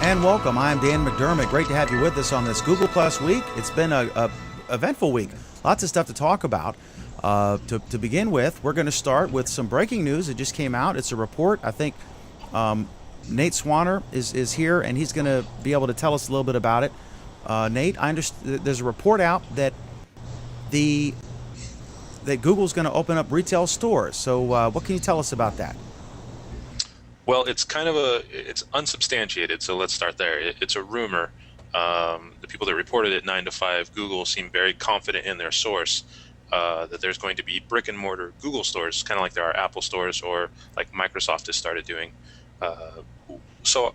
And welcome. I'm Dan McDermott. Great to have you with us on this Google Plus week. It's been a eventful week. Lots of stuff to talk about. To begin with, we're going to start with some breaking news that just came out. It's a report. I think Nate Swanner is here, and he's going to be able to tell us a little bit about it. Nate, I understand there's a report out that Google's going to open up retail stores. So what can you tell us about that? Well, it's it's unsubstantiated, so let's start there. It's a rumor. The people that reported it 9 to 5, Google, seem very confident in their source that there's going to be brick and mortar Google stores, kind of like there are Apple stores or like Microsoft has started doing. So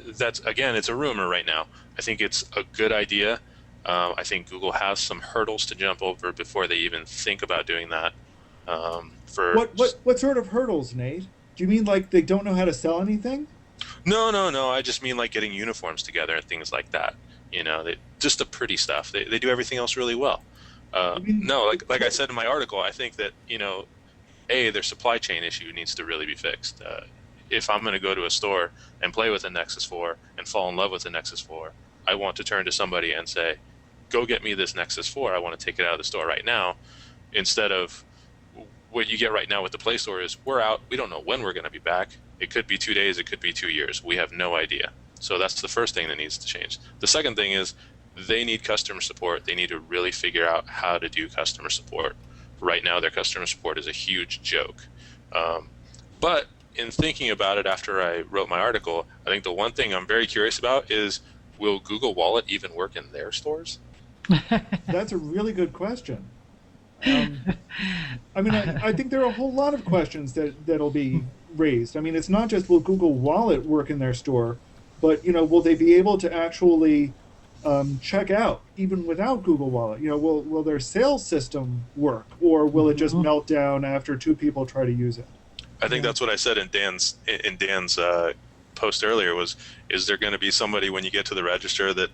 that's, again, it's a rumor right now. I think it's a good idea. I think Google has some hurdles to jump over before they even think about doing that. What sort of hurdles, Nate? Do you mean like they don't know how to sell anything? No. I just mean like getting uniforms together and things like that. You know, just the pretty stuff. They do everything else really well. Like I said in my article, I think that, their supply chain issue needs to really be fixed. If I'm going to go to a store and play with the Nexus 4 and fall in love with the Nexus 4, I want to turn to somebody and say, go get me this Nexus 4. I want to take it out of the store right now, instead of what you get right now with the Play Store is we're out. We don't know when we're going to be back. It could be 2 days. It could be 2 years. We have no idea. So that's the first thing that needs to change. The second thing is they need customer support. They need to really figure out how to do customer support. Right now, their customer support is a huge joke. But in thinking about it after I wrote my article, I think the one thing I'm very curious about is, will Google Wallet even work in their stores? That's a really good question. I think there are a whole lot of questions that'll be raised. I mean, it's not just will Google Wallet work in their store, but will they be able to actually check out even without Google Wallet? Will their sales system work, or will it just melt down after 2 people try to use it? I think that's what I said in Dan's post earlier. Is there going to be somebody when you get to the register that,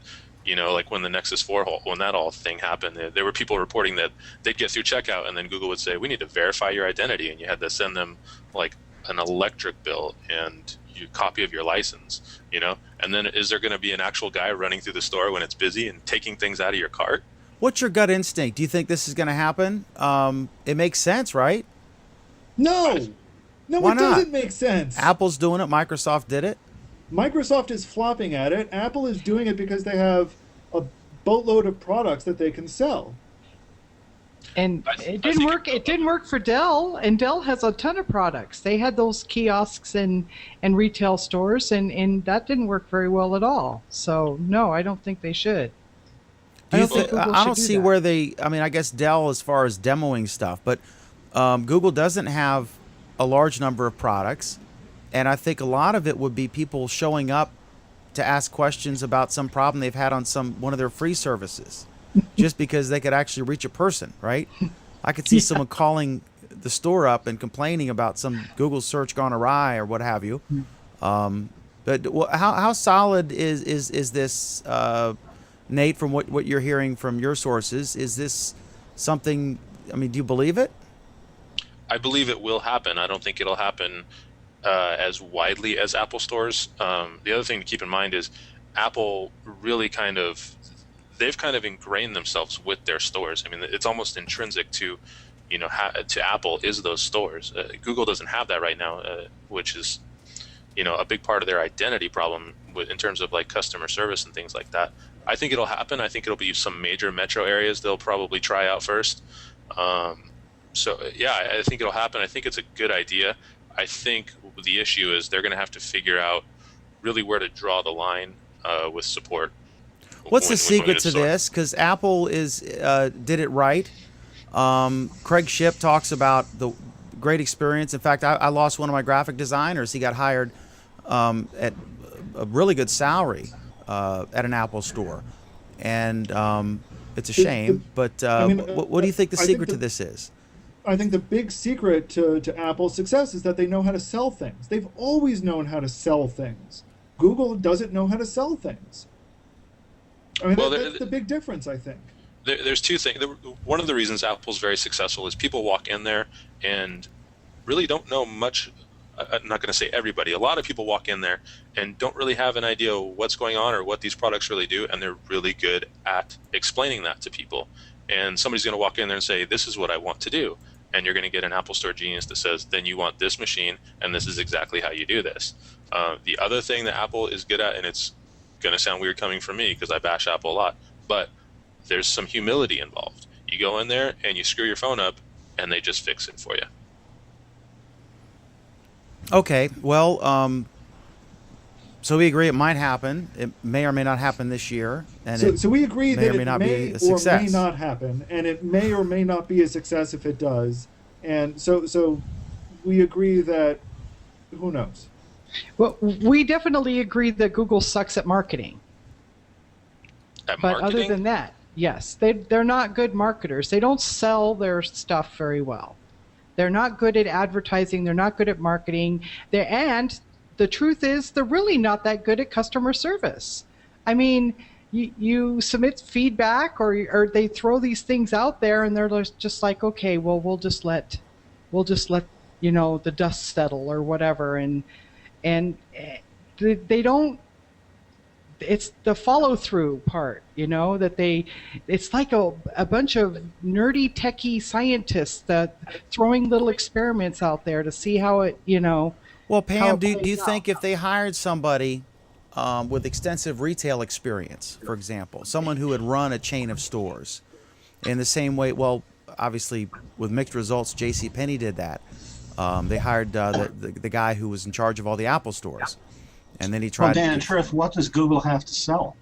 like when the Nexus 4, when that all thing happened, there were people reporting that they'd get through checkout and then Google would say, we need to verify your identity, and you had to send them like an electric bill and a copy of your license, and then is there going to be an actual guy running through the store when it's busy and taking things out of your cart? What's your gut instinct? Do you think this is going to happen? It makes sense, right? No, Why it doesn't make sense. Apple's doing it. Microsoft did it. Microsoft is flopping at it. Apple is doing it because they have a boatload of products that they can sell. And it didn't work. It didn't work for Dell, and Dell has a ton of products. They had those kiosks and retail stores, and that didn't work very well at all. So no, I don't think they should. I don't see where they. I mean, I guess Dell as far as demoing stuff, but Google doesn't have a large number of products. And I think a lot of it would be people showing up to ask questions about some problem they've had on one of their free services, just because they could actually reach a person, right? I could see someone calling the store up and complaining about some Google search gone awry or what have you. But how solid is this, Nate? From what you're hearing from your sources, is this something? I mean, do you believe it? I believe it will happen. I don't think it'll happen as widely as Apple stores. The other thing to keep in mind is Apple really they've kind of ingrained themselves with their stores. I mean, it's almost intrinsic to Apple is those stores. Google doesn't have that right now, which is a big part of their identity problem in terms of like customer service and things like that. I think it'll happen. I think it'll be some major metro areas they'll probably try out first. I think it'll happen. I think it's a good idea. I think the issue is they're going to have to figure out really where to draw the line with support. What's the secret to this? Because Apple did it right. Craig Shipp talks about the great experience. In fact, I lost one of my graphic designers. He got hired at a really good salary at an Apple store, and it's a shame. But what do you think the secret to this is? I think the big secret to Apple's success is that they know how to sell things. They've always known how to sell things. Google doesn't know how to sell things. I mean, that's the big difference, I think. There's two things. One of the reasons Apple's very successful is people walk in there and really don't know much I'm not going to say everybody, a lot of people walk in there and don't really have an idea what's going on or what these products really do, and they're really good at explaining that to people. And somebody's going to walk in there and say, this is what I want to do. And you're going to get an Apple Store genius that says, then you want this machine, and this is exactly how you do this. The other thing that Apple is good at, and it's going to sound weird coming from me because I bash Apple a lot, but there's some humility involved. You go in there and you screw your phone up, and they just fix it for you. Okay, well, so we agree it might happen. It may or may not happen this year. And so we agree that it may or may success. not happen, and it may or may not be a success if it does. And so we agree that who knows? Well, we definitely agree that Google sucks at marketing. But other than that, yes, they're not good marketers. They don't sell their stuff very well. They're not good at advertising. They're not good at marketing. And the truth is, they're really not that good at customer service. I mean, you submit feedback, or they throw these things out there, and they're just like, okay, well, we'll just let the dust settle or whatever, and they don't. It's the follow through part, that it's like a bunch of nerdy techie scientists that throwing little experiments out there to see how it, Well, Pam, do you think if they hired somebody with extensive retail experience, for example, someone who had run a chain of stores in the same way, well, obviously with mixed results, JCPenney did that. They hired the guy who was in charge of all the Apple stores. And then he tried. Well, Dan, in truth, what does Google have to sell?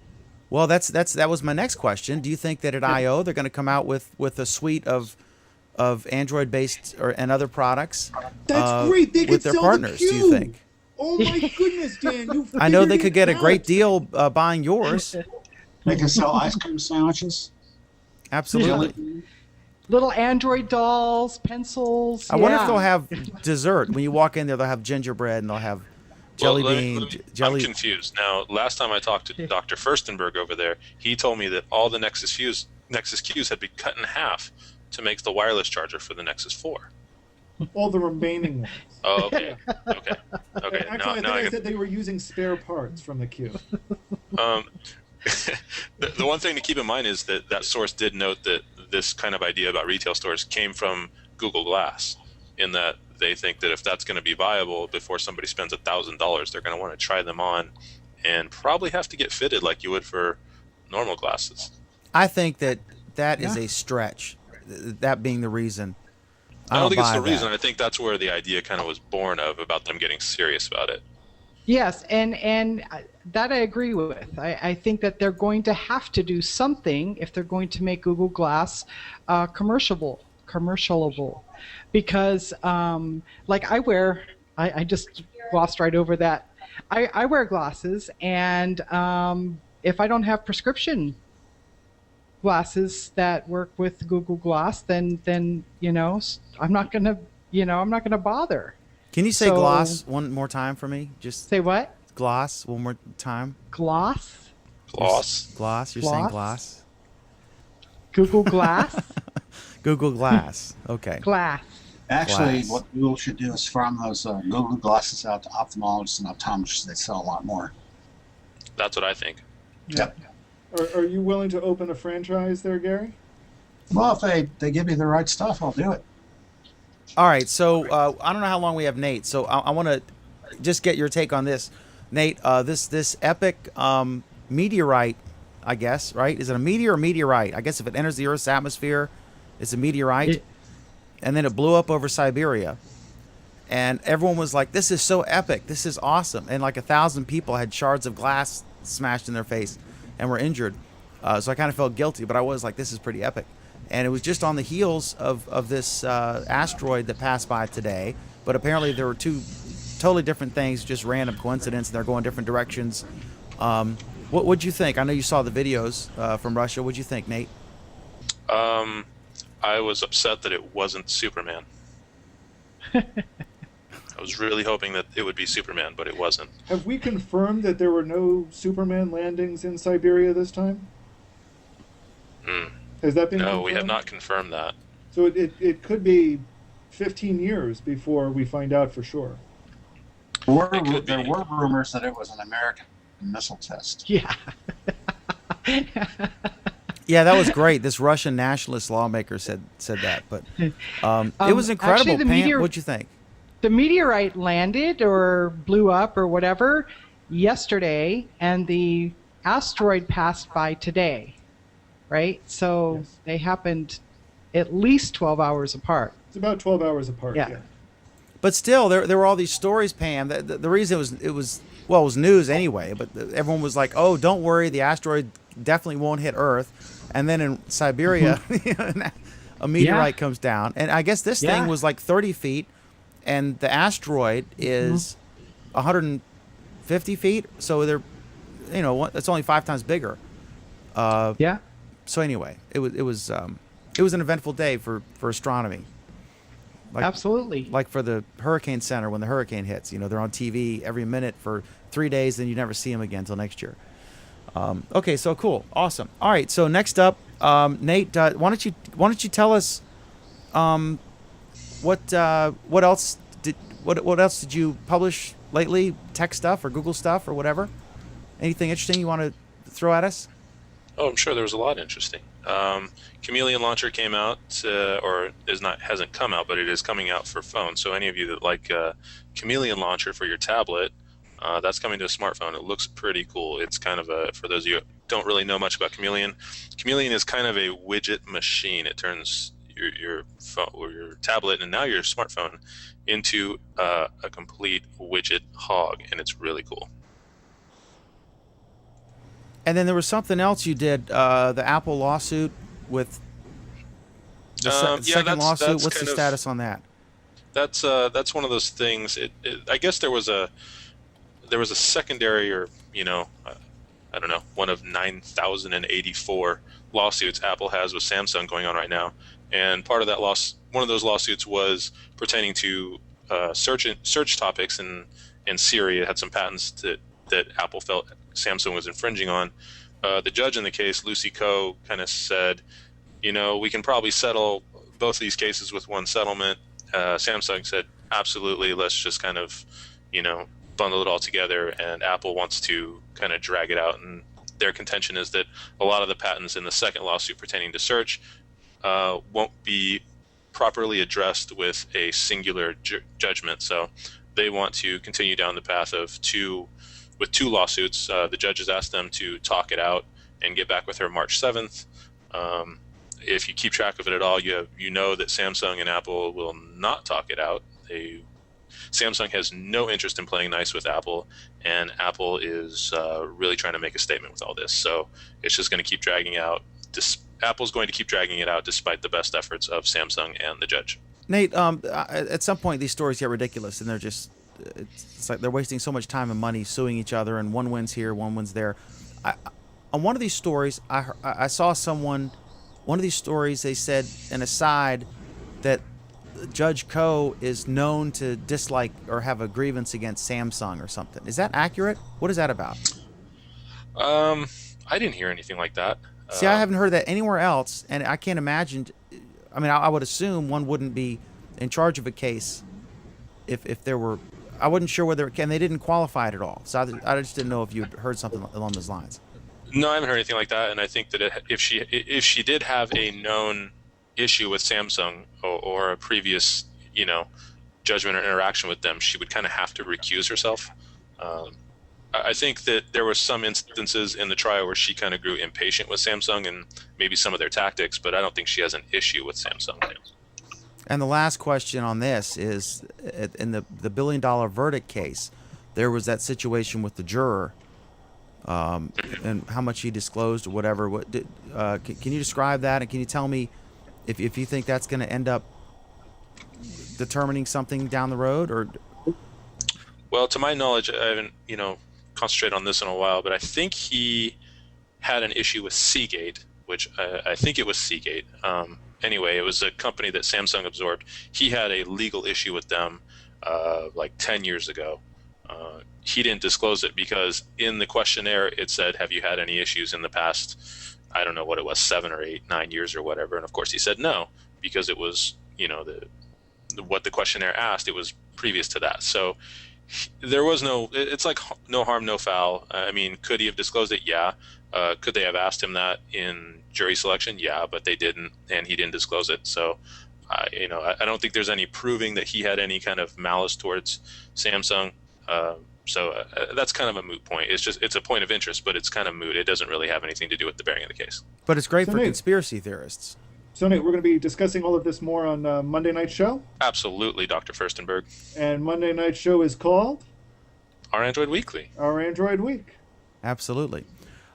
Well, that was my next question. Do you think that at I/O they're going to come out with a suite of Android-based and other products? That's great. They could with their sell partners. The do you think? Oh my goodness, Dan! I know they could get a great deal buying yours. They can sell ice cream sandwiches. Absolutely. Little Android dolls, pencils. I wonder if they'll have dessert when you walk in there. They'll have gingerbread and they'll have. Jelly bean. I'm confused. Now, last time I talked to Dr. Furstenberg over there, he told me that all the Nexus Qs had been cut in half to make the wireless charger for the Nexus 4. All the remaining ones. Oh, okay. Okay. Actually, I said they were using spare parts from the Q. The one thing to keep in mind is that source did note that this kind of idea about retail stores came from Google Glass, in that they think that if that's going to be viable before somebody spends $1,000, they're going to want to try them on and probably have to get fitted like you would for normal glasses. I think that is a stretch, that being the reason. I don't think it's the reason. I think that's where the idea kind of was born of, about them getting serious about it. Yes, and that I agree with. I think that they're going to have to do something if they're going to make Google Glass commercialable. Because, like I just glossed right over that. I wear glasses, and if I don't have prescription glasses that work with Google Glass, then I'm not gonna bother. Can you say gloss one more time for me? Just say what? Gloss one more time. Gloss. Gloss. You're saying gloss. Google Glass. Google Glass. Okay. Glass. Actually, what Google should do is farm those Google glasses out to ophthalmologists and optometrists. They sell a lot more. That's what I think. Yep. Are you willing to open a franchise there, Gary? Well, if they give me the right stuff, I'll do it. All right. So I don't know how long we have, Nate. So I want to just get your take on this, Nate. This epic meteorite, I guess, right? Is it a meteor or meteorite? I guess if it enters the Earth's atmosphere, it's a meteorite. And then it blew up over Siberia. And everyone was like, this is so epic. This is awesome. And like 1,000 people had shards of glass smashed in their face and were injured. So I kind of felt guilty, but I was like, this is pretty epic. And it was just on the heels of this asteroid that passed by today. But apparently there were two totally different things, just random coincidence, and they're going different directions. What'd you think? I know you saw the videos from Russia. What'd you think, Nate? I was upset that it wasn't Superman. I was really hoping that it would be Superman, but it wasn't. Have we confirmed that there were no Superman landings in Siberia this time? Has that been confirmed? No, we have not confirmed that. So it could be 15 years before we find out for sure. There were rumors that it was an American missile test. Yeah. Yeah, that was great. This Russian nationalist lawmaker said that, but it was incredible. Actually, Pam, what'd you think? The meteorite landed or blew up or whatever yesterday, and the asteroid passed by today, right? So Yes. they happened at least 12 hours apart. It's about 12 hours apart. Yeah. Yeah. But still, there were all these stories, Pam. The reason it was news anyway. But everyone was like, "Oh, don't worry, the asteroid definitely won't hit Earth." And then in Siberia, a meteorite comes down, and I guess this thing was like 30 feet, and the asteroid is 150 feet. So they're, it's only 5 times bigger. Yeah. So anyway, it was an eventful day for astronomy. Absolutely. Like for the Hurricane Center when the hurricane hits, they're on TV every minute for 3 days, then you never see them again until next year. Okay, so cool, awesome. All right, so next up, Nate, why don't you tell us what else did you publish lately? Tech stuff or Google stuff or whatever? Anything interesting you want to throw at us? Oh, I'm sure there was a lot interesting. Chameleon Launcher came out, or hasn't come out, but it is coming out for phones. So any of you that like Chameleon Launcher for your tablet, that's coming to a smartphone. It looks pretty cool. It's kind of for those of you who don't really know much about Chameleon, Chameleon is kind of a widget machine. It turns your phone or your tablet and now your smartphone into a complete widget hog, and it's really cool. And then there was something else you did, the Apple lawsuit with the second lawsuit. What's the status on that? That's one of those things. I guess there was a secondary, or I don't know, one of 9,084 lawsuits Apple has with Samsung going on right now, and part of that one of those lawsuits was pertaining to search topics in Siri. It had some patents that Apple felt Samsung was infringing on. The judge in the case, Lucy Coe, kind of said, we can probably settle both of these cases with one settlement. Samsung said, absolutely, let's just kind of, bundle it all together, and Apple wants to kind of drag it out. And their contention is that a lot of the patents in the second lawsuit pertaining to search won't be properly addressed with a singular judgment. So they want to continue down the path of two lawsuits. The judge has asked them to talk it out and get back with her March 7th. If you keep track of it at all, you know that Samsung and Apple will not talk it out. Samsung has no interest in playing nice with Apple, and Apple is really trying to make a statement with all this. So it's just going to keep dragging out. Apple's going to keep dragging it out despite the best efforts of Samsung and the judge. Nate, at some point these stories get ridiculous, and it's like they're wasting so much time and money suing each other, and one wins here, one wins there. On one of these stories, I saw one of these stories, they said an aside that Judge Coe is known to dislike or have a grievance against Samsung or something. Is that accurate? What is that about? I didn't hear anything like that. See, I haven't heard that anywhere else, and I can't imagine. I mean, I would assume one wouldn't be in charge of a case if there were. I wasn't sure whether and they didn't qualify it at all. So I just didn't know if you had heard something along those lines. No, I haven't heard anything like that, and I think that if she did have a known issue with Samsung or a previous judgment or interaction with them, she would kind of have to recuse herself. I think that there were some instances in the trial where she kind of grew impatient with Samsung and maybe some of their tactics, but I don't think she has an issue with Samsung. And the last question on this is, in the $1 billion verdict case, there was that situation with the juror, and how much he disclosed or whatever. Can you describe that, and can you tell me if you think that's going to end up determining something down the road? Or well, to my knowledge, I haven't concentrated on this in a while, but I think he had an issue with Seagate, which I think it was Seagate. Anyway, it was a company that Samsung absorbed. He had a legal issue with them like 10 years ago. He didn't disclose it because in the questionnaire it said, have you had any issues in the past, I don't know what it was, 7 or 8, 9 years or whatever. And of course he said no, because it was, what the questionnaire asked, it was previous to that. So There was no. It's like no harm, no foul. I mean, could he have disclosed it? Yeah. Could they have asked him that in jury selection? Yeah, but they didn't, and he didn't disclose it. So, I don't think there's any proving that he had any kind of malice towards Samsung. So that's kind of a moot point. It's a point of interest, but it's kind of moot. It doesn't really have anything to do with the bearing of the case. But it's great So for Nate- conspiracy theorists. So, Nate, we're going to be discussing all of this more on Monday Night Show. Absolutely, Dr. Furstenberg. And Monday Night Show is called Our Android Weekly. Our Android Week. Absolutely.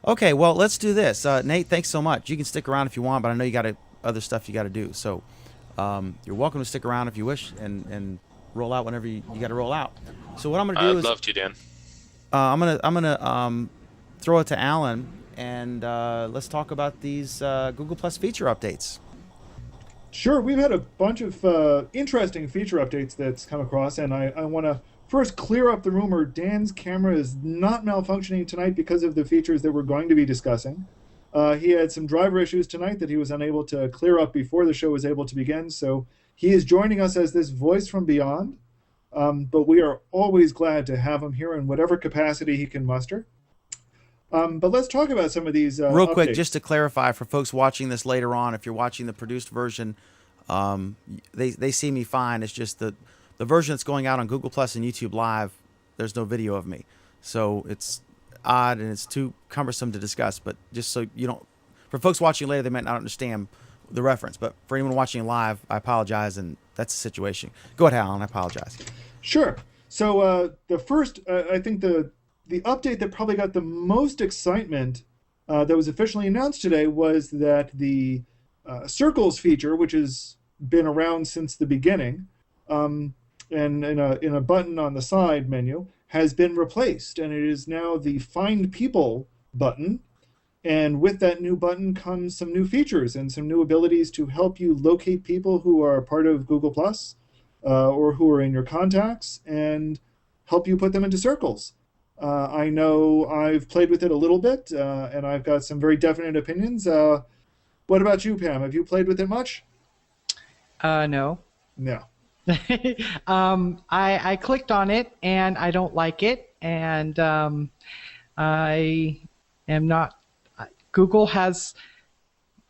Okay, well, let's do this. Nate, thanks so much. You can stick around if you want, but I know you got other stuff you got to do. So you're welcome to stick around if you wish and roll out whenever you got to roll out. So what I'm going to do I'd is love to, Dan. I'm gonna throw it to Alan, and let's talk about these Google Plus feature updates. Sure, we've had a bunch of interesting feature updates that's come across, and I want to first clear up the rumor Dan's camera is not malfunctioning tonight because of the features that we're going to be discussing. He had some driver issues tonight that he was unable to clear up before the show was able to begin, so he is joining us as this voice from beyond, but we are always glad to have him here in whatever capacity he can muster. But let's talk about some of these Real quick, updates. just to clarify for folks watching this later on, if you're watching the produced version, they see me fine. It's just the version that's going out on Google Plus and YouTube Live, there's no video of me. So it's odd and it's too cumbersome to discuss. But just so you don't, for folks watching later, they might not understand the reference. But for anyone watching live, I apologize, and that's the situation. Go ahead, Alan. I apologize. Sure. So the first, I think the update that probably got the most excitement that was officially announced today was that the circles feature, which has been around since the beginning, and in a button on the side menu, has been replaced, and it is now the Find People button. And with that new button comes some new features and some new abilities to help you locate people who are part of Google Plus or who are in your contacts and help you put them into circles. I know I've played with it a little bit, and I've got some very definite opinions. What about you, Pam? Have you played with it much? No. No. I clicked on it and I don't like it, and I am not. Google has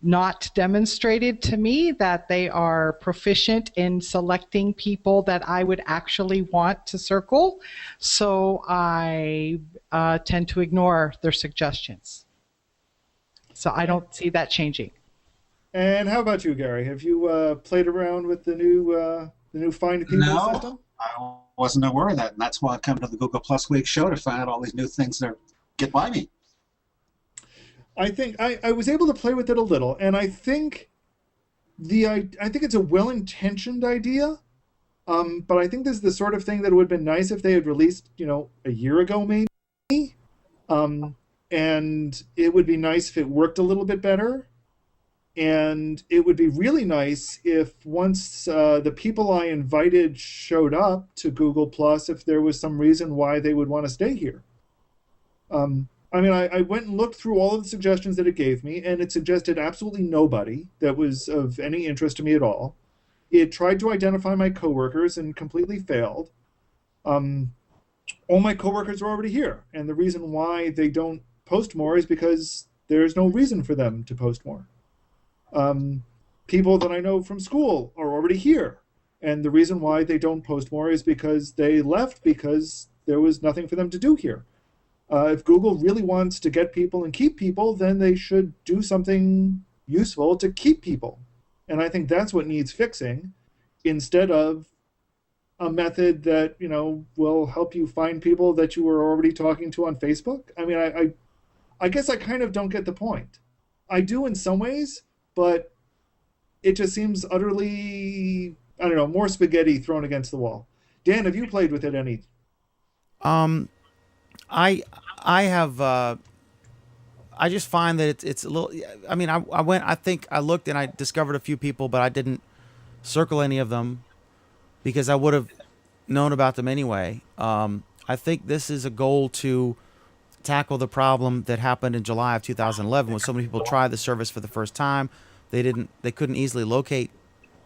not demonstrated to me that they are proficient in selecting people that I would actually want to circle, so I tend to ignore their suggestions. So I don't see that changing. And how about you, Gary? Have you played around with the new Find People No, system? I wasn't aware of that, and that's why I come to the Google Plus Week show to find out all these new things that get by me. I think I was able to play with it a little, and I think it's a well-intentioned idea, but I think this is the sort of thing that would have been nice if they had released, a year ago maybe, and it would be nice if it worked a little bit better, and it would be really nice if once the people I invited showed up to Google Plus, if there was some reason why they would want to stay here. I went and looked through all of the suggestions that it gave me, and it suggested absolutely nobody that was of any interest to me at all. It tried to identify my coworkers and completely failed. All my coworkers are already here, and the reason why they don't post more is because there's no reason for them to post more. People that I know from school are already here, and the reason why they don't post more is because they left because there was nothing for them to do here. If Google really wants to get people and keep people, then they should do something useful to keep people. And I think that's what needs fixing, instead of a method that, will help you find people that you were already talking to on Facebook. I guess I kind of don't get the point. I do in some ways, but it just seems utterly, more spaghetti thrown against the wall. Dan, have you played with it any? I have. I just find that it's a little. I looked and I discovered a few people, but I didn't circle any of them because I would have known about them anyway. I think this is a goal to tackle the problem that happened in July of 2011 when so many people tried the service for the first time. They couldn't easily locate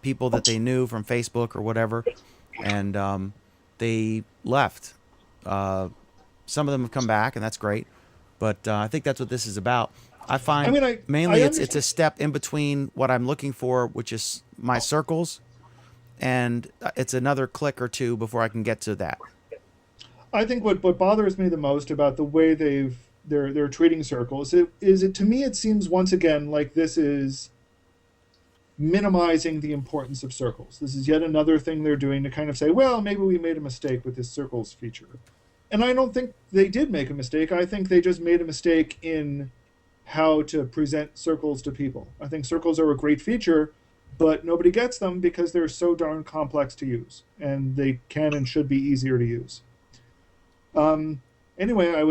people that they knew from Facebook or whatever, and they left. Some of them have come back, and that's great. But I think that's what this is about. I find I it's a step in between what I'm looking for, which is my circles, and it's another click or two before I can get to that. I think what bothers me the most about the way they're treating circles is to me it seems once again like this is minimizing the importance of circles. This is yet another thing they're doing to kind of say, well, maybe we made a mistake with this circles feature. And I don't think they did make a mistake. I think they just made a mistake in how to present circles to people. I think circles are a great feature, but nobody gets them because they're so darn complex to use, and they can and should be easier to use. Anyway,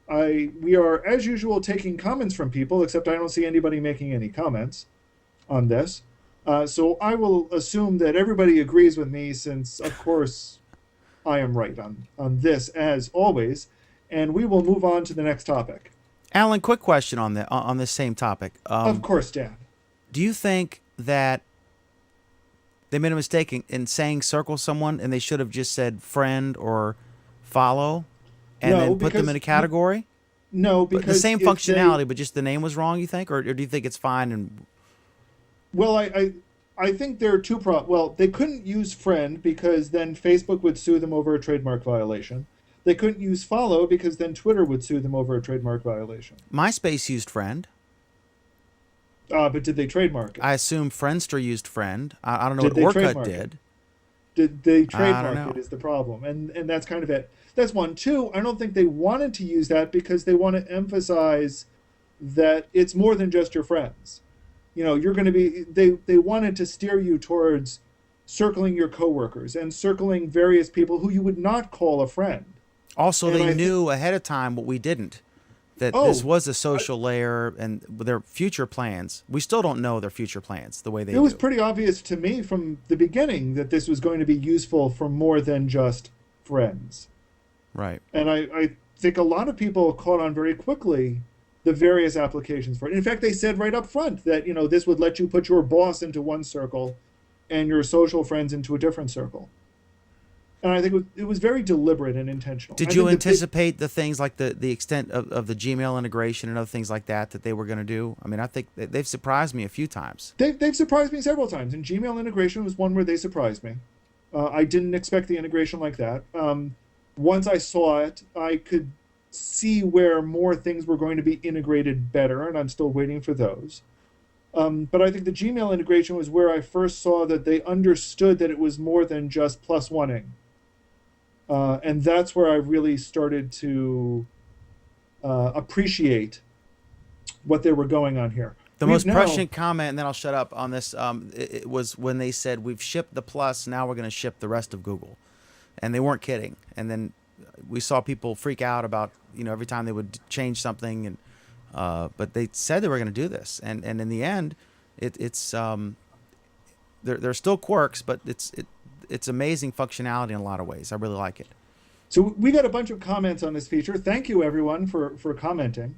we are as usual taking comments from people, except I don't see anybody making any comments on this. So I will assume that everybody agrees with me, since of course I am right on this as always, and we will move on to the next topic. Alan, quick question on this same topic. Of course, Dan. Do you think that they made a mistake in saying circle someone, and they should have just said friend or follow, and then put them in a category? No, because the same functionality, but just the name was wrong, you think? Or do you think it's fine? And well, I think there are two problems. Well, they couldn't use friend because then Facebook would sue them over a trademark violation. They couldn't use follow because then Twitter would sue them over a trademark violation. MySpace used friend. But did they trademark it? I assume Friendster used friend. I don't know what Orkut did. Did they trademark it is the problem. And that's kind of it. That's one. Two, I don't think they wanted to use that because they want to emphasize that it's more than just your friends. You know, you're going to be, they wanted to steer you towards circling your coworkers and circling various people who you would not call a friend. Also, they knew ahead of time what we didn't, that this was a social layer and their future plans. We still don't know their future plans the way they do. It was pretty obvious to me from the beginning that this was going to be useful for more than just friends. Right. And I think a lot of people caught on very quickly the various applications for it. In fact, they said right up front that, you know, this would let you put your boss into one circle and your social friends into a different circle. And I think it was very deliberate and intentional. Did you anticipate the things like the extent of the Gmail integration and other things like that they were going to do? I mean, I think they've surprised me a few times. They've surprised me several times, and Gmail integration was one where they surprised me. I didn't expect the integration like that. Once I saw it, I could see where more things were going to be integrated better, and I'm still waiting for those. But I think the Gmail integration was where I first saw that they understood that it was more than just plus one-ing. And that's where I really started to appreciate what they were going on here. The most prescient comment, and then I'll shut up on this, it was when they said, we've shipped the Plus, now we're going to ship the rest of Google. And they weren't kidding. And then we saw people freak out about, you know, every time they would change something. And but they said they were going to do this. And in the end, it's there's still quirks, but it's amazing functionality in a lot of ways. I really like it. So we got a bunch of comments on this feature. Thank you, everyone, for commenting.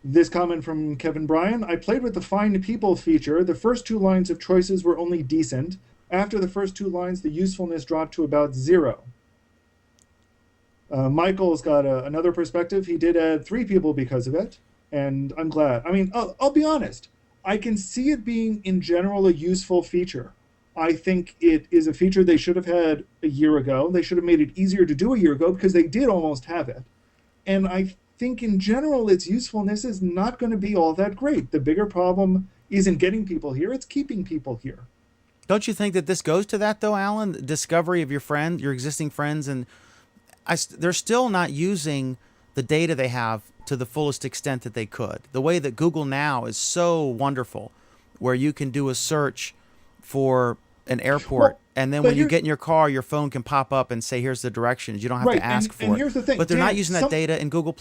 This comment from Kevin Bryan. I played with the Find People feature. The first two lines of choices were only decent. After the first two lines, the usefulness dropped to about 0. Michael's got another perspective. He did add 3 people because of it, and I'm glad. I mean, I'll be honest. I can see it being, in general, a useful feature. I think it is a feature they should have had a year ago. They should have made it easier to do a year ago because they did almost have it. And I think, in general, its usefulness is not going to be all that great. The bigger problem isn't getting people here. It's keeping people here. Don't you think that this goes to that, though, Alan? The discovery of your friend, your existing friends, and they're still not using the data they have to the fullest extent that they could. The way that Google now is so wonderful, where you can do a search for an airport, and then when you get in your car, your phone can pop up and say, here's the directions. You don't have to ask for it. Here's the thing, but they're not using that data in Google+.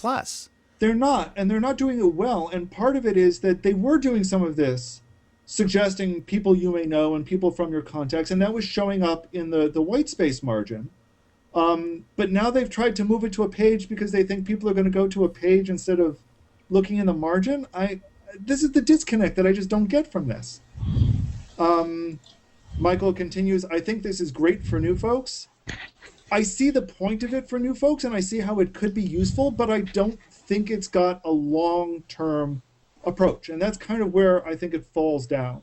They're not, and they're not doing it well. And part of it is that they were doing some of this, suggesting people you may know and people from your contacts, and that was showing up in the white space margin. But now they've tried to move it to a page because they think people are going to go to a page instead of looking in the margin. This is the disconnect that I just don't get from this. Michael continues, I think this is great for new folks. I see the point of it for new folks, and I see how it could be useful, but I don't think it's got a long-term approach, and that's kind of where I think it falls down.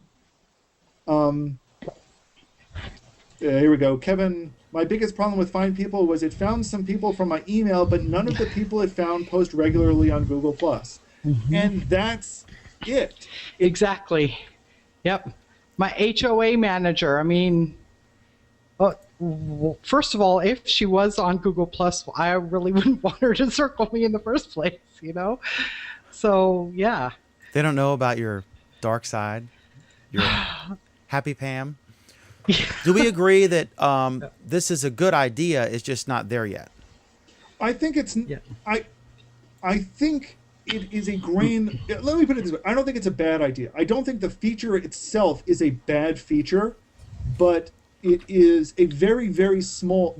Here we go. Kevin, my biggest problem with Find People was it found some people from my email, but none of the people it found post regularly on Google+. And that's it. Exactly. Yep. My HOA manager, I mean, first of all, if she was on Google+, I really wouldn't want her to circle me in the first place, you know? So, yeah. They don't know about your dark side, your happy Pam. Do we agree that this is a good idea? It's just not there yet. I think it's. Yeah. I think it is a grain. Let me put it this way: I don't think it's a bad idea. I don't think the feature itself is a bad feature, but it is a very, very small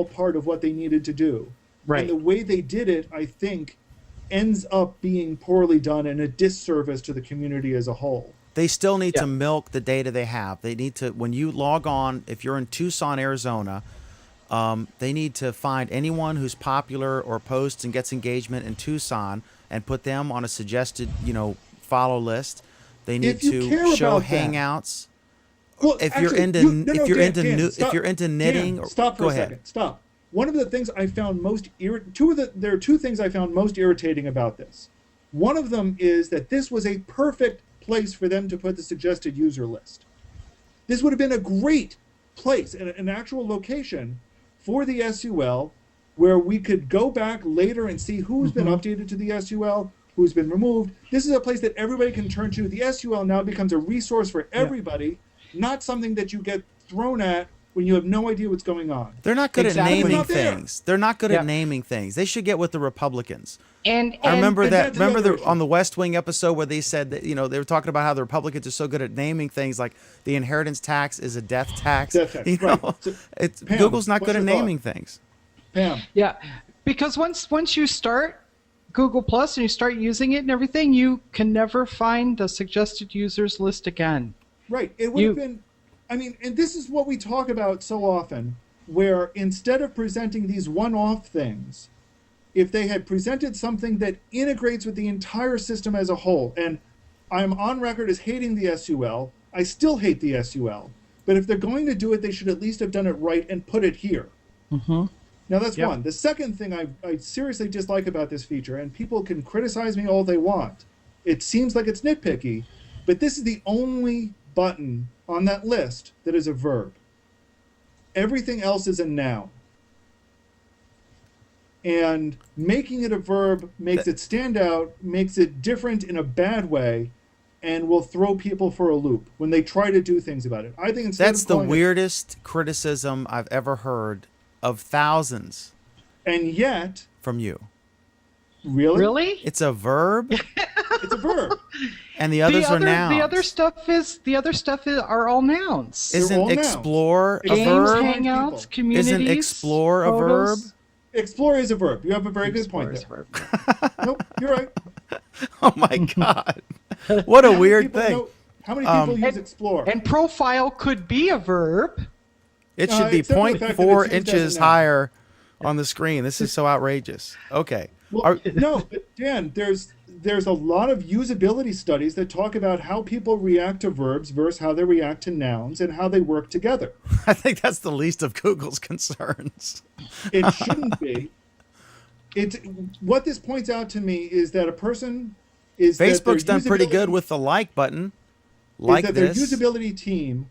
part of what they needed to do. Right. And the way they did it, I think, ends up being poorly done and a disservice to the community as a whole. They still need to milk the data they have. They need to, when you log on, if you're in Tucson, Arizona, they need to find anyone who's popular or posts and gets engagement in Tucson and put them on a suggested, follow list. They need to show Hangouts. Well, if actually, you're into knitting, stop for go a ahead. second. Stop. One of the things I found most there are two things I found most irritating about this. One of them is that this was a perfect place for them to put the suggested user list. This would have been a great place, an actual location for the SUL where we could go back later and see who's been updated to the SUL, who's been removed. This is a place that everybody can turn to. The SUL now becomes a resource for everybody, not something that you get thrown at when you have no idea what's going on. They're not good at naming things. They're not good at naming things. They should get with the Republicans. And I remember that. Remember on the West Wing episode where they said that they were talking about how the Republicans are so good at naming things, like the inheritance tax is a death tax. Death tax, right. So, Pam, Google's not good at naming things. Pam. Yeah, because once you start Google Plus and you start using it and everything, you can never find the suggested users list again. Right. It would have been. I mean, and this is what we talk about so often, where instead of presenting these one-off things, if they had presented something that integrates with the entire system as a whole, and I'm on record as hating the SUL, I still hate the SUL, but if they're going to do it, they should at least have done it right and put it here. Now that's one. The second thing I seriously dislike about this feature, and people can criticize me all they want, it seems like it's nitpicky, but this is the only button on that list that is a verb. Everything else is a noun. And making it a verb makes it stand out, makes it different in a bad way, and will throw people for a loop when they try to do things about it. I think instead that's the weirdest criticism I've ever heard of thousands. And yet, from you. Really? It's a verb? It's a verb. And the others are nouns. The other stuff are all nouns. Isn't explore a verb? Hangouts, communities. Isn't explore a verb? Explore is a verb. You have a very good point there. Nope, you're right. Oh my God. What a weird thing. How many people use explore? And profile could be a verb. It should be 0.4 inches higher on the screen. This is so outrageous. Okay. Well, no, but Dan, there's a lot of usability studies that talk about how people react to verbs versus how they react to nouns and how they work together. I think that's the least of Google's concerns. It shouldn't be. What this points out to me is that a person is Facebook's done pretty good with the like button. Like that this. Their usability team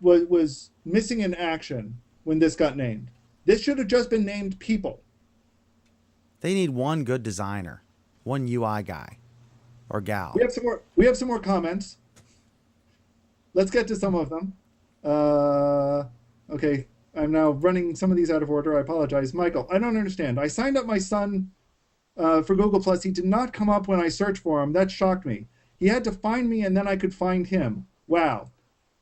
was missing in action when this got named. This should have just been named people. They need one good designer, one UI guy or gal. We have some more comments. Let's get to some of them. Okay, I'm now running some of these out of order. I apologize. Michael, I don't understand. I signed up my son for Google Plus. He did not come up when I searched for him. That shocked me. He had to find me and then I could find him. Wow.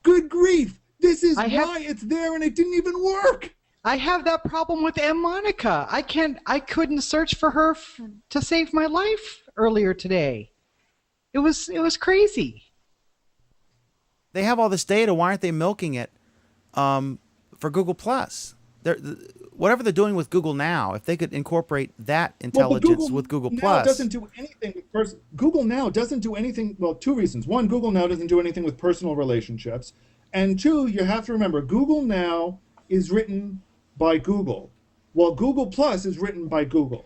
Good grief. This is why it's there and it didn't even work. I have that problem with M. Monica. I couldn't search for her to save my life earlier today. It was crazy. They have all this data. Why aren't they milking it for Google Plus? whatever they're doing with Google Now, if they could incorporate that Well, but intelligence with Google Now Plus. doesn't do anything. Google Now doesn't do anything. Well, two reasons. One, Google Now doesn't do anything with personal relationships, and two, you have to remember, Google Now is written by Google, while Google Plus is written by Google.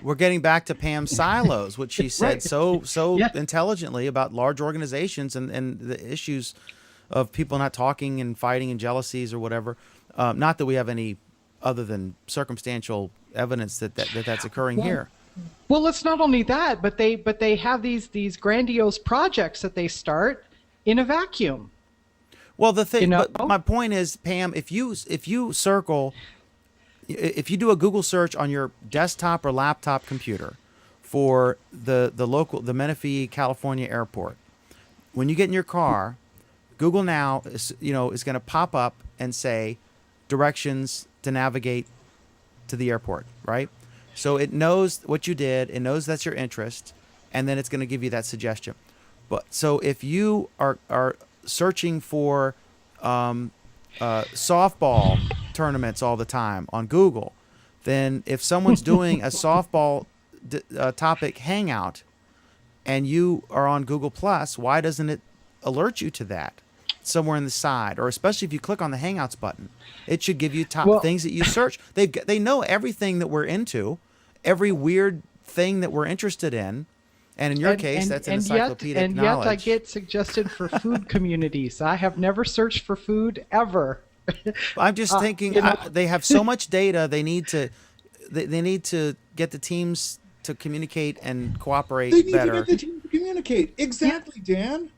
We're getting back to Pam's silos, which she said Right. so Yeah. intelligently about large organizations and the issues of people not talking and fighting and jealousies or whatever. Not that we have any other than circumstantial evidence that's occurring here. Well, it's not only that, but they have these grandiose projects that they start in a vacuum. Well, the thing, You know? but my point is, Pam, if you do a Google search on your desktop or laptop computer for the Menifee, California airport, when you get in your car, Google Now is going to pop up and say directions to navigate to the airport, right? So it knows what you did, it knows that's your interest, and then it's going to give you that suggestion. But so if you are searching for softball tournaments all the time on Google, then if someone's doing a softball topic hangout and you are on Google Plus, why doesn't it alert you to that somewhere in the side? Or especially if you click on the Hangouts button, it should give you things that you search. They know everything that we're into, every weird thing that we're interested in. And in your case, that's an encyclopedic knowledge. And yet I get suggested for food communities. I have never searched for food ever. I'm just thinking they have so much data. They need to get the teams to communicate and cooperate They need better. to get the team to communicate. Exactly, Dan.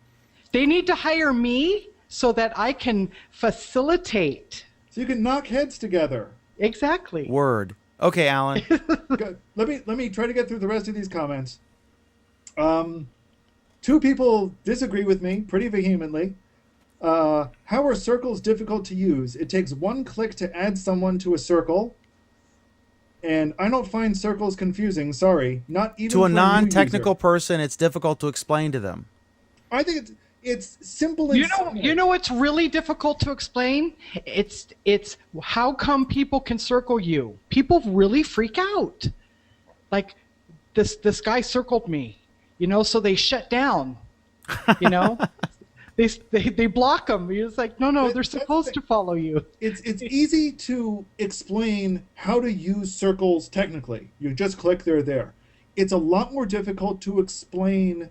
They need to hire me so that I can facilitate. So you can knock heads together. Exactly. Word. Okay, Alan. Good. Let me try to get through the rest of these comments. Two people disagree with me pretty vehemently. How are circles difficult to use? It takes one click to add someone to a circle. And I don't find circles confusing. Sorry, not even To a for non-technical new user. person, it's difficult to explain to them. I think it's simple. And You know what's really difficult to explain? It's how come people can circle you? People really freak out. Like this guy circled me, so they shut down. They block them. It's like no, they're supposed to follow you. It's easy to explain how to use circles technically. You just click, they're there. It's a lot more difficult to explain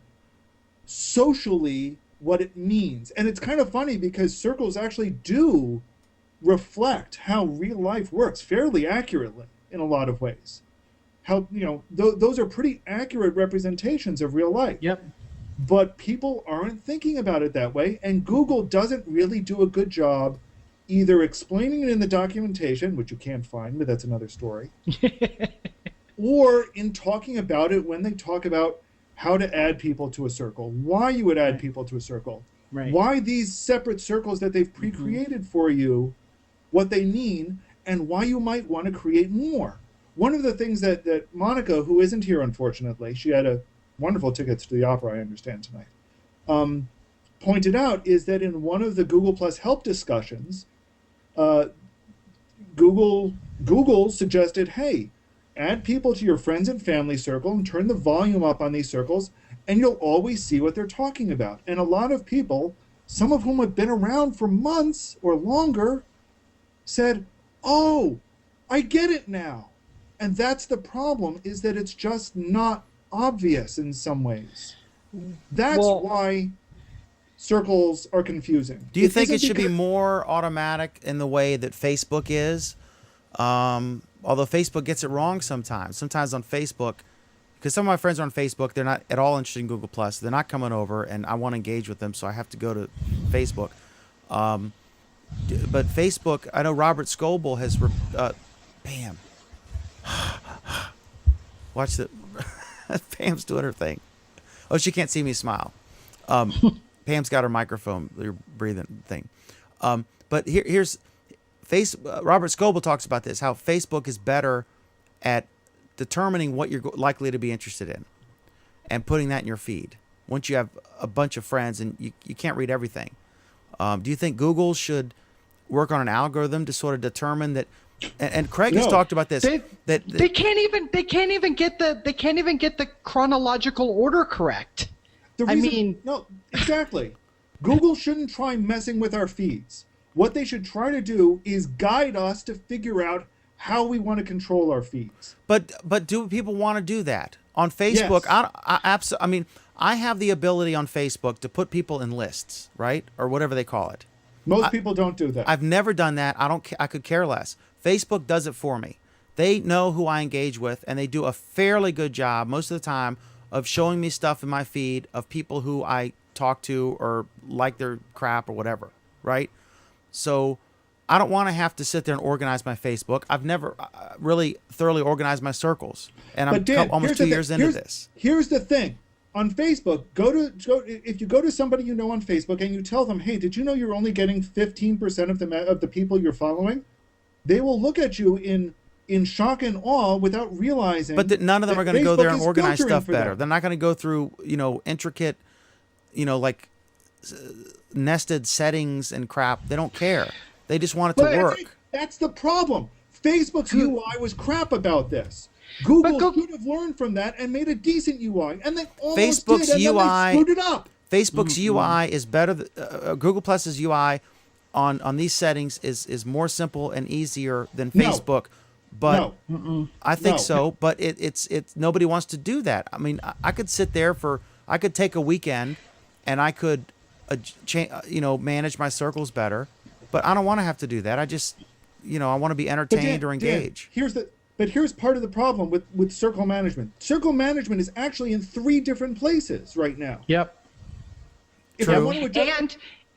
socially what it means. And it's kind of funny because circles actually do reflect how real life works fairly accurately in a lot of ways. How, those are pretty accurate representations of real life. Yep. But people aren't thinking about it that way, and Google doesn't really do a good job either explaining it in the documentation, which you can't find, but that's another story, or in talking about it when they talk about how to add people to a circle, why you would add people to a circle, Right. why these separate circles that they've pre-created for you, what they mean, and why you might want to create more. One of the things that Monica, who isn't here unfortunately, she had a wonderful tickets to the opera, I understand, tonight, pointed out is that in one of the Google Plus help discussions, Google suggested, hey, add people to your friends and family circle and turn the volume up on these circles, and you'll always see what they're talking about. And a lot of people, some of whom have been around for months or longer, said, oh, I get it now. And that's the problem, is that it's just not obvious in some ways. That's why circles are confusing. Do you think it should be more automatic in the way that Facebook is? Although Facebook gets it wrong sometimes. Sometimes on Facebook, because some of my friends are on Facebook, they're not at all interested in Google Plus. They're not coming over, and I want to engage with them, so I have to go to Facebook. But Facebook, I know Robert Scoble has. Pam, watch the. Pam's doing her thing. Oh, she can't see me smile. Pam's got her microphone, her breathing thing. But here's Robert Scoble talks about this, how Facebook is better at determining what you're likely to be interested in and putting that in your feed. Once you have a bunch of friends and you can't read everything. Do you think Google should work on an algorithm to sort of determine that And Craig has talked about this. They can't even get the chronological order correct. No, exactly. Google shouldn't try messing with our feeds. What they should try to do is guide us to figure out how we want to control our feeds. But do people want to do that on Facebook? Yes. I have the ability on Facebook to put people in lists, right, or whatever they call it. Most people don't do that. I've never done that. I could care less. Facebook does it for me. They know who I engage with, and they do a fairly good job most of the time of showing me stuff in my feed of people who I talk to or like their crap or whatever, right? So I don't want to have to sit there and organize my Facebook. I've never really thoroughly organized my circles, and I'm almost 2 years into this. Here's the thing. On Facebook, if you go to somebody you know on Facebook and you tell them, hey, did you know you're only getting 15% of the people you're following? They will look at you in shock and awe without realizing. But none of them are going to go there and organize stuff better. They're not going to go through, intricate, like nested settings and crap. They don't care. They just want it to work. That's the problem. Facebook's UI was crap about this. Google should have learned from that and made a decent UI, and they almost Facebook's did, and UI, then they screwed it up. Facebook's UI is better. Google Plus's UI on these settings is more simple and easier than Facebook. But I think so. But it's nobody wants to do that. I mean, I could sit there I could take a weekend, and I could, manage my circles better. But I don't want to have to do that. I just, I want to be entertained or engage. Here's part of the problem with circle management. Circle management is actually in 3 different places right now. Yep. True.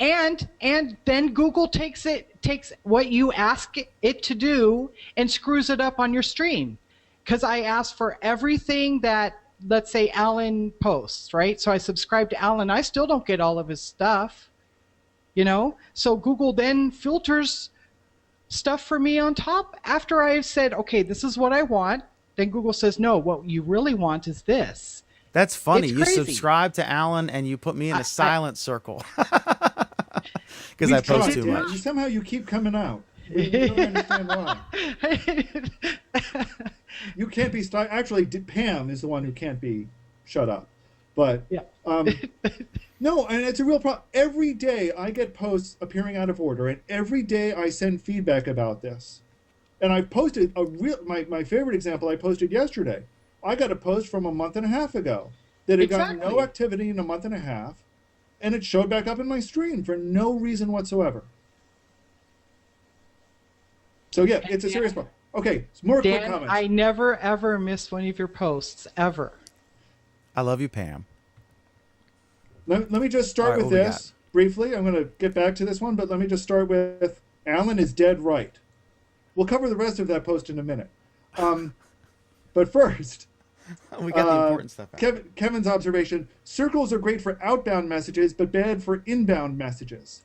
And then Google takes what you ask it to do and screws it up on your stream. Because I ask for everything that, let's say, Alan posts, right? So I subscribe to Alan. I still don't get all of his stuff, So Google then filters stuff for me on top after I've said, okay, this is what I want. Then Google says, no, what you really want is this. That's funny. You subscribe to Alan and you put me in a silent circle because I post too much. Somehow you keep coming out. We don't understand why. You can't be actually, Pam is the one who can't be shut up. But no, and it's a real problem. Every day I get posts appearing out of order, and every day I send feedback about this. And I posted my favorite example I posted yesterday. I got a post from a month and a half ago that had gotten no activity in a month and a half, and it showed back up in my stream for no reason whatsoever. So yeah, it's a serious problem. Okay, some more quick comments. I never ever miss one of your posts, ever. I love you, Pam. Let me just start with this briefly. I'm going to get back to this one, but let me just start with Alan is dead right. We'll cover the rest of that post in a minute. But first, we got the important stuff out. Kevin's observation, circles are great for outbound messages, but bad for inbound messages.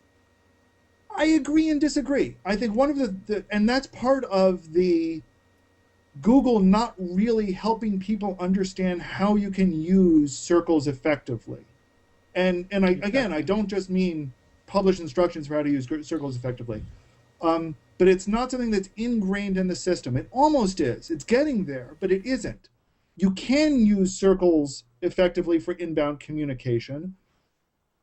I agree and disagree. I think one of and that's part of the Google not really helping people understand how you can use circles effectively. And I don't just mean publish instructions for how to use circles effectively. But it's not something that's ingrained in the system. It almost is. It's getting there, but it isn't. You can use circles effectively for inbound communication.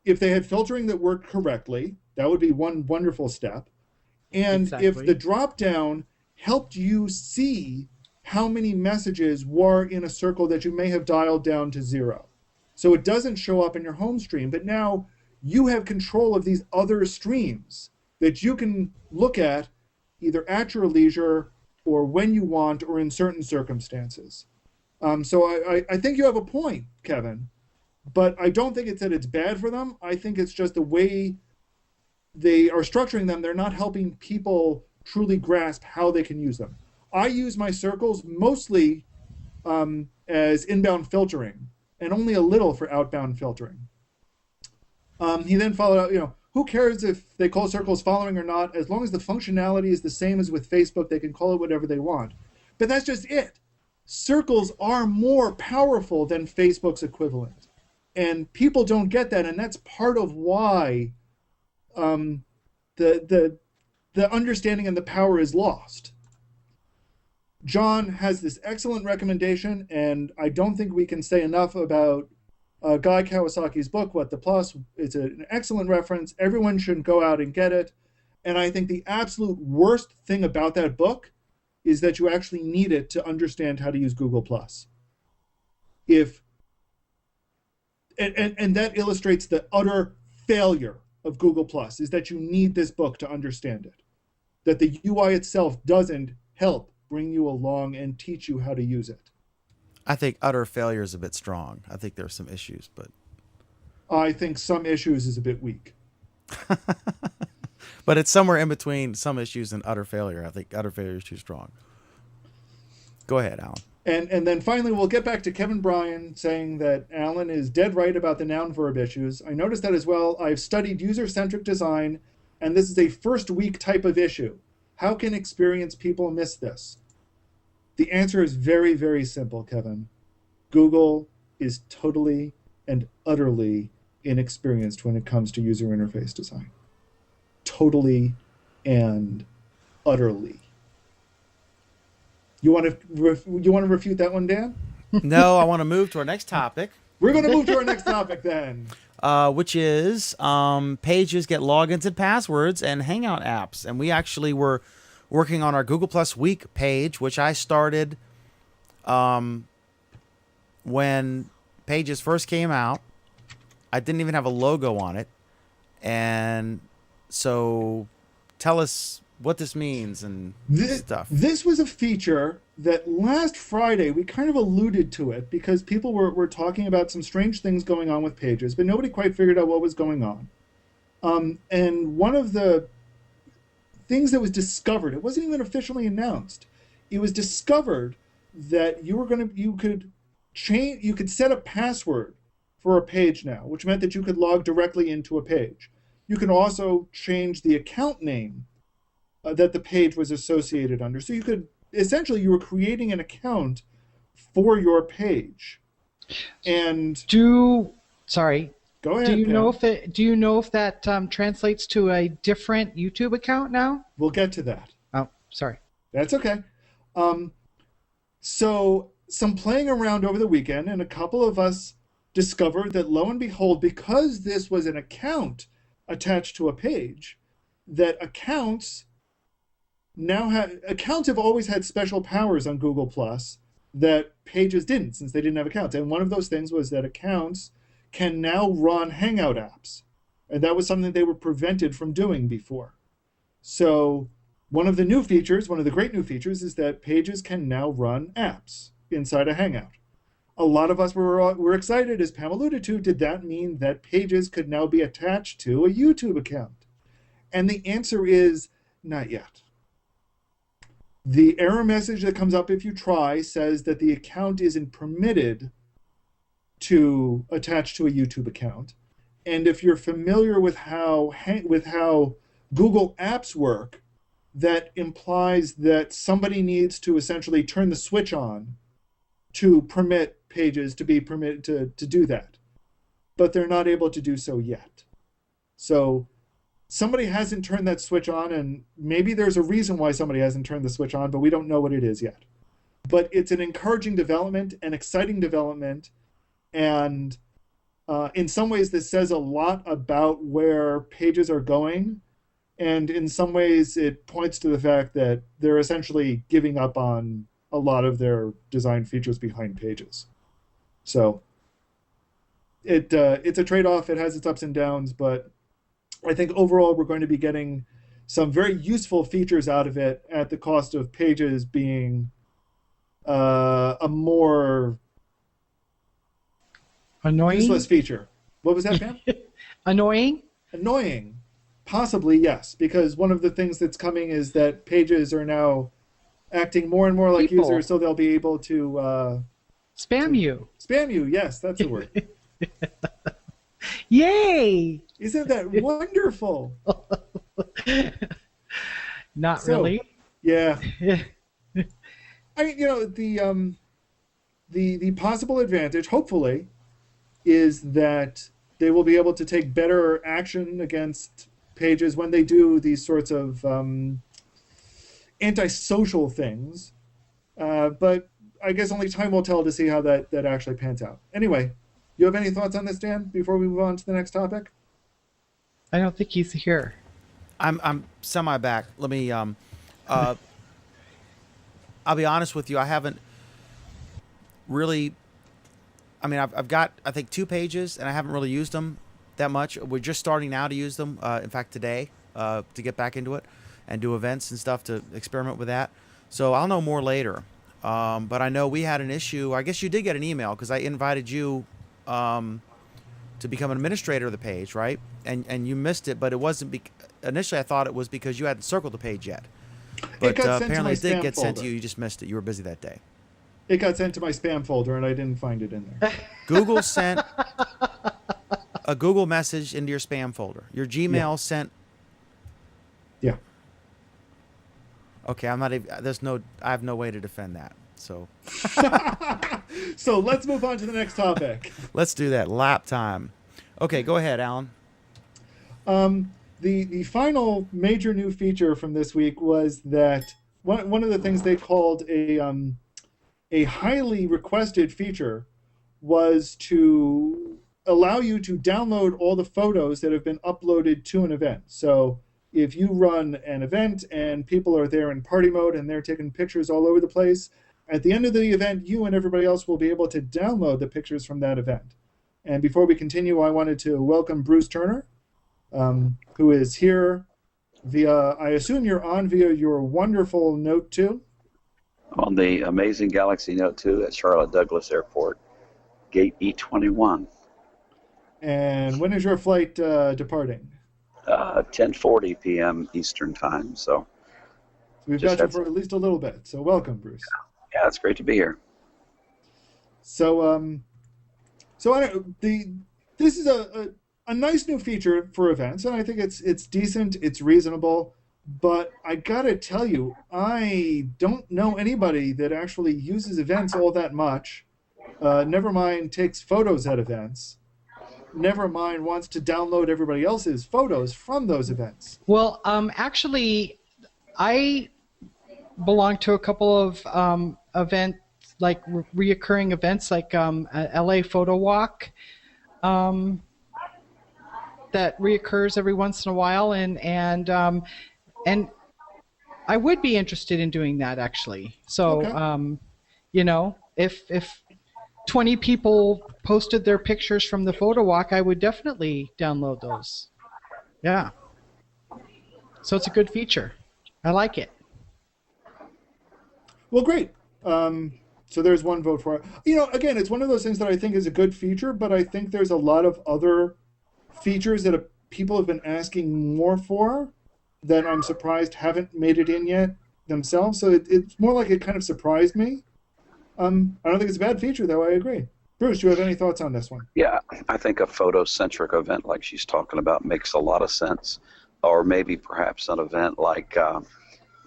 If they had filtering that worked correctly, that would be one wonderful step. And if the drop-down helped you see how many messages were in a circle that you may have dialed down to 0. So it doesn't show up in your home stream, but now you have control of these other streams that you can look at either at your leisure or when you want or in certain circumstances. So I think you have a point, Kevin, but I don't think it's that it's bad for them. I think it's just the way they are structuring them. They're not helping people truly grasp how they can use them. I use my circles mostly as inbound filtering and only a little for outbound filtering. He then followed out, who cares if they call circles following or not? As long as the functionality is the same as with Facebook, they can call it whatever they want. But that's just it. Circles are more powerful than Facebook's equivalent. And people don't get that, and that's part of why the understanding and the power is lost. John has this excellent recommendation, and I don't think we can say enough about Guy Kawasaki's book, What the Plus. It's an excellent reference. Everyone should go out and get it. And I think the absolute worst thing about that book is that you actually need it to understand how to use Google Plus. And that illustrates the utter failure of Google Plus, is that you need this book to understand it. That the UI itself doesn't help bring you along and teach you how to use it. I think utter failure is a bit strong. I think there's some issues, but I think some issues is a bit weak. But it's somewhere in between some issues and utter failure. I think utter failure is too strong. Go ahead, Alan. And then finally, we'll get back to Kevin Bryan saying that Alan is dead right about the noun-verb issues. I noticed that as well. I've studied user-centric design, and this is a first-week type of issue. How can experienced people miss this? The answer is very, very simple, Kevin. Google is totally and utterly inexperienced when it comes to user interface design. Totally and utterly. You want to refute that one, Dan? No, I want to move to our next topic. We're going to move to our next topic then. Which is pages get logins and passwords and Hangout apps. And we actually were working on our Google Plus Week page, which I started when pages first came out. I didn't even have a logo on it. And so tell us what this means and stuff. This was a feature that last Friday, we kind of alluded to it because people were talking about some strange things going on with pages, but nobody quite figured out what was going on. And one of the things that was discovered, it wasn't even officially announced. It was discovered that you could set a password for a page now, which meant that you could log directly into a page. You can also change the account name that the page was associated under. So you were creating an account for your page. And go ahead. Do you know if that translates to a different YouTube account now? We'll get to that. Oh, sorry. That's okay. So some playing around over the weekend, and a couple of us discovered that, lo and behold, because this was an account attached to a page, that accounts have always had special powers on Google Plus that pages didn't, since they didn't have accounts. And one of those things was that accounts can now run Hangout apps. And that was something they were prevented from doing before. So one of the great new features is that pages can now run apps inside a Hangout. A lot of us were excited, as Pam alluded to. Did that mean that pages could now be attached to a YouTube account? And the answer is not yet. The error message that comes up if you try says that the account isn't permitted to attach to a YouTube account. And if you're familiar with how Google Apps work, that implies that somebody needs to essentially turn the switch on to permit pages to be permitted to do that. But they're not able to do so yet. So somebody hasn't turned that switch on, and maybe there's a reason why somebody hasn't turned the switch on, but we don't know what it is yet. But it's an encouraging development, an exciting development, and in some ways this says a lot about where pages are going, and in some ways it points to the fact that they're essentially giving up on a lot of their design features behind pages. So it's a trade-off. It has its ups and downs, but I think overall we're going to be getting some very useful features out of it at the cost of pages being a more annoying, useless feature. What was that, Pam? Annoying? Annoying. Possibly, yes, because one of the things that's coming is that pages are now acting more and more like users, so they'll be able to spam you. Spam you, yes, that's the word. Yay! Isn't that wonderful? Not really. Yeah. I mean, the possible advantage, hopefully, is that they will be able to take better action against pages when they do these sorts of antisocial things, But I guess only time will tell to see how that actually pans out. Anyway, you have any thoughts on this, Dan, before we move on to the next topic? I don't think he's here. I'm semi back. Let me I'll be honest with you. I haven't really. I mean, I've got I think 2 pages, and I haven't really used them that much. We're just starting now to use them. In fact, today to get back into it and do events and stuff to experiment with that. So I'll know more later. But I know we had an issue. I guess you did get an email because I invited you to become an administrator of the page, right? And you missed it, but it wasn't. Initially, I thought it was because you hadn't circled the page yet. But apparently, it did get sent to you. You just missed it. You were busy that day. It got sent to my spam folder, and I didn't find it in there. Google sent a Google message into your spam folder. Your Gmail sent. Yeah. Okay, I'm not. I have no way to defend that. So. So let's move on to the next topic. Let's do that. Lap time. Okay, go ahead, Alan. The final major new feature from this week was that one of the things they called a highly requested feature was to allow you to download all the photos that have been uploaded to an event. So if you run an event and people are there in party mode and they're taking pictures all over the place, at the end of the event, you and everybody else will be able to download the pictures from that event. And before we continue, I wanted to welcome Bruce Turner, who is here via, I assume you're on via your wonderful Note 2? On the amazing Galaxy Note 2 at Charlotte Douglas Airport, gate E21. And when is your flight departing? 10:40 p.m. Eastern Time. So we've got you for at least a little bit. So welcome, Bruce. Yeah, it's great to be here. So, this is a nice new feature for events, and I think it's decent, it's reasonable. But I gotta tell you, I don't know anybody that actually uses events all that much. Never mind takes photos at events. Never mind wants to download everybody else's photos from those events. Well, actually, I belong to a couple of events, like reoccurring events, like LA Photo Walk, that reoccurs every once in a while, and I would be interested in doing that, actually. So, okay. If 20 people posted their pictures from the photo walk, I would definitely download those. Yeah. So it's a good feature. I like it. Well, great. So there's one vote for it. Again, it's one of those things that I think is a good feature, but I think there's a lot of other features that people have been asking more for that I'm surprised haven't made it in yet themselves. So it's more like it kind of surprised me. I don't think it's a bad feature, though. I agree. Bruce, do you have any thoughts on this one? Yeah, I think a photo-centric event like she's talking about makes a lot of sense. Or maybe perhaps an event like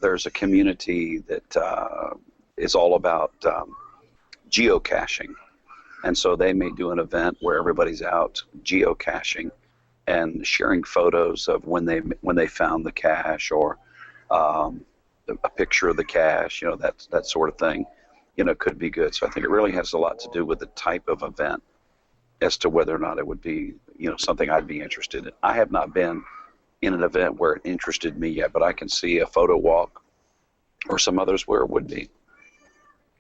there's a community that is all about geocaching. And so they may do an event where everybody's out geocaching and sharing photos of when they found the cache, or a picture of the cache, that sort of thing, could be good. So I think it really has a lot to do with the type of event as to whether or not it would be, something I'd be interested in. I have not been in an event where it interested me yet, but I can see a photo walk or some others where it would be.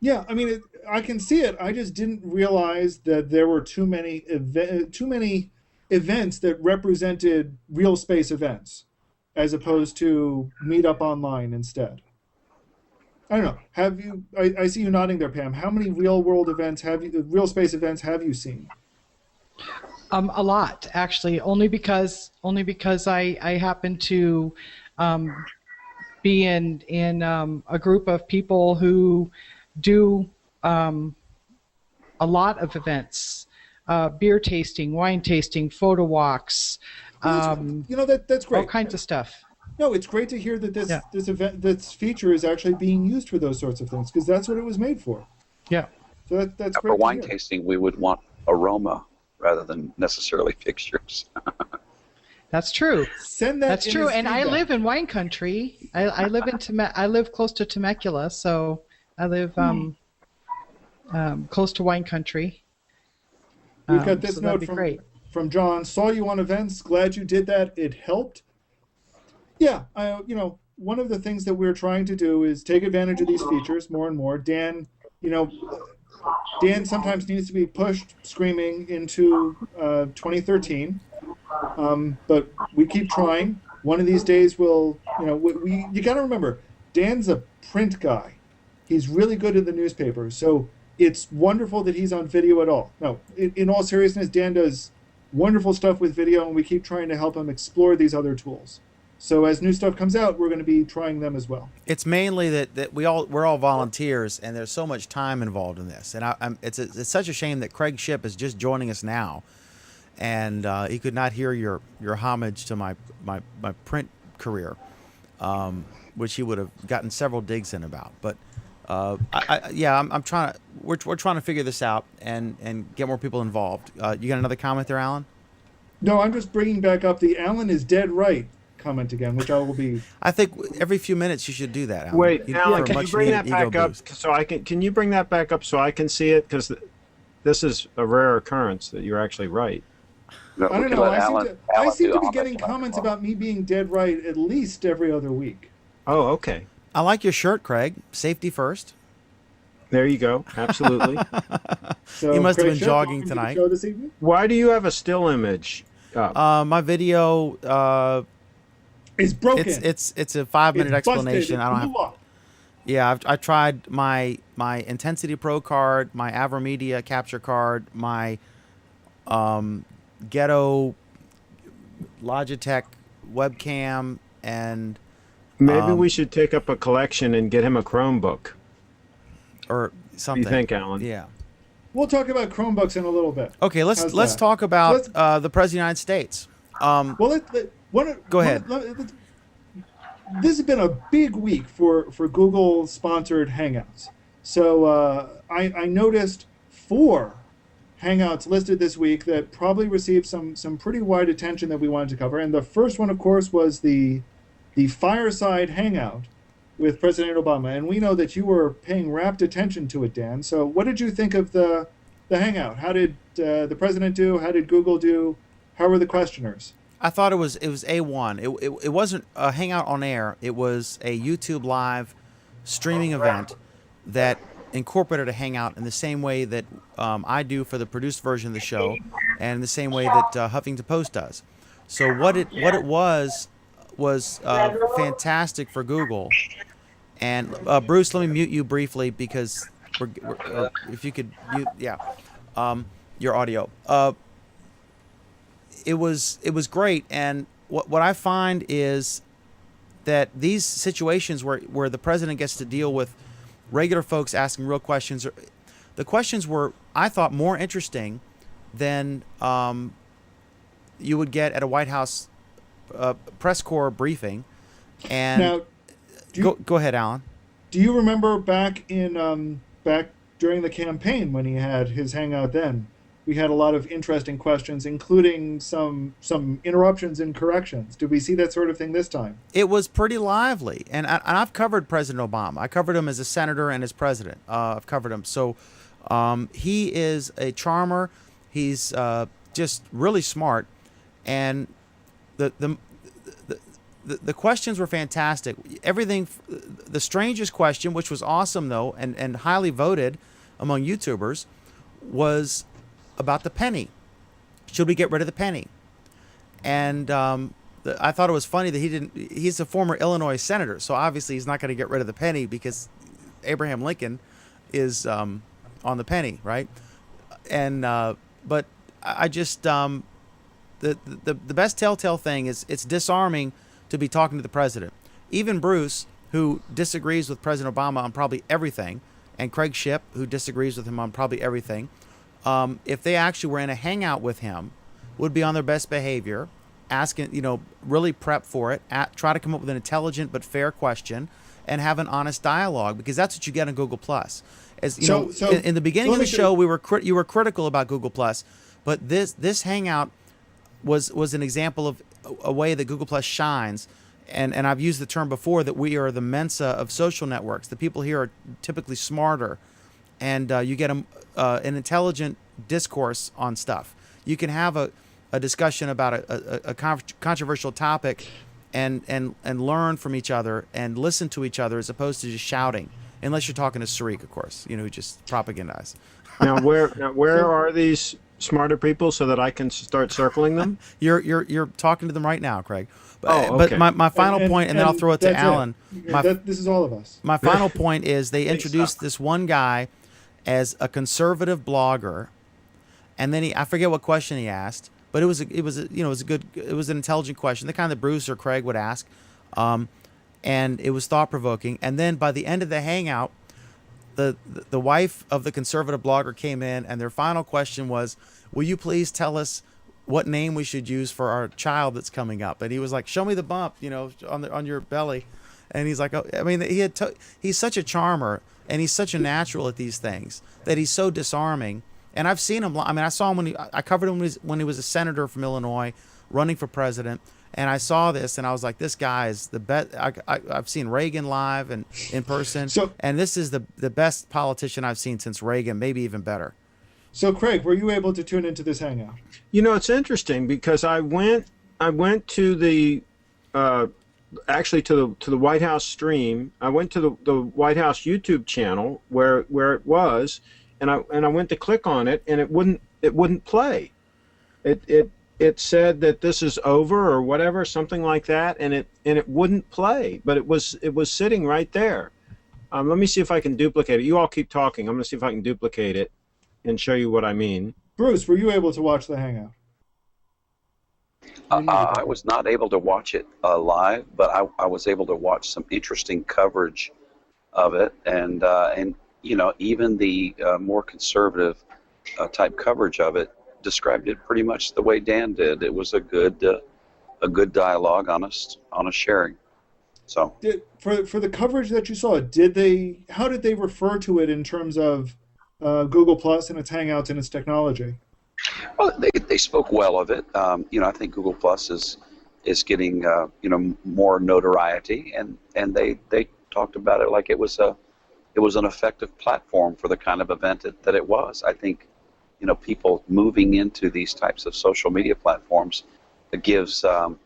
Yeah, I mean, I can see it. I just didn't realize that there were too many events that represented real space events, as opposed to meet up online instead. I don't know. Have you? I see you nodding there, Pam. How many real space events have you seen? A lot, actually. Only because I happen to be in a group of people who do a lot of events, beer tasting, wine tasting, photo walks, that's great. All kinds of stuff. No, it's great to hear that this feature is actually being used for those sorts of things, because that's what it was made for. Yeah. So that's great. For wine tasting, we would want aroma rather than necessarily pictures. That's true. Send that. That's true, and I live in wine country. I live close to Temecula, so I live close to wine country. We've got this so that'd note be great. from John. Saw you on events. Glad you did that. It helped. Yeah, one of the things that we're trying to do is take advantage of these features more and more. Dan sometimes needs to be pushed screaming into 2013, but we keep trying. One of these days you got to remember, Dan's a print guy. He's really good at the newspaper, so it's wonderful that he's on video at all. No, in all seriousness, Dan does wonderful stuff with video, and we keep trying to help him explore these other tools. So as new stuff comes out, we're going to be trying them as well. It's mainly that we're all volunteers, and there's so much time involved in this. And it's such a shame that Craig Shipp is just joining us now, and he could not hear your homage to my print career, which he would have gotten several digs in about. But I'm trying to we're trying to figure this out and get more people involved. You got another comment there, Alan? No, I'm just bringing back up the Alan is dead right comment again, which I will be. I think every few minutes you should do that, Alan. Wait, Alan, can you bring that back up so I can? Can you bring that back up so I can see it? Because this is a rare occurrence that you're actually right. No, I don't know. I seem to be getting comments about me being dead right at least every other week. Oh, okay. I like your shirt, Craig. Safety first. There you go. Absolutely. So you must have Craig been jogging tonight. To this evening? Why do you have a still image up? My video. It's broken. It's a 5-minute explanation. I don't have. Up. Yeah, I tried my Intensity Pro card, my AverMedia capture card, my Ghetto Logitech webcam, and maybe we should take up a collection and get him a Chromebook or something. What do you think, Alan? Yeah. We'll talk about Chromebooks in a little bit. Okay, let's talk about the President of the United States. Go ahead. This has been a big week for Google-sponsored Hangouts. So I noticed 4 Hangouts listed this week that probably received some pretty wide attention that we wanted to cover. And the first one, of course, was the Fireside Hangout with President Obama. And we know that you were paying rapt attention to it, Dan. So what did you think of the Hangout? How did the President do? How did Google do? How were the questioners? I thought it was A1. It wasn't a Hangout on air. It was a YouTube Live streaming event that incorporated a Hangout in the same way that I do for the produced version of the show, and the same way that Huffington Post does. So what it was fantastic for Google. And Bruce, let me mute you briefly because if you could mute, your audio. It was great, and what I find is that these situations where the president gets to deal with regular folks asking real questions, the questions were, I thought, more interesting than you would get at a White House press corps briefing. And now, go ahead, Alan. Do you remember back during the campaign when he had his Hangout then? We had a lot of interesting questions, including some interruptions and corrections. Did we see that sort of thing this time? It was pretty lively, and I've covered President Obama. I covered him as a senator and as president. I've covered him. So he is a charmer. He's just really smart, and the questions were fantastic. Everything, the strangest question, which was awesome though, and highly voted among YouTubers, was about the penny. Should we get rid of the penny? And I thought it was funny that he's a former Illinois senator, so obviously he's not going to get rid of the penny because Abraham Lincoln is on the penny, right? And but I just the best telltale thing is it's disarming to be talking to the president. Even Bruce, who disagrees with President Obama on probably everything, and Craig Shipp, who disagrees with him on probably everything, if they actually were in a Hangout with him, would be on their best behavior, asking, really prep for it, try to come up with an intelligent but fair question, and have an honest dialogue, because that's what you get on Google+. As you know, in the beginning of the show, you were critical about Google+, but this Hangout was an example of a way that Google+ shines, and I've used the term before that we are the Mensa of social networks. The people here are typically smarter, and you get an intelligent discourse on stuff. You can have a discussion about a controversial topic and learn from each other and listen to each other as opposed to just shouting. Unless you're talking to Sarik, of course, who just propagandize. Now where are these smarter people so that I can start circling them? You're talking to them right now, Craig. Oh, okay. But my final point, and then I'll throw it to Alan. This is all of us. My final point is they introduced this one guy as a conservative blogger, and then I forget what question he asked, but it was an intelligent question, the kind that Bruce or Craig would ask, and it was thought provoking. And then by the end of the hangout, the wife of the conservative blogger came in, and their final question was, "Will you please tell us what name we should use for our child that's coming up?" And he was like, "Show me the bump, on your belly." And he's like, oh, I mean, he's such a charmer, and he's such a natural at these things that he's so disarming. And I've seen him. I mean, I saw him I covered him when he was a senator from Illinois, running for president. And I saw this, and I was like, this guy is the best. I've seen Reagan live and in person, and this is the best politician I've seen since Reagan, maybe even better. So, Craig, were you able to tune into this hangout? It's interesting because I went to the actually to the White House stream. I went to the White House YouTube channel where it was, and I went to click on it, and it wouldn't play. It said that this is over or whatever, something like that, and it wouldn't play, but it was sitting right there. Let me see if I can duplicate it. You all keep talking. I'm going to see if I can duplicate it and show you what I mean. Bruce, were you able to watch the hangout? I was not able to watch it live, but I was able to watch some interesting coverage of it, and even the more conservative type coverage of it described it pretty much the way Dan did. It was a good dialogue, honest sharing. So for the coverage that you saw, how did they refer to it in terms of Google Plus and its Hangouts and its technology? Well, they spoke well of it. I think Google Plus is getting more notoriety, and they talked about it like it was an effective platform for the kind of event that it was. I think people moving into these types of social media platforms, it gives a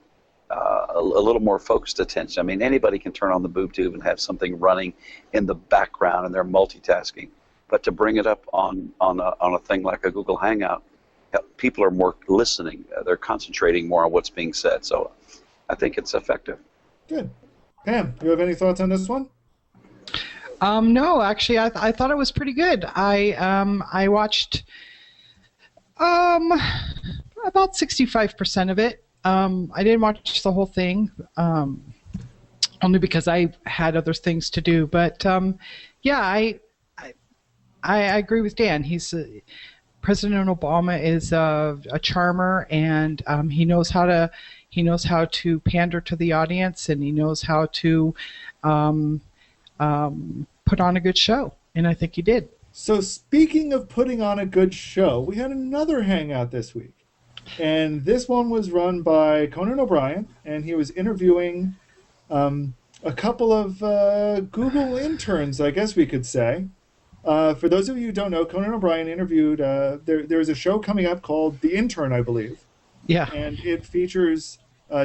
little more focused attention. I mean, anybody can turn on the boob tube and have something running in the background, and they're multitasking. But to bring it up on a thing like a Google Hangout, people are more listening. They're concentrating more on what's being said. So I think it's effective. Good. Pam, do you have any thoughts on this one? No, actually, I thought it was pretty good. I watched about 65% of it. I didn't watch the whole thing, only because I had other things to do. But yeah, I agree with Dan. President Obama is a charmer, and he knows how to pander to the audience, and he knows how to put on a good show, and I think he did. So speaking of putting on a good show, we had another hangout this week. And this one was run by Conan O'Brien, and he was interviewing a couple of Google interns, I guess we could say. For those of you who don't know, Conan O'Brien interviewed, there's a show coming up called The Intern, I believe. Yeah. And it features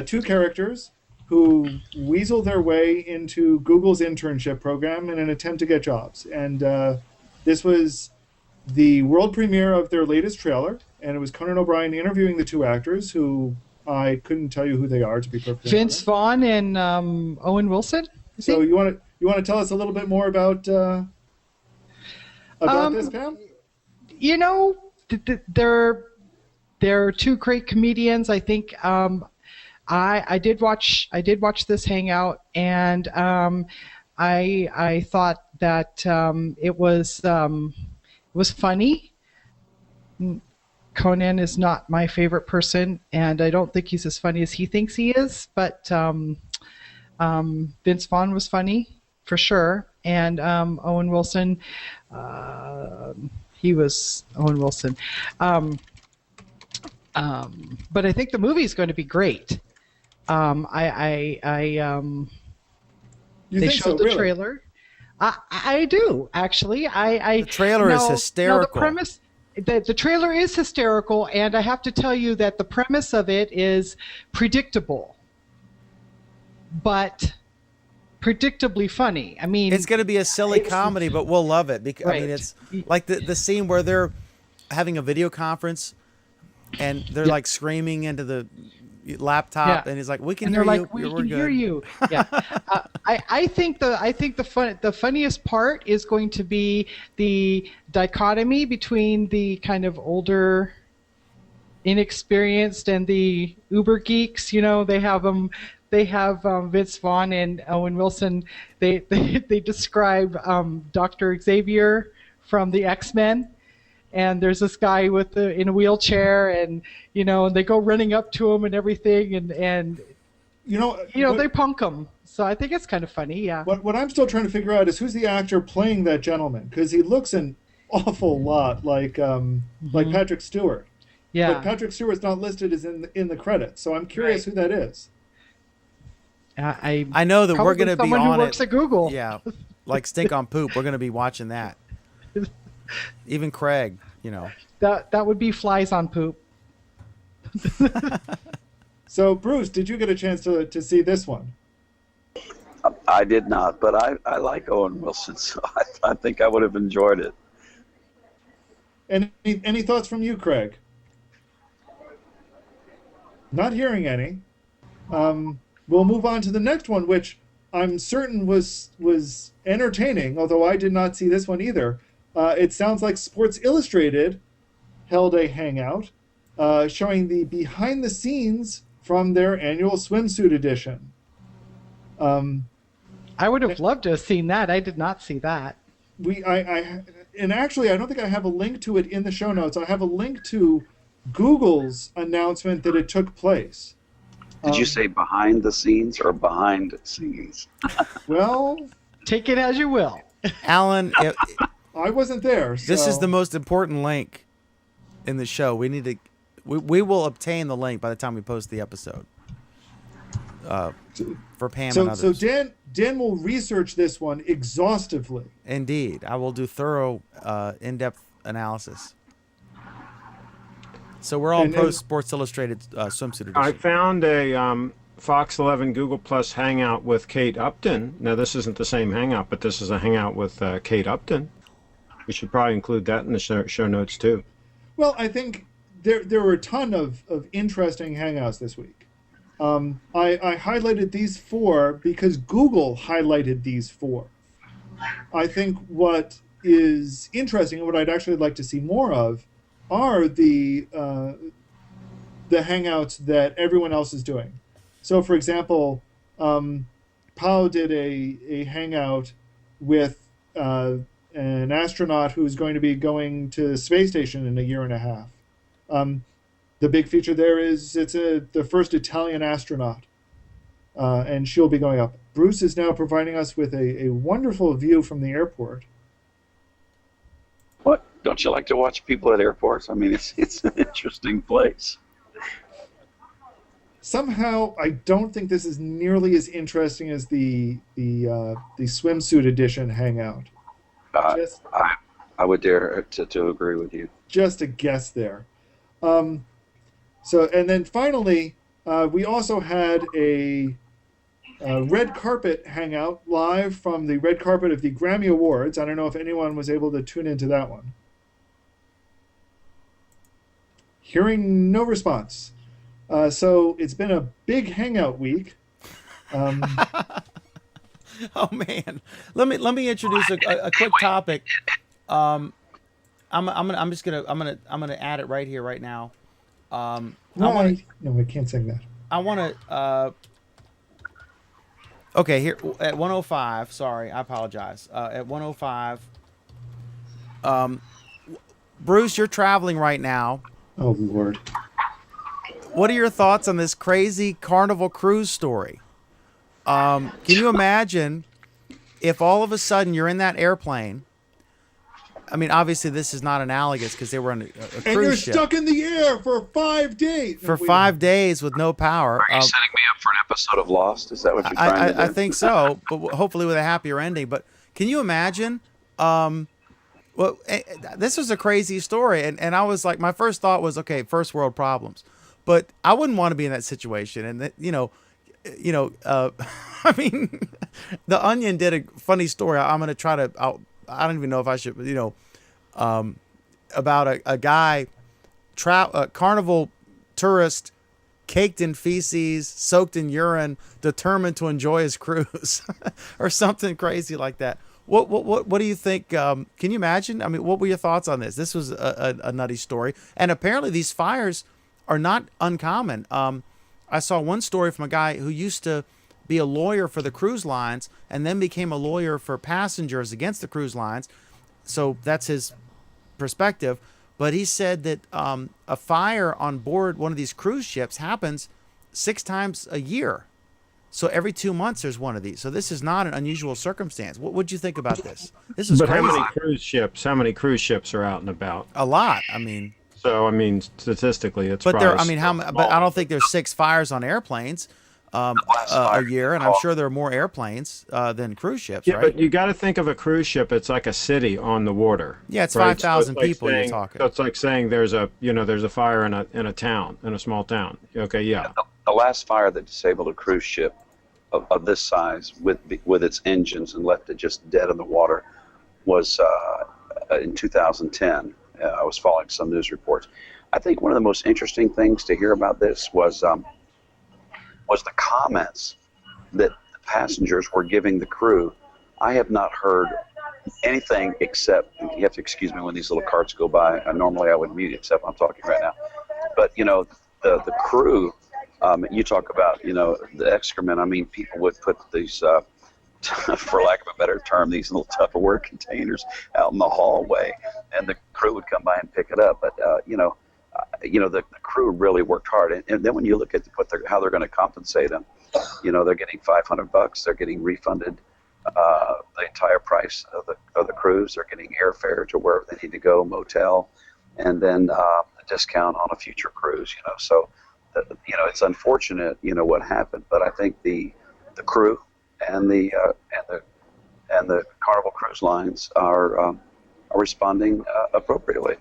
two characters who weasel their way into Google's internship program in an attempt to get jobs. And this was the world premiere of their latest trailer, and it was Conan O'Brien interviewing the two actors, who I couldn't tell you who they are, to be perfectly honest. Vince Vaughn and Owen Wilson. So you want to tell us a little bit more about this, Pam? They're two great comedians. I think I did watch this hangout, and I thought that it was funny. Conan is not my favorite person, and I don't think he's as funny as he thinks he is. But Vince Vaughn was funny for sure, and Owen Wilson, he was Owen Wilson. But I think the movie is going to be great. You they think showed so, the really? trailer. I do actually. The trailer is hysterical. No, the premise. The trailer is hysterical, and I have to tell you that the premise of it is predictable, but predictably funny. I mean, it's going to be a silly comedy, but we'll love it. Because, right. I mean, it's like the scene where they're having a video conference and they're like screaming into the laptop, and he's like, "We can hear you. We We're can good." hear you. Yeah, I think the funniest part is going to be the dichotomy between the kind of older, inexperienced and the uber geeks. You know, they have Vince Vaughn and Owen Wilson. They describe Dr. Xavier from the X-Men. And there's this guy in a wheelchair, and they go running up to him and everything, and they punk him. So I think it's kind of funny, yeah. What I'm still trying to figure out is who's the actor playing that gentleman, because he looks an awful lot like Patrick Stewart. Yeah. But Patrick Stewart's not listed as in the credits, so I'm curious who that is. I know that we're going to be on someone who works at Google. Yeah, like Stink on Poop. We're going to be watching that. Even Craig, That would be Flies on Poop. So, Bruce, did you get a chance to see this one? I did not, but I like Owen Wilson, so I think I would have enjoyed it. Any thoughts from you, Craig? Not hearing any. We'll move on to the next one, which I'm certain was entertaining, although I did not see this one either. It sounds like Sports Illustrated held a hangout showing the behind the scenes from their annual swimsuit edition. I would have loved to have seen that. I did not see that. And actually, I don't think I have a link to it in the show notes. I have a link to Google's announcement that it took place. Did you say behind the scenes or behind scenes? Well, take it as you will. Alan, I wasn't there. So. This is the most important link in the show. We need to. We will obtain the link by the time we post the episode. For Pam and others. So Dan will research this one exhaustively. Indeed, I will do thorough, in-depth analysis. So we're all pro Sports Illustrated swimsuit edition. I found a Fox 11 Google Plus Hangout with Kate Upton. Now, this isn't the same Hangout, but this is a Hangout with Kate Upton. We should probably include that in the show notes, too. Well, I think there were a ton of interesting Hangouts this week. I highlighted these 4 because Google highlighted these 4. I think what is interesting and what I'd actually like to see more of are the Hangouts that everyone else is doing. So, for example, Pau did a Hangout with an astronaut who's going to be going to the space station in a year and a half. The big feature there is the first Italian astronaut, and she'll be going up. Bruce is now providing us with a wonderful view from the airport. What? Don't you like to watch people at airports? I mean, it's an interesting place. Somehow, I don't think this is nearly as interesting as the swimsuit edition Hangout. I would dare to agree with you. Just a guess there. And then finally, we also had a red carpet hangout live from the red carpet of the Grammy Awards. I don't know if anyone was able to tune into that one. Hearing no response. So it's been a big hangout week. Oh man, let me introduce a quick topic. I'm gonna add it right here right now. No, we can't sing that. I want to. Okay, here at 105. Sorry, I apologize. At 105. Bruce, you're traveling right now. Oh Lord. What are your thoughts on this crazy Carnival cruise story? Can you imagine if all of a sudden you're in that airplane I mean, obviously this is not analogous because they were on a cruise And you're ship. stuck in the air for 5 days. For 5 days with no power. Are you setting me up for an episode of Lost? Is that what you're trying to do? I think so, but hopefully with a happier ending. But can you imagine? This was a crazy story, and I was like, my first thought was, okay, first world problems, but I wouldn't want to be in that situation. And I mean, The Onion did a funny story. I'm going to try to. I don't even know if I should. About a guy, carnival tourist, caked in feces, soaked in urine, determined to enjoy his cruise, or something crazy like that. What do you think? Can you imagine? I mean, what were your thoughts on this? This was a nutty story, and apparently these fires are not uncommon. I saw one story from a guy who used to be a lawyer for the cruise lines and then became a lawyer for passengers against the cruise lines. So that's his perspective. But he said that a fire on board one of these cruise ships happens 6 times a year. So every 2 months there's one of these. So this is not an unusual circumstance. What would you think about this? This is crazy. How many cruise ships are out and about? A lot. I mean. So I mean, statistically, it's. But there. I mean, But I don't think there's 6 fires on airplanes a year, and I'm sure there are more airplanes than cruise ships. Yeah, right? But you got to think of a cruise ship. It's like a city on the water. Yeah, it's right? 5,000 so it's people. Saying, you're talking. So it's like saying there's a fire in a town, in a small town. Okay, yeah. The last fire that disabled a cruise ship of this size with its engines and left it just dead in the water was in 2010. I was following some news reports. I think one of the most interesting things to hear about this was the comments that the passengers were giving the crew. I have not heard anything except, you have to excuse me when these little carts go by. Normally I would mute except I'm talking right now. But, the crew, you talk about, the excrement. I mean, people would put these, for lack of a better term, these little Tupperware containers out in the hallway, and the crew would come by and pick it up. But, the crew really worked hard. And then when you look at how they're going to compensate them, they're getting $500. They're getting refunded the entire price of the cruise. They're getting airfare to wherever they need to go, motel, and then a discount on a future cruise. So it's unfortunate, what happened, but I think the crew and the Carnival Cruise Lines are responding appropriately.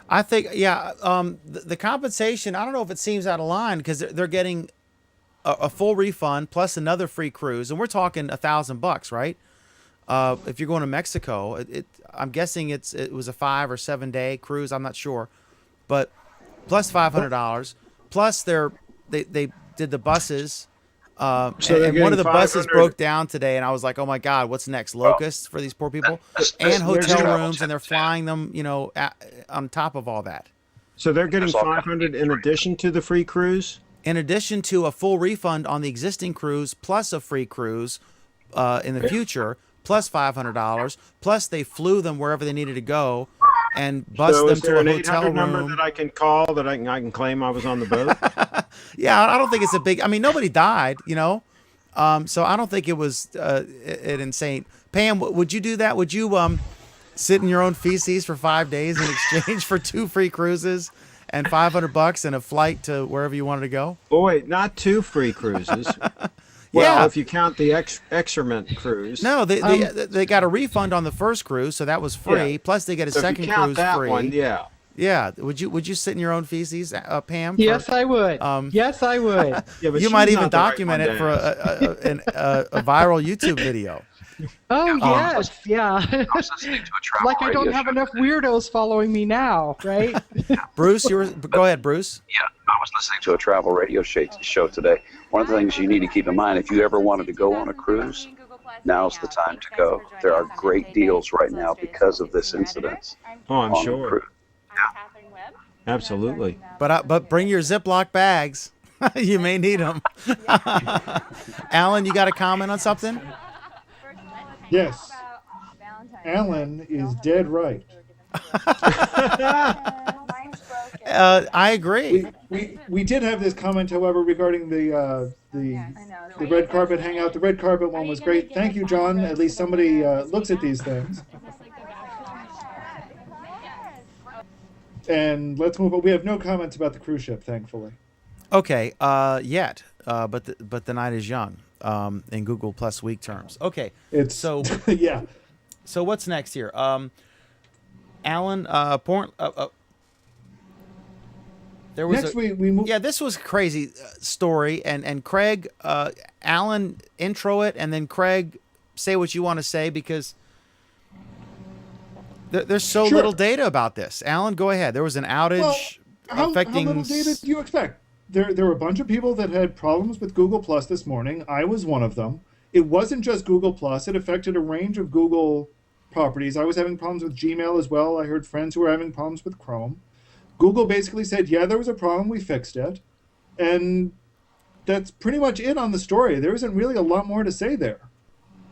I think, the compensation, I don't know if it seems out of line because they're getting a full refund plus another free cruise, and we're talking $1,000, right? If you're going to Mexico, I'm guessing it was a 5 or 7 day cruise. I'm not sure, but plus $500, plus they did the buses. And one of the buses broke down today, and I was like, "Oh my God, what's next? Locusts for these poor people, and hotel rooms, and they're flying them, on top of all that." So they're getting $500 in addition to the free cruise. In addition to a full refund on the existing cruise, plus a free cruise in the future, plus $500, plus they flew them wherever they needed to go, and bussed them to a hotel room. Number that I can call that I can claim I was on the boat. Yeah, I don't think it's a big. I mean, nobody died, so I don't think it was an insane. Pam, would you do that? Would you sit in your own feces for 5 days in exchange for 2 free cruises and $500 and a flight to wherever you wanted to go? Oh wait, not 2 free cruises. Well, if you count the excrement cruise. No, they got a refund on the first cruise, so that was free. Yeah. Plus, they get a second cruise free. One, yeah. Yeah. Would you sit in your own feces, Pam? Yes, I would. Yes, I would. Yeah, but you might even document it for a viral YouTube video. Oh yes, yeah. I was listening to a travel like I don't have enough weirdos following me now, right? Bruce, go ahead, Bruce. Yeah, I was listening to a travel radio show today. One of the things you need to keep in mind, if you ever wanted to go on a cruise, now's the time to go. There are great deals right now because of this incident. Oh, I'm sure. Yeah. Absolutely. But bring your Ziploc bags. You may need them. Alan, you got a comment on something? Yes. Alan is dead right. I agree. We did have this comment, however, regarding the red carpet hangout. The red carpet one was great. Thank you, John. At least somebody looks at these things. And let's move on. We have no comments about the cruise ship, thankfully. Okay, yet, but the night is young, in Google Plus Week terms. Okay, so yeah. So what's next here? Alan, there was next we move. Yeah, this was a crazy story, and Craig, Alan, intro it, and then Craig, say what you want to say because there's so little data about this. Alan, go ahead. There was an outage affecting. How little data do you expect? There were a bunch of people that had problems with Google Plus this morning. I was one of them. It wasn't just Google Plus. It affected a range of Google properties. I was having problems with Gmail as well. I heard friends who were having problems with Chrome. Google basically said, yeah, there was a problem. We fixed it. And that's pretty much it on the story. There isn't really a lot more to say there.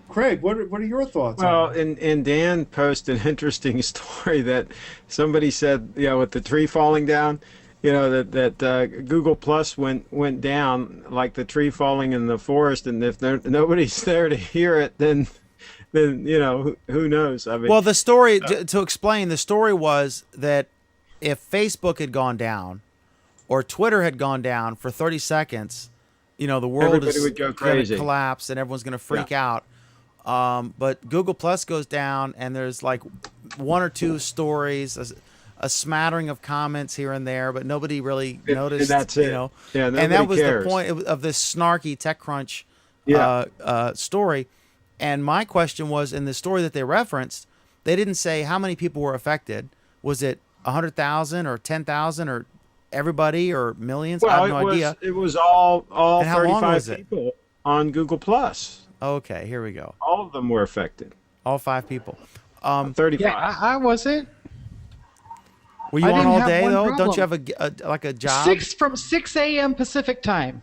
Craig, what are your thoughts on it? And Dan posted an interesting story that somebody said, with the tree falling down, that Google Plus went down like the tree falling in the forest, and if nobody's there to hear it, then who knows? I mean, well, the story to explain, the story was that if Facebook had gone down, or Twitter had gone down for 30 seconds, the world everybody would go crazy, collapse, and everyone's going to freak out. But Google Plus goes down, and there's like one or two stories, a smattering of comments here and there, but nobody really noticed. And that's it. Yeah, and that was the point of this snarky TechCrunch story. And my question was, in the story that they referenced, they didn't say how many people were affected. Was it 100,000 or 10,000 or everybody or millions? Well, I have no idea. It was all 35 people on Google Plus. Okay, here we go. All of them were affected. All 5 people. 35. Yeah, I wasn't. Were you on all day though? Problem. Don't you have a job? From 6 a.m. Pacific time.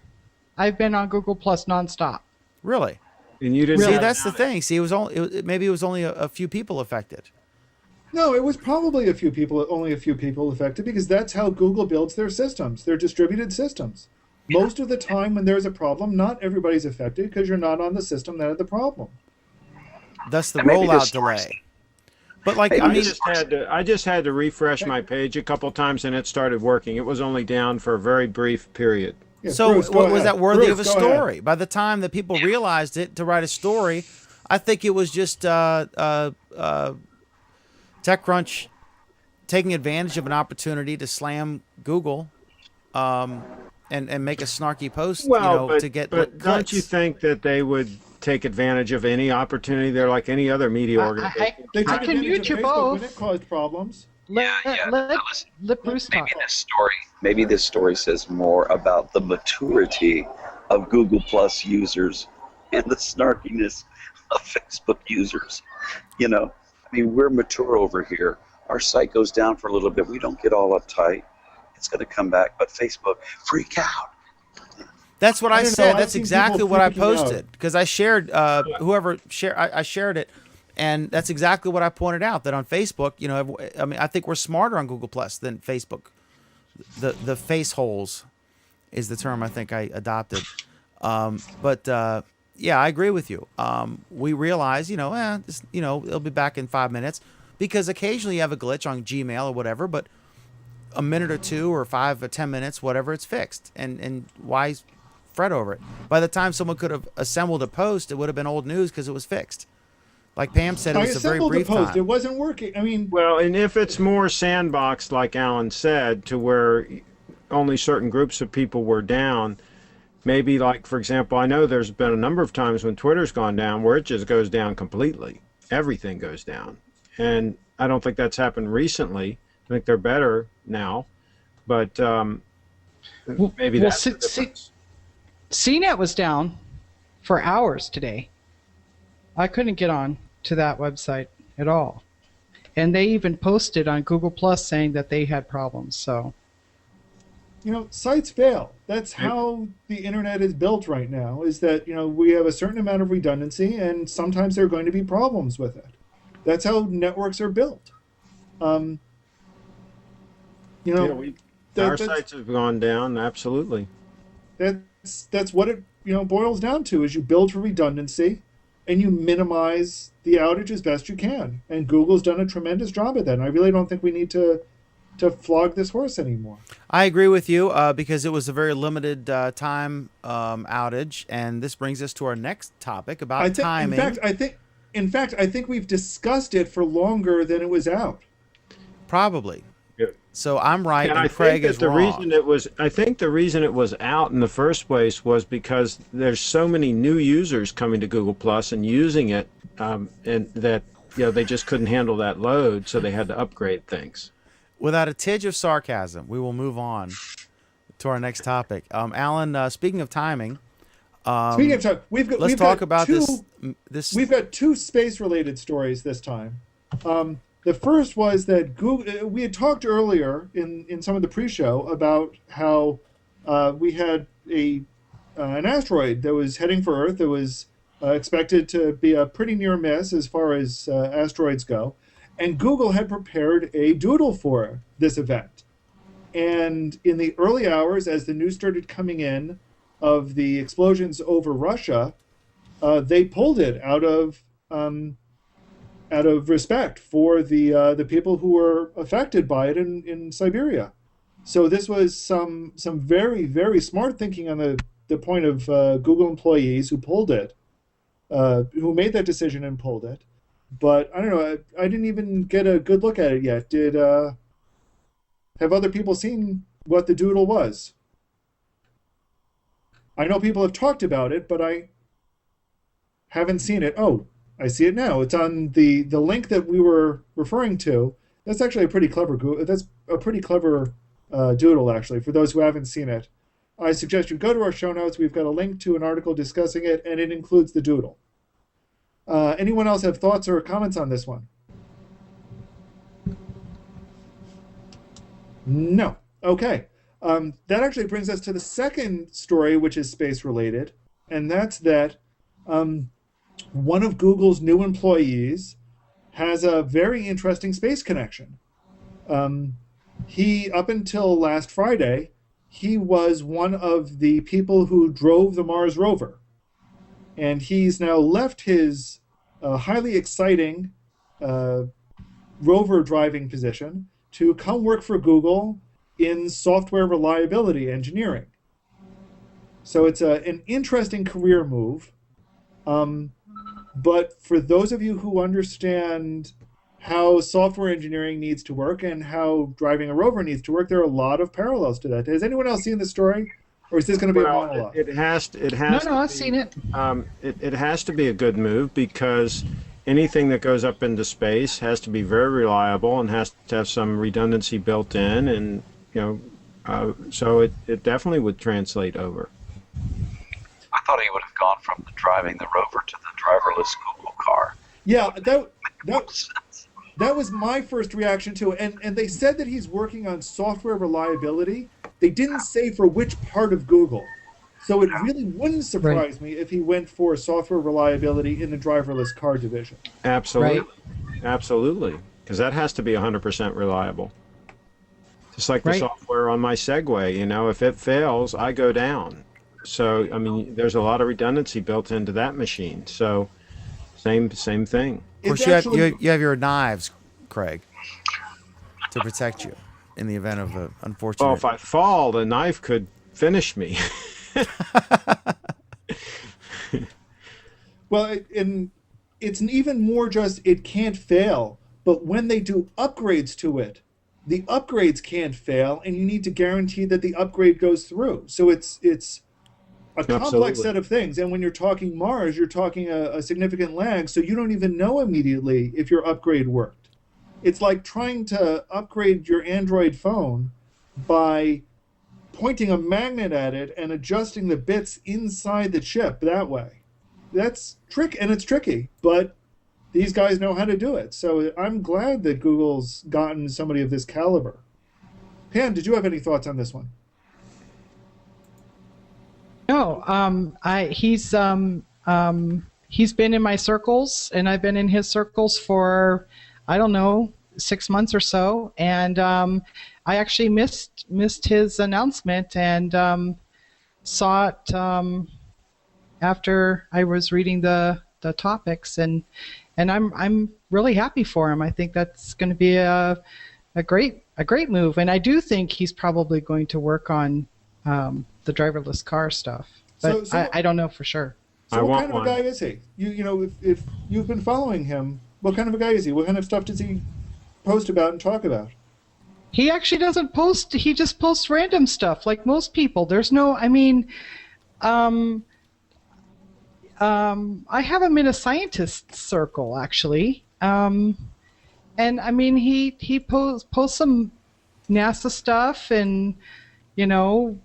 I've been on Google Plus nonstop. Really? And you didn't see? That's the thing. See, maybe it was only a few people affected. No, it was probably only a few people affected, because that's how Google builds their systems. They're distributed systems. Most of the time when there's a problem, not everybody's affected because you're not on the system that had the problem. That's the rollout delay. But I just had to refresh my page a couple times and it started working. It was only down for a very brief period. Yeah, so Bruce, was that worthy of a story? Ahead. By the time that people realized it to write a story, I think it was just TechCrunch taking advantage of an opportunity to slam Google and make a snarky post, to get but clicks. Don't you think that they would take advantage of any opportunity? They're like any other media organization. I can mute you both. When it caused problems. Let Bruce talk. Maybe this story says more about the maturity of Google Plus users and the snarkiness of Facebook users. We're mature over here. Our site goes down for a little bit. We don't get all uptight. It's going to come back. But Facebook, freak out. That's what I said. That's exactly what I posted, because I shared I shared it, and that's exactly what I pointed out, that on Facebook, I think we're smarter on Google Plus than Facebook. The face holes is the term I think I adopted. Yeah, I agree with you. We realize, it'll be back in 5 minutes, because occasionally you have a glitch on Gmail or whatever, but a minute or 2 or 5 or 10 minutes, whatever, it's fixed. And why fret over it? By the time someone could have assembled a post, it would have been old news because it was fixed. Like Pam said, it was a very brief time. It wasn't working. Well, and if it's more sandboxed, like Alan said, to where only certain groups of people were down, maybe, like, for example, I know there's been a number of times when Twitter's gone down where it just goes down completely. Everything goes down. And I don't think that's happened recently. I think they're better now. But maybe that's the difference. CNET was down for hours today. I couldn't get on to that website at all. And they even posted on Google Plus saying that they had problems. So, sites fail. That's how the internet is built right now, is that, we have a certain amount of redundancy, and sometimes there are going to be problems with it. That's how networks are built. Our sites have gone down, absolutely. That's what it boils down to, is you build for redundancy and you minimize the outage as best you can. And Google's done a tremendous job at that. And I really don't think we need to flog this horse anymore. I agree with you because it was a very limited time outage, and this brings us to our next topic about timing. In fact, I think we've discussed it for longer than it was out. Probably. Yeah. So I'm right, and I Craig think is that the wrong. reason it was, I think the reason it was out in the first place was because there's so many new users coming to Google Plus and using it, and that they just couldn't handle that load, so they had to upgrade things. Without a tidge of sarcasm, we will move on to our next topic. Alan, speaking of timing, we've talk about two, this. We've got two space-related stories this time. The first was that Google. We had talked earlier in some of the pre-show about how we had an asteroid that was heading for Earth that was expected to be a pretty near miss as far as asteroids go, and Google had prepared a Doodle for this event. And in the early hours, as the news started coming in of the explosions over Russia, they pulled it out of respect for the people who were affected by it in Siberia. So this was some very, very smart thinking on the point of Google employees who pulled it, who made that decision and pulled it. But I don't know, I didn't even get a good look at it yet. Have other people seen what the Doodle was? I know people have talked about it, but I haven't seen it. Oh, I see it now. It's on the link that we were referring to. That's actually a pretty clever Doodle, actually, for those who haven't seen it. I suggest you go to our show notes. We've got a link to an article discussing it, and it includes the Doodle. Anyone else have thoughts or comments on this one? No. Okay. That actually brings us to the second story, which is space-related, and that's that one of Google's new employees has a very interesting space connection. Up until last Friday, he was one of the people who drove the Mars rover. And he's now left his highly exciting rover driving position to come work for Google in software reliability engineering. So it's an interesting career move. But for those of you who understand how software engineering needs to work and how driving a rover needs to work, there are a lot of parallels to that. Has anyone else seen the story? Or is this going to be a monologue? It has No, I've seen it. It has to be a good move because anything that goes up into space has to be very reliable and has to have some redundancy built in, and so it definitely would translate over. I thought he would have gone from driving the rover to the driverless Google car. Yeah, that was my first reaction to it. And they said that he's working on software reliability. They didn't say for which part of Google. So it really wouldn't surprise me if he went for software reliability in the driverless car division. Absolutely. Right. Absolutely. Because that has to be 100% reliable. Just like the software on my Segway, if it fails, I go down. So, I mean, there's a lot of redundancy built into that machine. So, same thing. Of course, you have your knives, Craig, to protect you in the event of an unfortunate... Well, if I fall, the knife could finish me. Well, and it's even more just it can't fail. But when they do upgrades to it, the upgrades can't fail, and you need to guarantee that the upgrade goes through. So it's a complex set of things. And when you're talking Mars, you're talking a significant lag, so you don't even know immediately if your upgrade worked. It's like trying to upgrade your Android phone by pointing a magnet at it and adjusting the bits inside the chip that way. That's it's tricky, but these guys know how to do it. So I'm glad that Google's gotten somebody of this caliber. Pam, did you have any thoughts on this one? No, he's been in my circles, and I've been in his circles for, I don't know, 6 months or so, and I actually missed his announcement and saw it after I was reading the topics, and I'm really happy for him. I think that's going to be a a great move, and I do think he's probably going to work on the driverless car stuff, but I don't know for sure. So what kind of a guy is he? You know, if you've been following him, what kind of a guy is he? What kind of stuff does he post about and talk about? He actually doesn't post. He just posts random stuff like most people. There's no. I mean, I have him in a scientist circle actually, and I mean he posts some NASA stuff, and you know,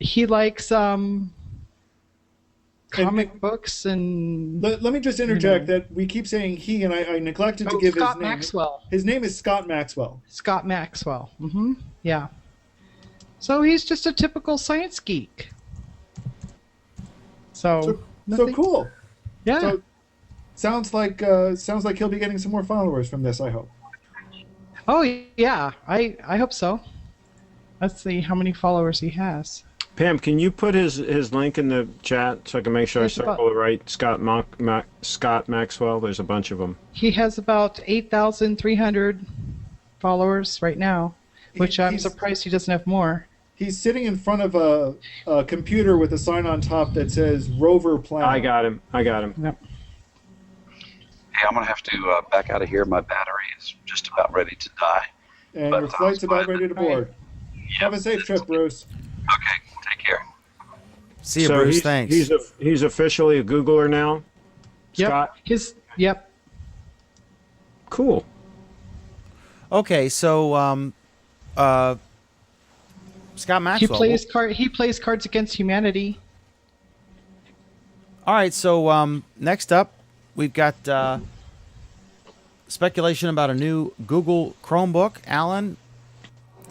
he likes comic books and. Let me just interject that we keep saying he, and I neglected to give Scott his name. Maxwell. His name is Scott Maxwell. Scott Maxwell. Mm-hmm. Yeah. So he's just a typical science geek. So cool. Yeah. So, sounds like he'll be getting some more followers from this, I hope. Oh yeah, I hope so. Let's see how many followers he has. Pam, can you put his link in the chat so I can make sure I circle it right? Scott Maxwell. There's a bunch of them. He has about 8,300 followers right now, which I'm surprised he doesn't have more. He's sitting in front of a computer with a sign on top that says Rover Planet. I got him. Yep. Hey, I'm going to have to back out of here. My battery is just about ready to die. And your flight's about ready to board. Yep. Have a safe trip, Bruce. Okay, take care. See you, Bruce. Thanks. He's officially a Googler now. Yep. Scott. Yep. Cool. Okay, so Scott Maxwell. He plays Cards Against Humanity. All right, so next up, we've got speculation about a new Google Chromebook. Alan,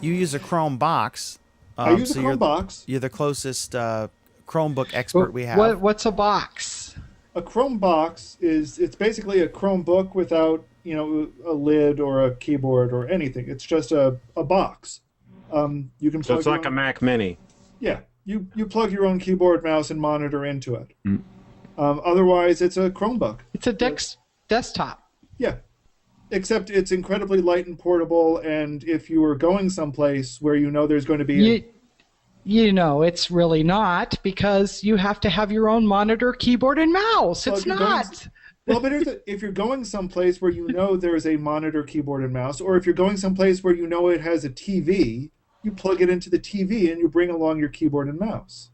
you use a Chromebox. I use a Chromebox. You're the closest Chromebook expert we have. What's a box? A Chromebox it's basically a Chromebook without a lid or a keyboard or anything. It's just a box. You can. So it's like a Mac Mini. Yeah, you plug your own keyboard, mouse, and monitor into it. Otherwise, it's a Chromebook. It's a desktop. Yeah, except it's incredibly light and portable. And if you are going someplace where there's going to be it's really not, because you have to have your own monitor, keyboard, and mouse. It's not. Well, but if you're going someplace where there's a monitor, keyboard, and mouse, or if you're going someplace where it has a TV, you plug it into the TV and you bring along your keyboard and mouse,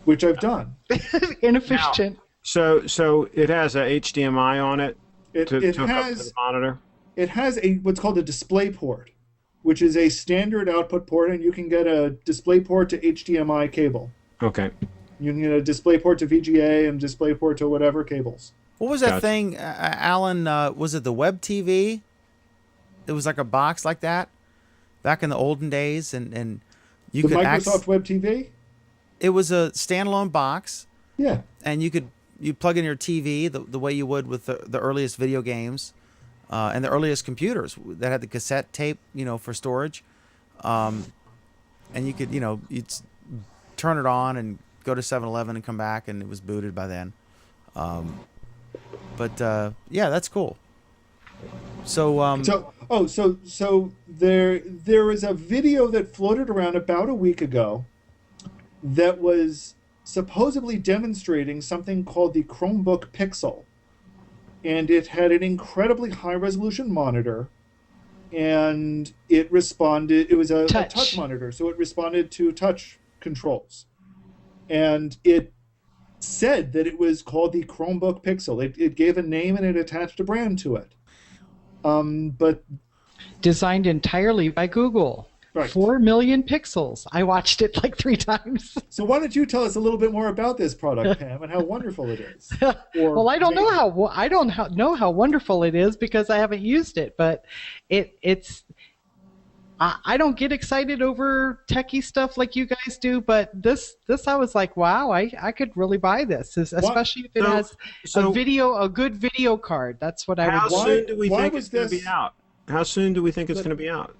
which I've done. Inefficient. Now, so it has a HDMI on it to hook up to the monitor? It has what's called a display port, which is a standard output port, and you can get a display port to HDMI cable. Okay. You can get a display port to VGA and display port to whatever cables. What was that thing, Alan? Was it the Web TV? It was like a box like that back in the olden days, and you could Microsoft Web TV? It was a standalone box. Yeah. And you plug in your TV the way you would with the earliest video games, and the earliest computers that had the cassette tape, for storage, and you could you'd turn it on and go to 7-Eleven and come back, and it was booted by then. But yeah, that's cool. So there is a video that floated around about a week ago that was supposedly demonstrating something called the Chromebook Pixel, and it had an incredibly high resolution monitor, and it responded. It was a touch monitor, so it responded to touch controls. And it said that it was called the Chromebook Pixel. It gave a name and it attached a brand to it. But designed entirely by Google. Right. 4 million pixels. I watched it like 3 times. So why don't you tell us a little bit more about this product, Pam, and how wonderful it is? Well, I don't know how wonderful it is because I haven't used it, but it's. I don't get excited over techie stuff like you guys do, but this I was like, wow, I could really buy this, especially if it has a good video card. That's what I would want. How soon do we think it's going to be out? How soon do we think it's going to be out?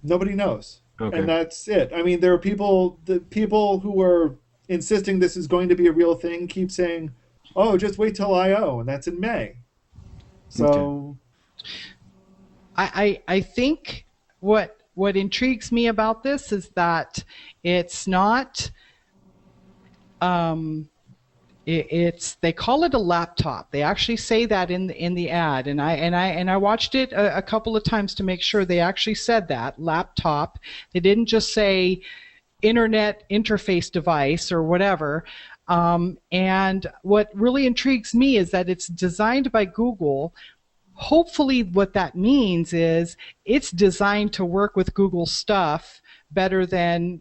Nobody knows. Okay. And that's it. I mean, there are the people who are insisting this is going to be a real thing keep saying, oh, just wait till I/O, and that's in May. So I think what intrigues me about this is that it's not it's they call it a laptop. They actually say that in the ad, and I watched it a couple of times to make sure they actually said that laptop. They didn't just say internet interface device or whatever. And what really intrigues me is that it's designed by Google. Hopefully what that means is it's designed to work with Google stuff better than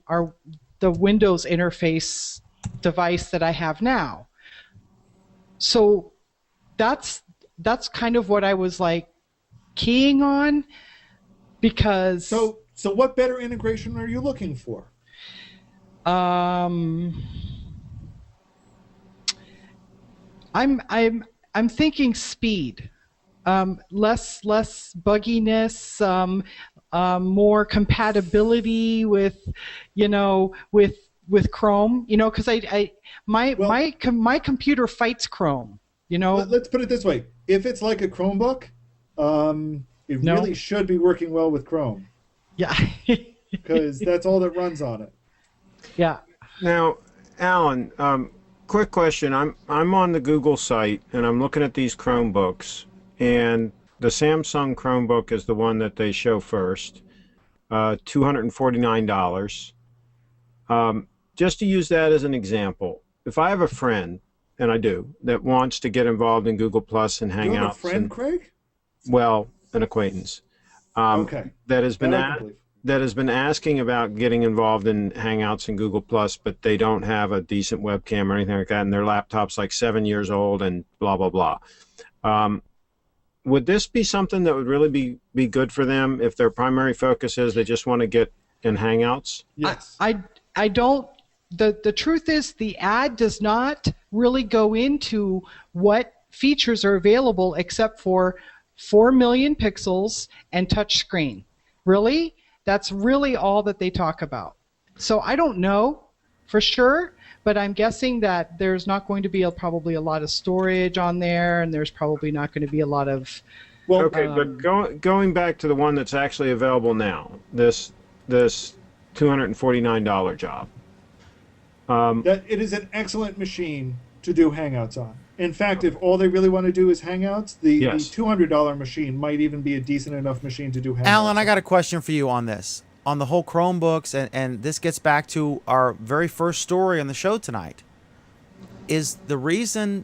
the Windows interface device that I have now. So that's kind of what I was like keying on, because So what better integration are you looking for? I'm thinking speed. Less bugginess, more compatibility with Chrome, because my computer fights Chrome, Let's put it this way: if it's like a Chromebook, it really should be working well with Chrome. Yeah, because that's all that runs on it. Yeah. Now, Alan, quick question. I'm on the Google site and I'm looking at these Chromebooks. And the Samsung Chromebook is the one that they show first, $249. Just to use that as an example, if I have a friend, and I do, that wants to get involved in Google Plus and Hangouts. You have a friend, Craig? Well, an acquaintance. Okay. That has been asking about getting involved in Hangouts and Google Plus, but they don't have a decent webcam or anything like that, and their laptop's like 7 years old and blah, blah, blah. Would this be something that would really be good for them if their primary focus is they just want to get in Hangouts? Yes. I don't. The truth is the ad does not really go into what features are available except for 4 million pixels and touch screen. Really? That's really all that they talk about. So I don't know for sure, but I'm guessing that there's not going to be probably a lot of storage on there, and there's probably not going to be a lot of... Well, okay, but going back to the one that's actually available now, this $249 job. That it is an excellent machine to do Hangouts on. In fact, if all they really want to do is Hangouts, the $200 machine might even be a decent enough machine to do Hangouts. Alan, I got a question for you on this. On the whole Chromebooks, and this gets back to our very first story on the show tonight, is the reason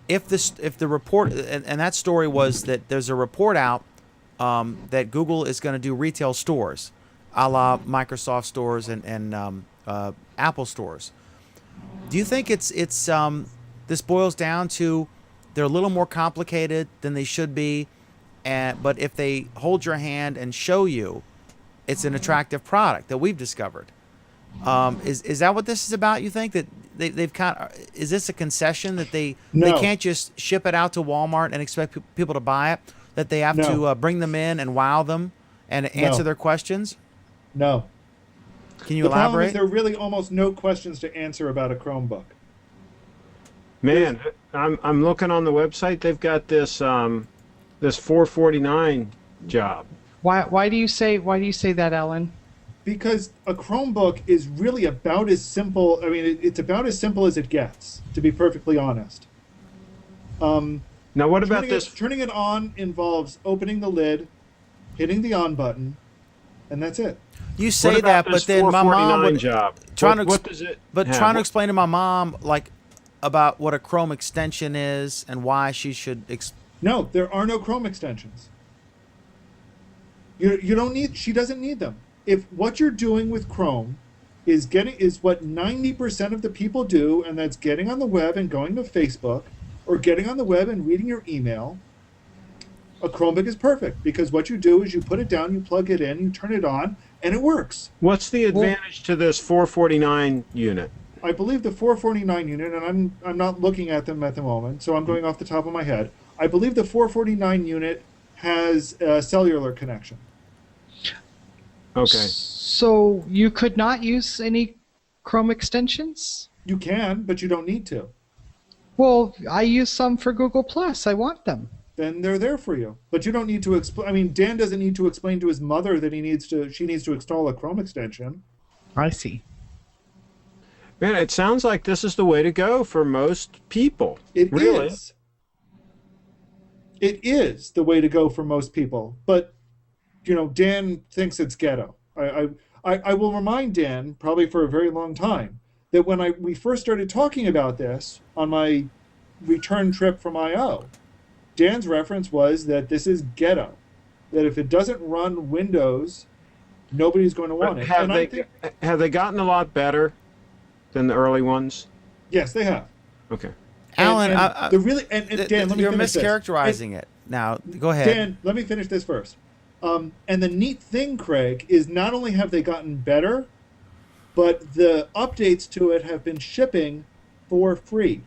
if the report, and that story was that there's a report out that Google is going to do retail stores, a la Microsoft stores and Apple stores. Do you think it's this boils down to they're a little more complicated than they should be, but if they hold your hand and show you, it's an attractive product that we've discovered? Is that what this is about? You think that they've is this a concession that they can't just ship it out to Walmart and expect people to buy it? That they have to bring them in and wow them and answer their questions? No. Can you elaborate? The problem is elaborate? there are really almost no questions to answer about a Chromebook. Man, I'm looking on the website. They've got this this $449 job. Why do you say that, Ellen? Because a Chromebook is really about as simple. I mean, it's about as simple as it gets, to be perfectly honest. Now, what about this? Turning it on involves opening the lid, hitting the on button, and that's it. You say that, but then my mom would job. What does it? But trying to explain to my mom about what a Chrome extension is and why she should. No, there are no Chrome extensions. You don't need. She doesn't need them. If what you're doing with Chrome is what 90% of the people do, and that's getting on the web and going to Facebook, or getting on the web and reading your email, a Chromebook is perfect, because what you do is you put it down, you plug it in, you turn it on, and it works. What's the advantage to this 449 unit? I believe the 449 unit, and I'm not looking at them at the moment, so I'm going off the top of my head. I believe the 449 unit has a cellular connection. Okay. So you could not use any Chrome extensions? You can, but you don't need to. Well, I use some for Google Plus. I want them. then they're there for you. But you don't need to explain. I mean, Dan doesn't need to explain to his mother that she needs to install a Chrome extension. I see. Man, it sounds like this is the way to go for most people. It really is. It is the way to go for most people. But, Dan thinks it's ghetto. I will remind Dan, probably for a very long time, that when we first started talking about this on my return trip from I.O., Dan's reference was that this is ghetto. That if it doesn't run Windows, nobody's going to want it. Have they gotten a lot better than the early ones? Yes, they have. Okay. Alan, Dan, let me you're finish mischaracterizing it. Now, go ahead. Dan, let me finish this first. And the neat thing, Craig, is not only have they gotten better, but the updates to it have been shipping for free.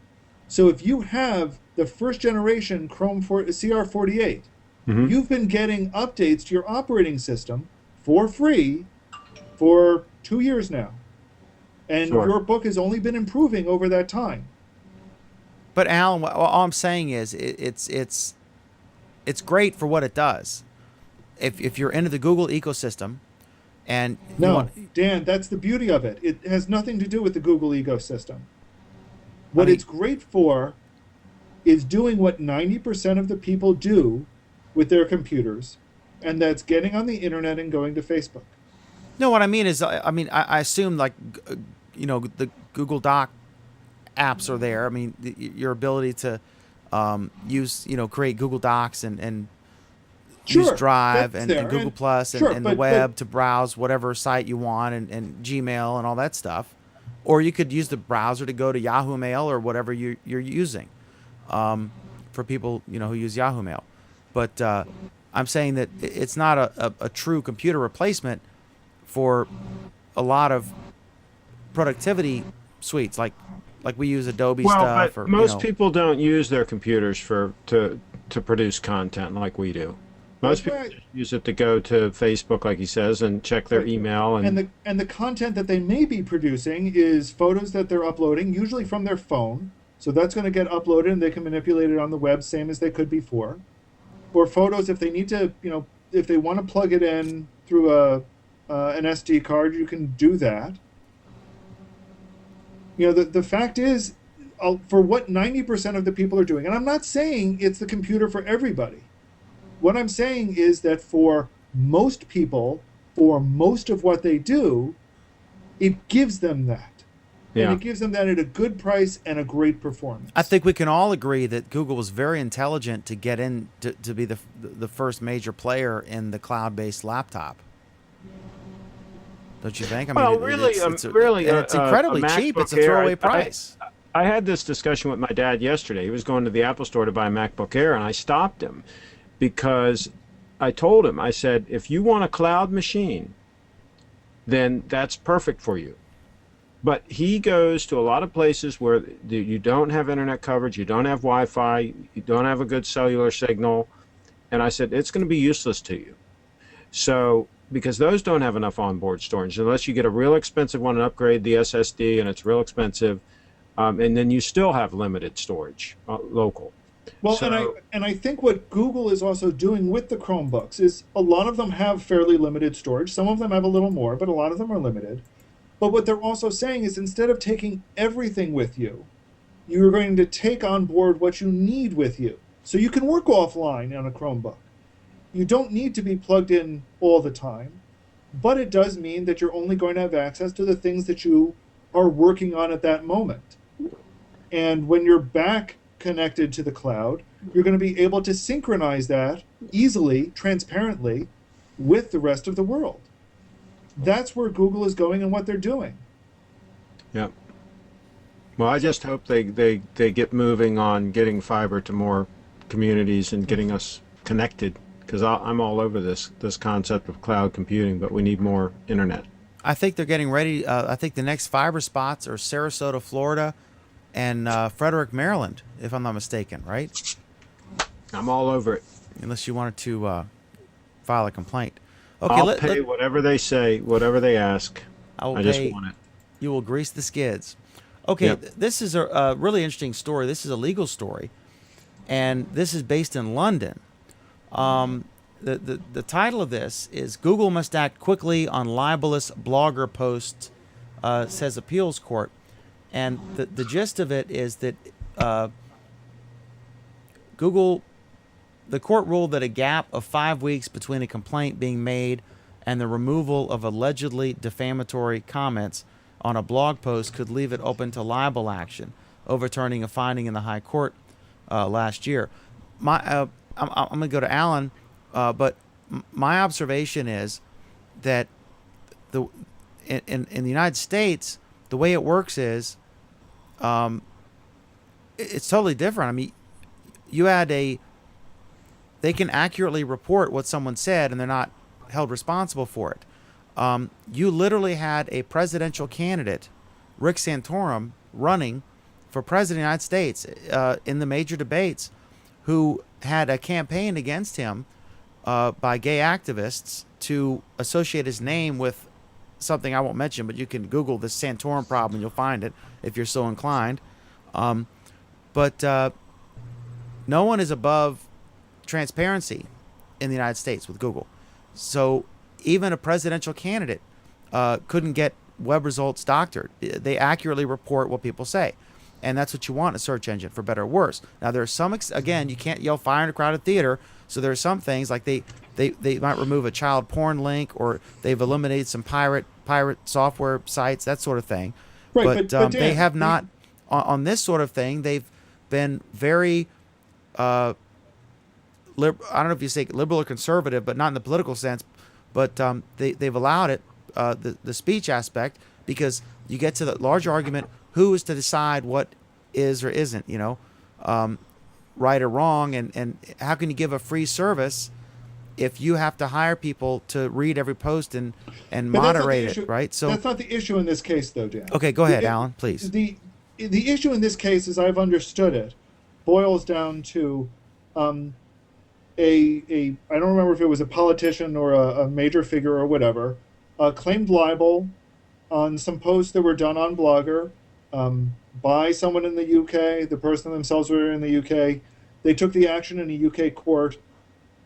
So if you have the first generation Chrome CR48, you've been getting updates to your operating system for free for 2 years now. And your book has only been improving over that time. But Alan, all I'm saying is it's great for what it does. If you're into the Google ecosystem, and Dan, that's the beauty of it. It has nothing to do with the Google ecosystem. What it's great for is doing what 90% of the people do with their computers, and that's getting on the internet and going to Facebook. No, what I mean is, I assume the Google Doc apps are there. I mean, your ability to create Google Docs and use Drive and Google Plus and the web to browse whatever site you want and Gmail and all that stuff. Or you could use the browser to go to Yahoo Mail or whatever you're using for people who use Yahoo Mail. But I'm saying that it's not a true computer replacement for a lot of productivity suites like we use Adobe stuff. But most people don't use their computers to produce content like we do. Most people use it to go to Facebook, like he says, and check their email. And the content that they may be producing is photos that they're uploading, usually from their phone. So that's going to get uploaded, and they can manipulate it on the web, same as they could before. Or photos, if they need to, if they want to plug it in through an SD card, you can do that. The fact is, for what 90% of the people are doing, and I'm not saying it's the computer for everybody. What I'm saying is that for most people, for most of what they do, it gives them that. Yeah. And it gives them that at a good price and a great performance. I think we can all agree that Google was very intelligent to get in to be the first major player in the cloud-based laptop. Don't you think? I mean, it's incredibly cheap. It's a throwaway price. I had this discussion with my dad yesterday. He was going to the Apple store to buy a MacBook Air, and I stopped him because I told him, I said, if you want a cloud machine, then that's perfect for you. But he goes to a lot of places where you don't have internet coverage, you don't have Wi-Fi, you don't have a good cellular signal, and I said, it's going to be useless to you. So, because those don't have enough onboard storage, unless you get a real expensive one and upgrade the SSD, and it's real expensive, and then you still have limited storage, local. Well, and I think what Google is also doing with the Chromebooks is a lot of them have fairly limited storage. Some of them have a little more, but a lot of them are limited. But what they're also saying is instead of taking everything with you, you're going to take on board what you need with you. So you can work offline on a Chromebook. You don't need to be plugged in all the time, but it does mean that you're only going to have access to the things that you are working on at that moment. And when you're back connected to the cloud, you're going to be able to synchronize that easily, transparently, with the rest of the world. That's where Google is going and what they're doing. Yeah. Well, I just hope they get moving on getting fiber to more communities and getting us connected, because I'm all over this concept of cloud computing, but we need more internet. I think they're getting ready. I think the next fiber spots are Sarasota, Florida, and Frederick, Maryland, if I'm not mistaken, right? I'm all over it. Unless you wanted to file a complaint. Okay, I'll pay whatever they say, whatever they ask. I just want it. You will grease the skids. Okay, This is a really interesting story. This is a legal story. and this is based in London. The title of this is Google Must Act Quickly on Libellous Blogger Posts, says appeals court. And the gist of it is that the court ruled that a gap of 5 weeks between a complaint being made and the removal of allegedly defamatory comments on a blog post could leave it open to libel action, overturning a finding in the High Court last year. I'm going to go to Alan, but my observation is that in the United States, the way it works is it's totally different. I mean, they can accurately report what someone said, and they're not held responsible for it. You literally had a presidential candidate, Rick Santorum, running for president of the United States in the major debates, who had a campaign against him by gay activists to associate his name with something I won't mention, but you can Google the Santorum problem. You'll find it if you're so inclined. But no one is above transparency in the United States with Google. So even a presidential candidate couldn't get web results doctored. They accurately report what people say. And that's what you want in a search engine, for better or worse. Now, there are some, again, you can't yell fire in a crowded theater. So there are some things like they might remove a child porn link, or they've eliminated some pirate software sites, that sort of thing. Right, but Dan, they have not, on this sort of thing, they've been very, I don't know if you say liberal or conservative, but not in the political sense, but they've allowed it, the speech aspect, because you get to the larger argument, who is to decide what is or isn't, right or wrong, and how can you give a free service if you have to hire people to read every post and moderate it, right? So that's not the issue in this case, though, Dan. Okay, go ahead, Alan, please. The issue in this case, as I've understood it, boils down to I don't remember if it was a politician or a major figure or whatever, claimed libel on some posts that were done on Blogger by someone in the UK. The person themselves were in the UK. They took the action in a UK court.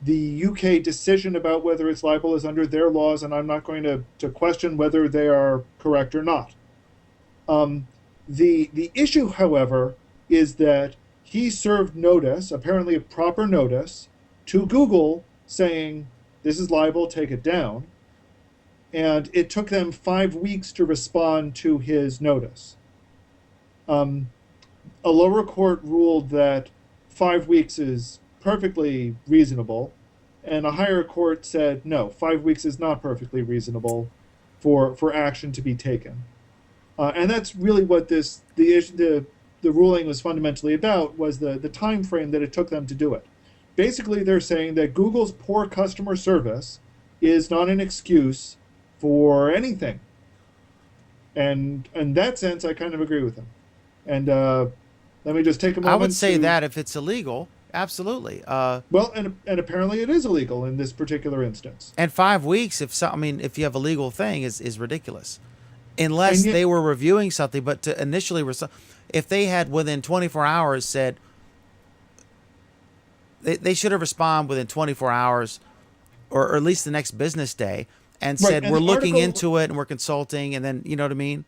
The UK decision about whether it's libel is under their laws, and I'm not going to question whether they are correct or not. The issue, however, is that he served notice, apparently a proper notice, to Google saying, this is libel, take it down. And it took them 5 weeks to respond to his notice. A lower court ruled that 5 weeks is perfectly reasonable, and a higher court said, no, 5 weeks is not perfectly reasonable for action to be taken. And that's really what the ruling was fundamentally about, was the time frame that it took them to do it. Basically, they're saying that Google's poor customer service is not an excuse for anything. And in that sense, I kind of agree with them. And let me just take a moment. I would say that if it's illegal, absolutely. Well, and apparently it is illegal in this particular instance. And 5 weeks, if you have a legal thing, is ridiculous, unless they were reviewing something. But to initially, if they had within 24 hours said, they should have responded within 24 hours, or at least the next business day, and said, we're looking into it and we're consulting, and then, you know what I mean?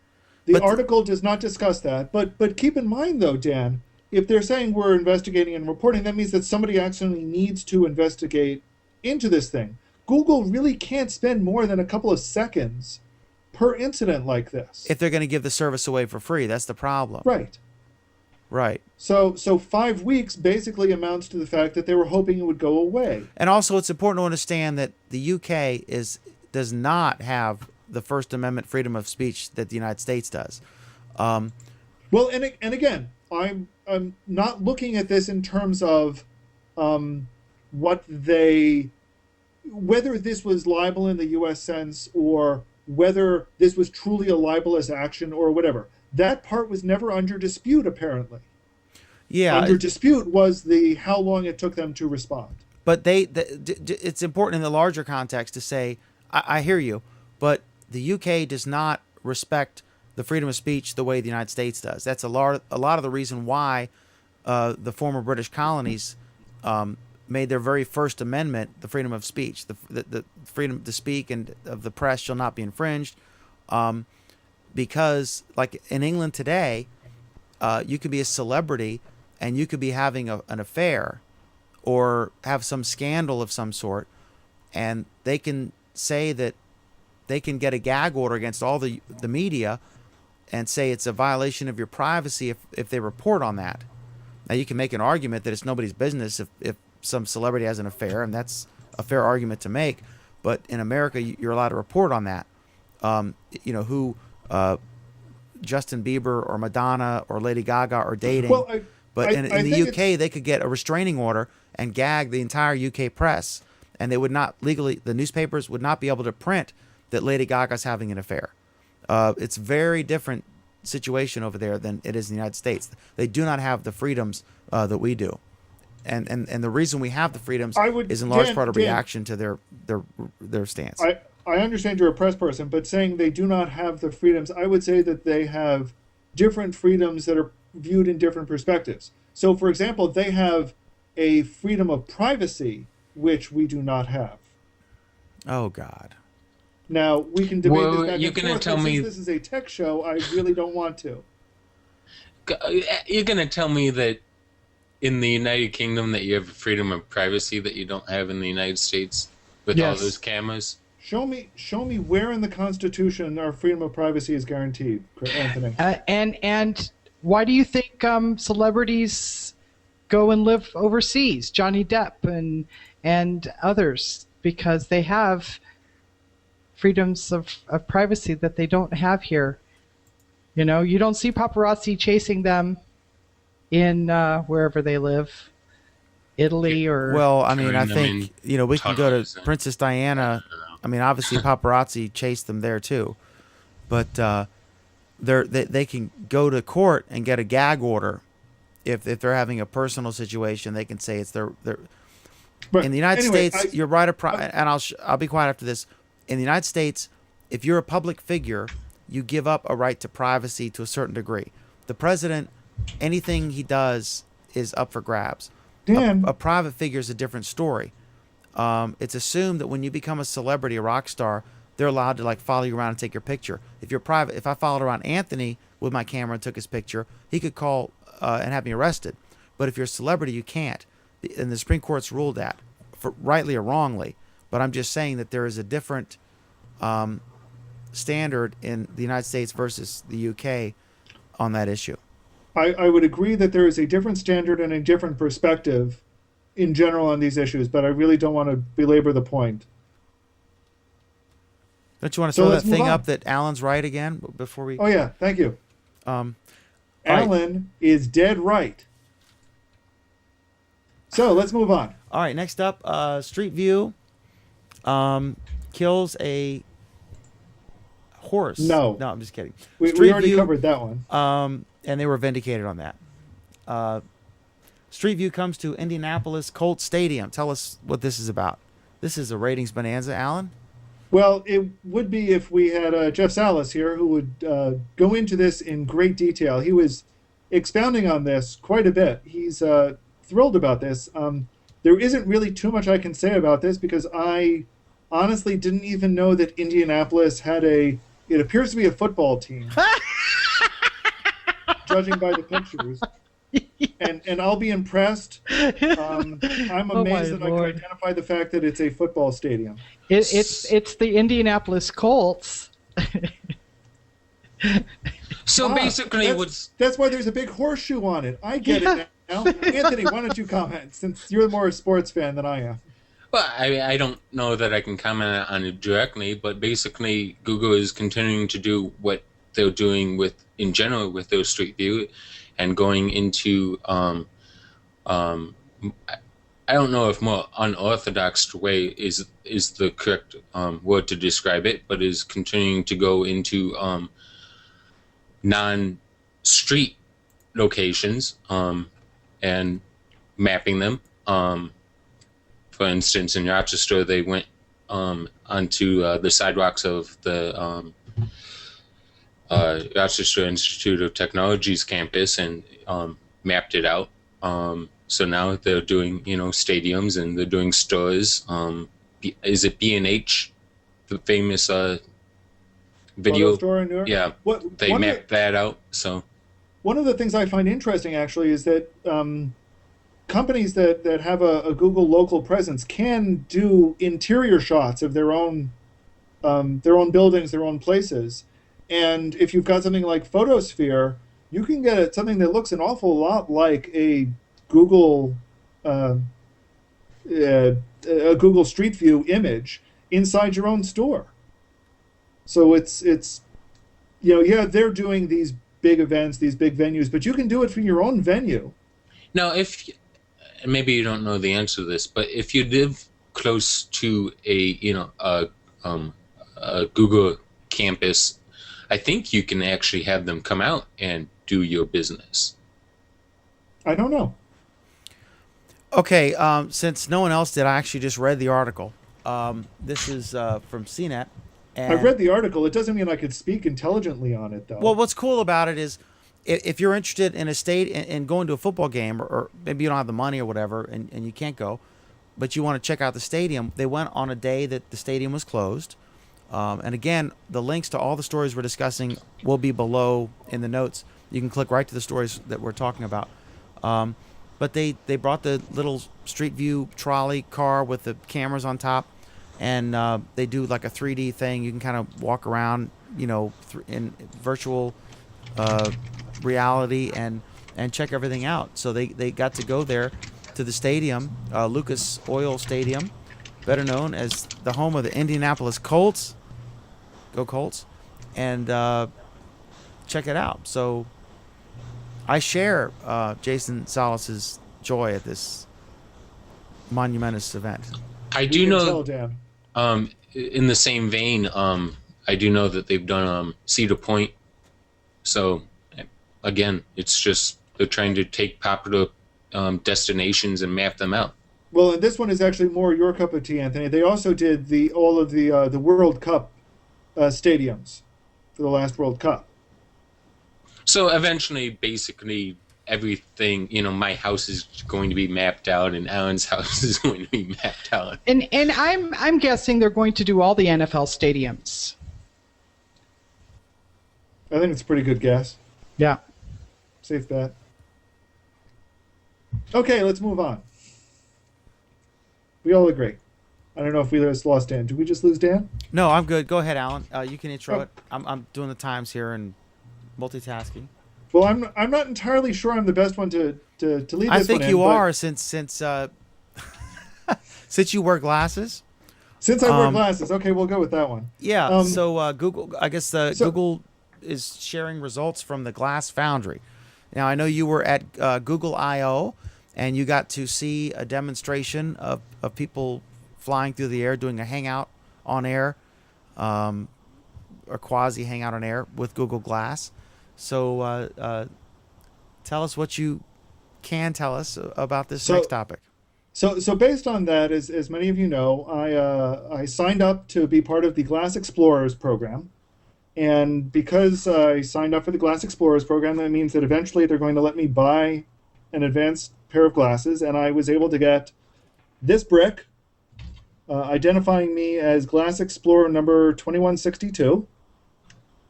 The article does not discuss that, but keep in mind, though, Dan, if they're saying we're investigating and reporting, that means that somebody actually needs to investigate into this thing. Google really can't spend more than a couple of seconds per incident like this. If they're going to give the service away for free, that's the problem. Right. So 5 weeks basically amounts to the fact that they were hoping it would go away. And also, it's important to understand that the UK does not have the First Amendment freedom of speech that the United States does. Well, and again, I'm not looking at this in terms of whether this was libel in the U.S. sense, or whether this was truly a libelous action or whatever. That part was never under dispute, apparently. Yeah. Under dispute was how long it took them to respond. But it's important in the larger context to say, I hear you, but the UK does not respect the freedom of speech the way the United States does. That's a lot of the reason why the former British colonies made their very first amendment the freedom of speech, the freedom to speak and of the press shall not be infringed, because like in England today, you could be a celebrity and you could be having an affair or have some scandal of some sort, and they can say that they can get a gag order against all the media and say it's a violation of your privacy if they report on that. Now, you can make an argument that it's nobody's business if some celebrity has an affair, and that's a fair argument to make. But in America, you're allowed to report on that. Who Justin Bieber or Madonna or Lady Gaga are dating. Well, in the UK, they could get a restraining order and gag the entire UK press, and they would not legally, the newspapers would not be able to print that Lady Gaga's having an affair. It's a very different situation over there than it is in the United States. They do not have the freedoms that we do. And the reason we have the freedoms is in large part a reaction to their stance. I understand you're a press person, but saying they do not have the freedoms, I would say that they have different freedoms that are viewed in different perspectives. So, for example, they have a freedom of privacy, which we do not have. Oh, God. Now, we can debate this back you're and forth, but since this is a tech show, I really don't want to. You're going to tell me that in the United Kingdom that you have freedom of privacy that you don't have in the United States with all those cameras? Show me where in the Constitution our freedom of privacy is guaranteed, Anthony. And why do you think celebrities go and live overseas? Johnny Depp and others, because they have freedoms of privacy that they don't have here. You know, you don't see paparazzi chasing them in wherever they live, Italy or... Well, I mean, I think, we can go to Princess Diana. I mean, obviously paparazzi chase them there too. But they can go to court and get a gag order. If they're having a personal situation, they can say it's their Right. In the United States, you're right, and I'll be quiet after this. In the United States, if you're a public figure, you give up a right to privacy to a certain degree. The president, anything he does is up for grabs. A private figure is a different story. It's assumed that when you become a celebrity, a rock star, they're allowed to follow you around and take your picture. If you're private, if I followed around Anthony with my camera and took his picture, he could call and have me arrested. But if you're a celebrity, you can't. And the Supreme Court's ruled that, rightly or wrongly. But I'm just saying that there is a different standard in the United States versus the UK on that issue. I would agree that there is a different standard and a different perspective in general on these issues, but I really don't want to belabor the point. Don't you want to throw that thing up that Alan's right again before we... Oh, yeah. Thank you. Alan is dead right. So let's move on. All right. Next up, Street View kills a horse. No, I'm just kidding. We already covered that one. And they were vindicated on that. Street View comes to Indianapolis Colts Stadium. Tell us what this is about. This is a ratings bonanza, Alan. Well, it would be if we had Jeff Salas here, who would go into this in great detail. He was expounding on this quite a bit. He's thrilled about this. There isn't really too much I can say about this because I honestly didn't even know that Indianapolis had it appears to be a football team. Judging by the pictures. And I'll be impressed. I'm amazed that I can identify the fact that it's a football stadium. It's the Indianapolis Colts. So basically, that's why there's a big horseshoe on it. I get it now. Anthony, why don't you comment, since you're more a sports fan than I am? Well, I don't know that I can comment on it directly, but basically, Google is continuing to do what they're doing in general with their Street View, and going into I don't know if more unorthodox way is the correct word to describe it, but is continuing to go into non-street locations and mapping them. For instance, in Rochester, they went onto the sidewalks of the Rochester Institute of Technology's campus and mapped it out. So now they're doing, stadiums and they're doing stores. Is it B&H, the famous video Photo store in New York? Yeah, they mapped that out. So one of the things I find interesting actually is that companies that have a Google local presence can do interior shots of their own buildings, their own places. And if you've got something like Photosphere, you can get something that looks an awful lot like a Google Street View image inside your own store. So it's they're doing these big events, these big venues, but you can do it from your own venue. Now, maybe you don't know the answer to this, but if you live close to a Google campus, I think you can actually have them come out and do your business. I don't know. Okay, since no one else did, I actually just read the article. This is from CNET. And I've read the article. It doesn't mean I could speak intelligently on it, though. Well, what's cool about it is if you're interested in a state and going to a football game, or maybe you don't have the money or whatever, and you can't go, but you want to check out the stadium, they went on a day that the stadium was closed. And again, the links to all the stories we're discussing will be below in the notes. You can click right to the stories that we're talking about. But they brought the little Street View trolley car with the cameras on top, and they do like a 3D thing. You can kind of walk around, in virtual reality and check everything out. So they got to go there to the stadium, Lucas Oil Stadium, better known as the home of the Indianapolis Colts. Go Colts. And check it out. So I share Jason Salas's joy at this monumentous event. I do know, in the same vein, I do know that they've done Cedar Point. So, again, it's just they're trying to take popular destinations and map them out. Well, and this one is actually more your cup of tea, Anthony. They also did all of the World Cup stadiums for the last World Cup. So eventually, basically, everything, my house is going to be mapped out, and Alan's house is going to be mapped out. And I'm guessing they're going to do all the NFL stadiums. I think it's a pretty good guess. Yeah. Safe bet. Okay, let's move on. We all agree. I don't know if we just lost Dan. Did we just lose Dan? No, I'm good. Go ahead, Alan. You can intro it. I'm doing the times here and multitasking. Well, I'm not entirely sure I'm the best one to lead this one. I think you are, since since you wear glasses. Since I wear glasses, okay, we'll go with that one. Yeah. So Google, I guess Google is sharing results from the Glass Foundry. Now I know you were at Google I/O, and you got to see a demonstration of people flying through the air, doing a hangout on air, or quasi hangout on air with Google Glass. So tell us what you can tell us about this next topic. So based on that, as many of you know, I signed up to be part of the Glass Explorers program. And because I signed up for the Glass Explorers program, that means that eventually they're going to let me buy an advanced pair of glasses. And I was able to get this brick, identifying me as Glass Explorer number 2162.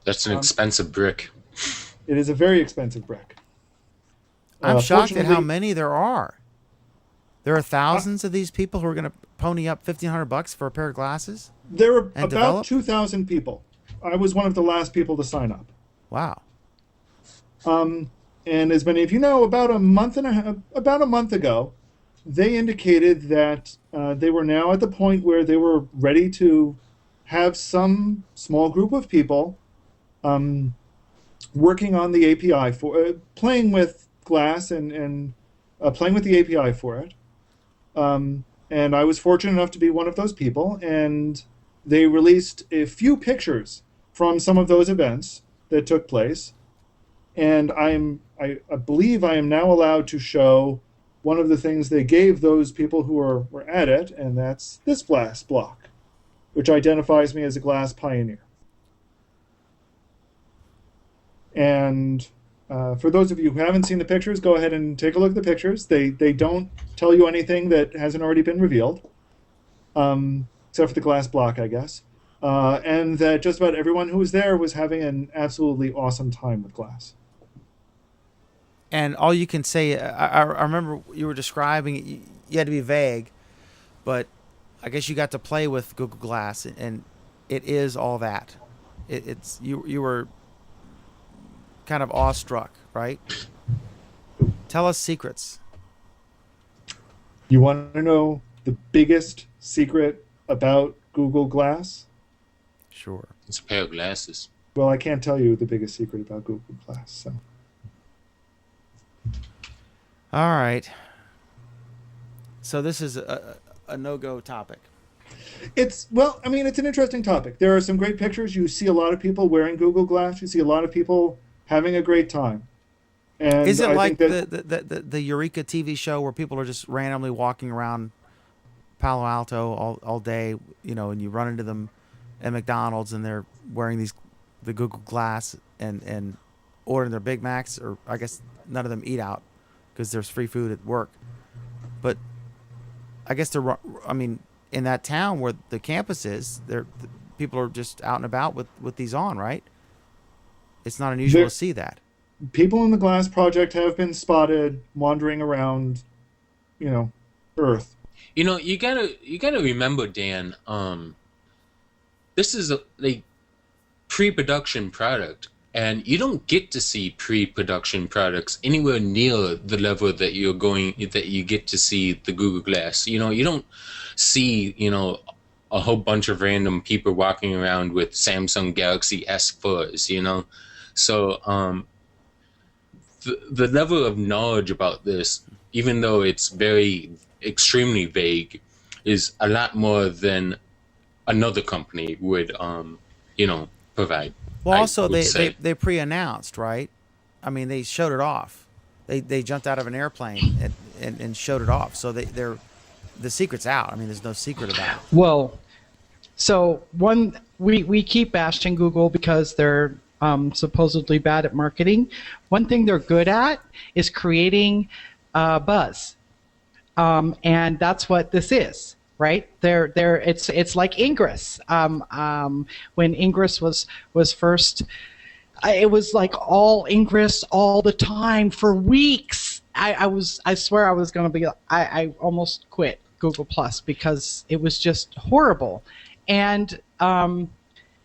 That's an expensive brick. It is a very expensive brick. I'm shocked at how many there are. There are thousands of these people who are going to pony up $1,500 for a pair of glasses. There are about 2,000 people. I was one of the last people to sign up. Wow. And as many of you know, about a month ago, they indicated that they were now at the point where they were ready to have some small group of people working on the API for playing with Glass and playing with the API for it. And I was fortunate enough to be one of those people, and they released a few pictures from some of those events that took place. And I believe I am now allowed to show one of the things they gave those people who were at it, and that's this glass block, which identifies me as a glass pioneer. And For those of you who haven't seen the pictures, go ahead and take a look at the pictures. They don't tell you anything that hasn't already been revealed, except for the glass block, I guess. And that just about everyone who was there was having an absolutely awesome time with glass. And all you can say, I remember you were describing it, you had to be vague, but I guess you got to play with Google Glass, and it is all that. You were kind of awestruck, right? Tell us secrets. You want to know the biggest secret about Google Glass? Sure. It's a pair of glasses. Well, I can't tell you the biggest secret about Google Glass, so... All right. So this is a no-go topic. It's an interesting topic. There are some great pictures. You see a lot of people wearing Google Glass. You see a lot of people having a great time. And is it I like think that the Eureka TV show where people are just randomly walking around Palo Alto all day, and you run into them at McDonald's and they're wearing the Google Glass and ordering their Big Macs, or I guess none of them eat out because there's free food at work. But I guess in that town where the campus is, people are just out and about with these on, right? It's not unusual to see that. People in the Glass Project have been spotted wandering around, Earth. You gotta remember, Dan. This is a pre-production product, and you don't get to see pre-production products anywhere near the level that you get to see the Google Glass. You don't see a whole bunch of random people walking around with Samsung Galaxy S4s. So the level of knowledge about this, even though it's very extremely vague, is a lot more than another company would provide. Well, also they pre-announced, right? I mean, they showed it off. They jumped out of an airplane and showed it off. So the secret's out. I mean, there's no secret about it. Well, so we keep bashing Google because they're supposedly bad at marketing. One thing they're good at is creating buzz, and that's what this is. Right? It's like Ingress. When Ingress was first, it was like all Ingress all the time for weeks. I swear I was going to be. I almost quit Google Plus because it was just horrible, and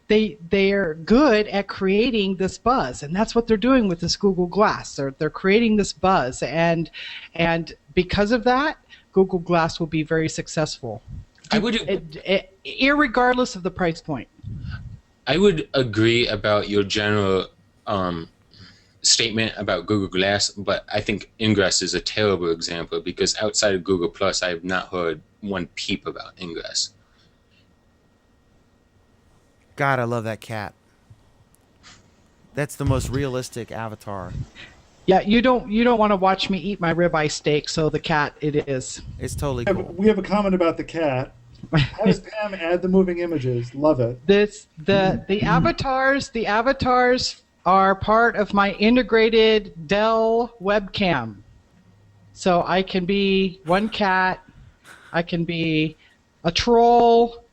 they're good at creating this buzz, and that's what they're doing with this Google Glass. They're creating this buzz, and because of that, Google Glass will be very successful. Irregardless of the price point. I would agree about your general statement about Google Glass, but I think Ingress is a terrible example because outside of Google Plus, I have not heard one peep about Ingress. God, I love that cat. That's the most realistic avatar. Yeah, you don't want to watch me eat my ribeye steak, so the cat it is. It's totally cool. We have a comment about the cat. How does Pam add the moving images? Love it. The avatars are part of my integrated Dell webcam. So I can be one cat, I can be a troll,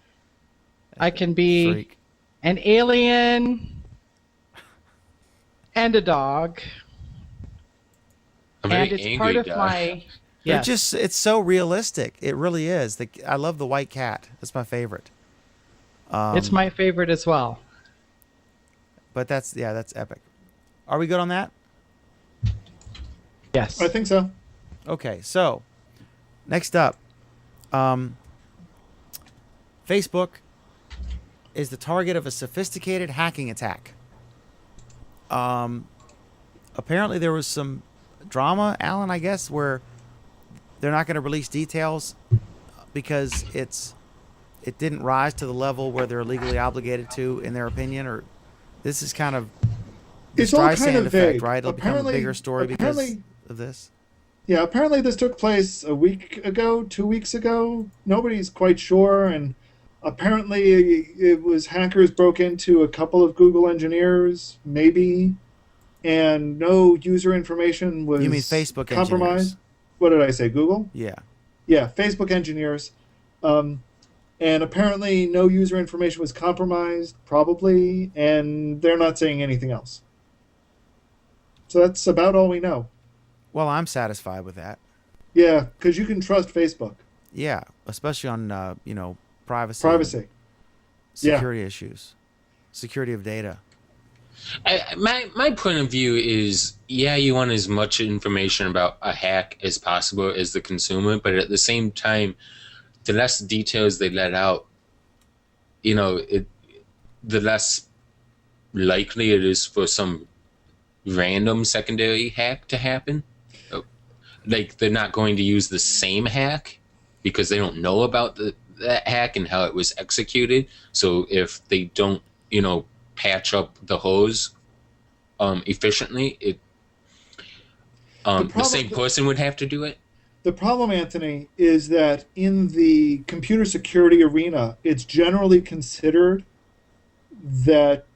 I can be an alien, and a dog. And it's part of my... Yes. It's so realistic. It really is. I love the white cat. That's my favorite. It's my favorite as well. But that's epic. Are we good on that? Yes. I think so. Okay, so next up, Facebook is the target of a sophisticated hacking attack. Apparently there was some drama, Alan, I guess, where they're not going to release details because it didn't rise to the level where they're legally obligated to, in their opinion, or this is kind of the Streisand effect, right? It'll become a bigger story because of this. Yeah, apparently this took place a week ago, 2 weeks ago. Nobody's quite sure, and apparently it was hackers broke into a couple of Google engineers, maybe. and no user information was You mean Facebook compromised. engineers? What did I say? Google? Yeah. Yeah, Facebook engineers. And apparently no user information was compromised, probably, and they're not saying anything else. So that's about all we know. Well, I'm satisfied with that. Yeah, because you can trust Facebook. Yeah, especially on privacy, Privacy. security issues, security of data. My point of view is, yeah, you want as much information about a hack as possible as the consumer, but at the same time, the less details they let out, the less likely it is for some random secondary hack to happen. Like, they're not going to use the same hack because they don't know about that hack and how it was executed. So if they don't, patch up the holes efficiently, the same person would have to do it. The problem, Anthony, is that in the computer security arena, it's generally considered that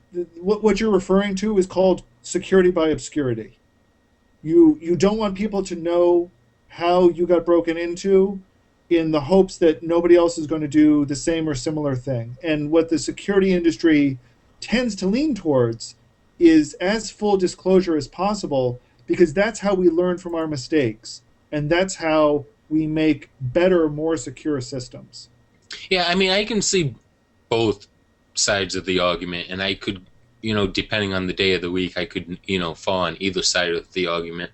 what you're referring to is called security by obscurity. You don't want people to know how you got broken into in the hopes that nobody else is going to do the same or similar thing. And what the security industry tends to lean towards is as full disclosure as possible, because that's how we learn from our mistakes. And that's how we make better, more secure systems. Yeah, I mean, I can see both sides of the argument, and I could, depending on the day of the week, I could, fall on either side of the argument.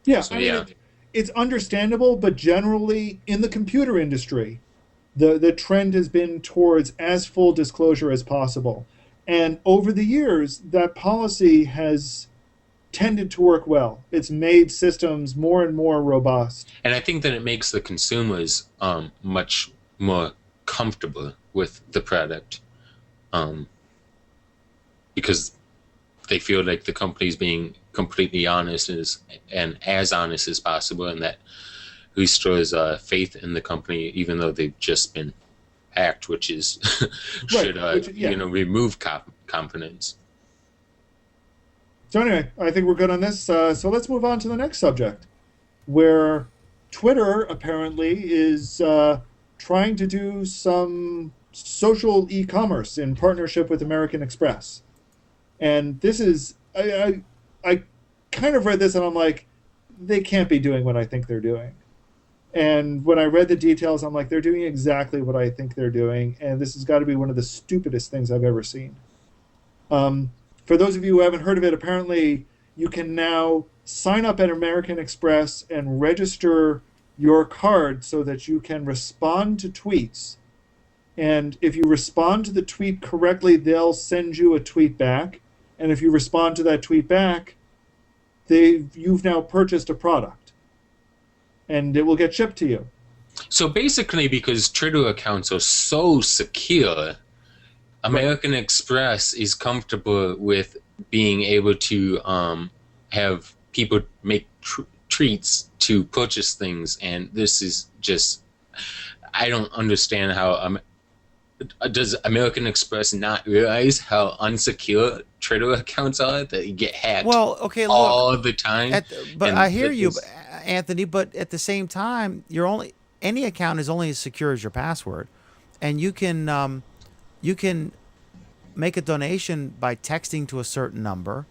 It's understandable, but generally in the computer industry, the trend has been towards as full disclosure as possible. And over the years, that policy has tended to work well. It's made systems more and more robust. And I think that it makes the consumers much more comfortable with the product because they feel like the company's being completely honest and as honest as possible, and that restores faith in the company, even though they've just been hacked, which is should remove confidence. So anyway, I think we're good on this. So let's move on to the next subject, where Twitter apparently is trying to do some social e-commerce in partnership with American Express. And this is, I kind of read this and I'm like, they can't be doing what I think they're doing. And when I read the details, I'm like, they're doing exactly what I think they're doing. And this has got to be one of the stupidest things I've ever seen. For those of you who haven't heard of it, apparently you can now sign up at American Express and register your card so that you can respond to tweets. And if you respond to the tweet correctly, they'll send you a tweet back. And if you respond to that tweet back, you've now purchased a product. And it will get shipped to you. So basically, because Twitter accounts are so secure, American Express is comfortable with being able to have people make treats to purchase things, and this is just, I don't understand how does American Express not realize how unsecure Twitter accounts are, that you get hacked all the time? But I hear you, Anthony, but at the same time, any account is only as secure as your password, and you can make a donation by texting to a certain number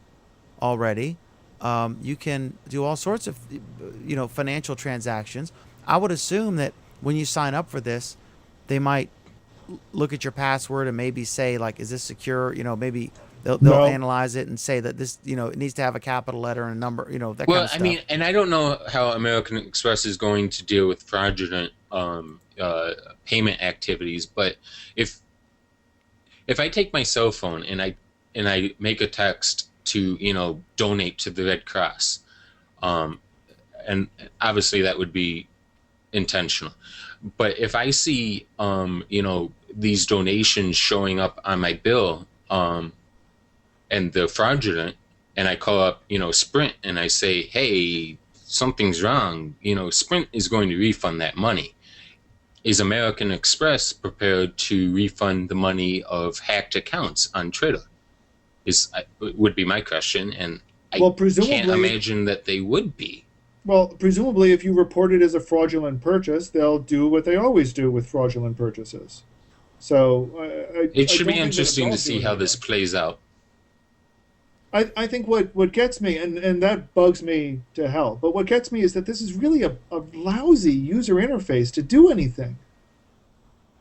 already. You can do all sorts of financial transactions. I would assume that when you sign up for this, they might look at your password and maybe say, like, is this secure? Maybe they'll analyze it and say that this, it needs to have a capital letter and a number, that kind of stuff. Well, I mean, and I don't know how American Express is going to deal with fraudulent payment activities, but if I take my cell phone and I make a text to donate to the Red Cross, and obviously that would be intentional, but if I see these donations showing up on my bill and they're fraudulent, and I call up Sprint and I say, hey, something's wrong, Sprint is going to refund that money. Is American Express prepared to refund the money of hacked accounts on Twitter? would be my question, and I Well, can't presumably, imagine that they would be. if you report it as a fraudulent purchase, they'll do what they always do with fraudulent purchases. So It should I be don't think interesting that to see how involves this doing plays out. I think what gets me, and that bugs me to hell, but what gets me is that this is really a lousy user interface to do anything.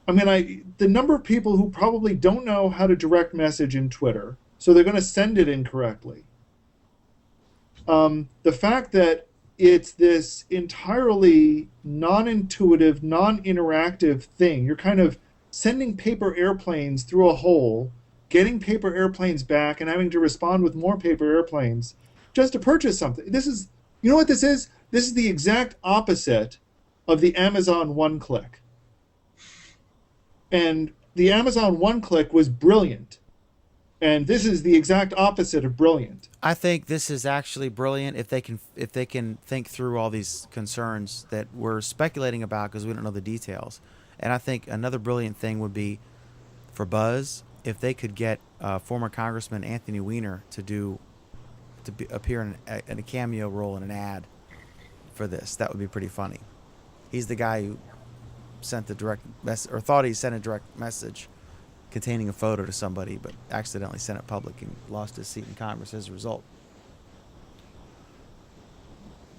I mean, the number of people who probably don't know how to direct message in Twitter, so they're going to send it incorrectly. The fact that it's this entirely non-intuitive, non-interactive thing. You're kind of sending paper airplanes through a hole, getting paper airplanes back, and having to respond with more paper airplanes just to purchase something. You know what this is? This is the exact opposite of the Amazon one-click. And the Amazon one-click was brilliant. And this is the exact opposite of brilliant. I think this is actually brilliant if they can think through all these concerns that we're speculating about because we don't know the details. And I think another brilliant thing would be for Buzz if they could get former Congressman Anthony Weiner to appear in a cameo role in an ad for this. That would be pretty funny. He's the guy who sent the direct message, or thought he sent a direct message containing a photo to somebody, but accidentally sent it public and lost his seat in Congress as a result.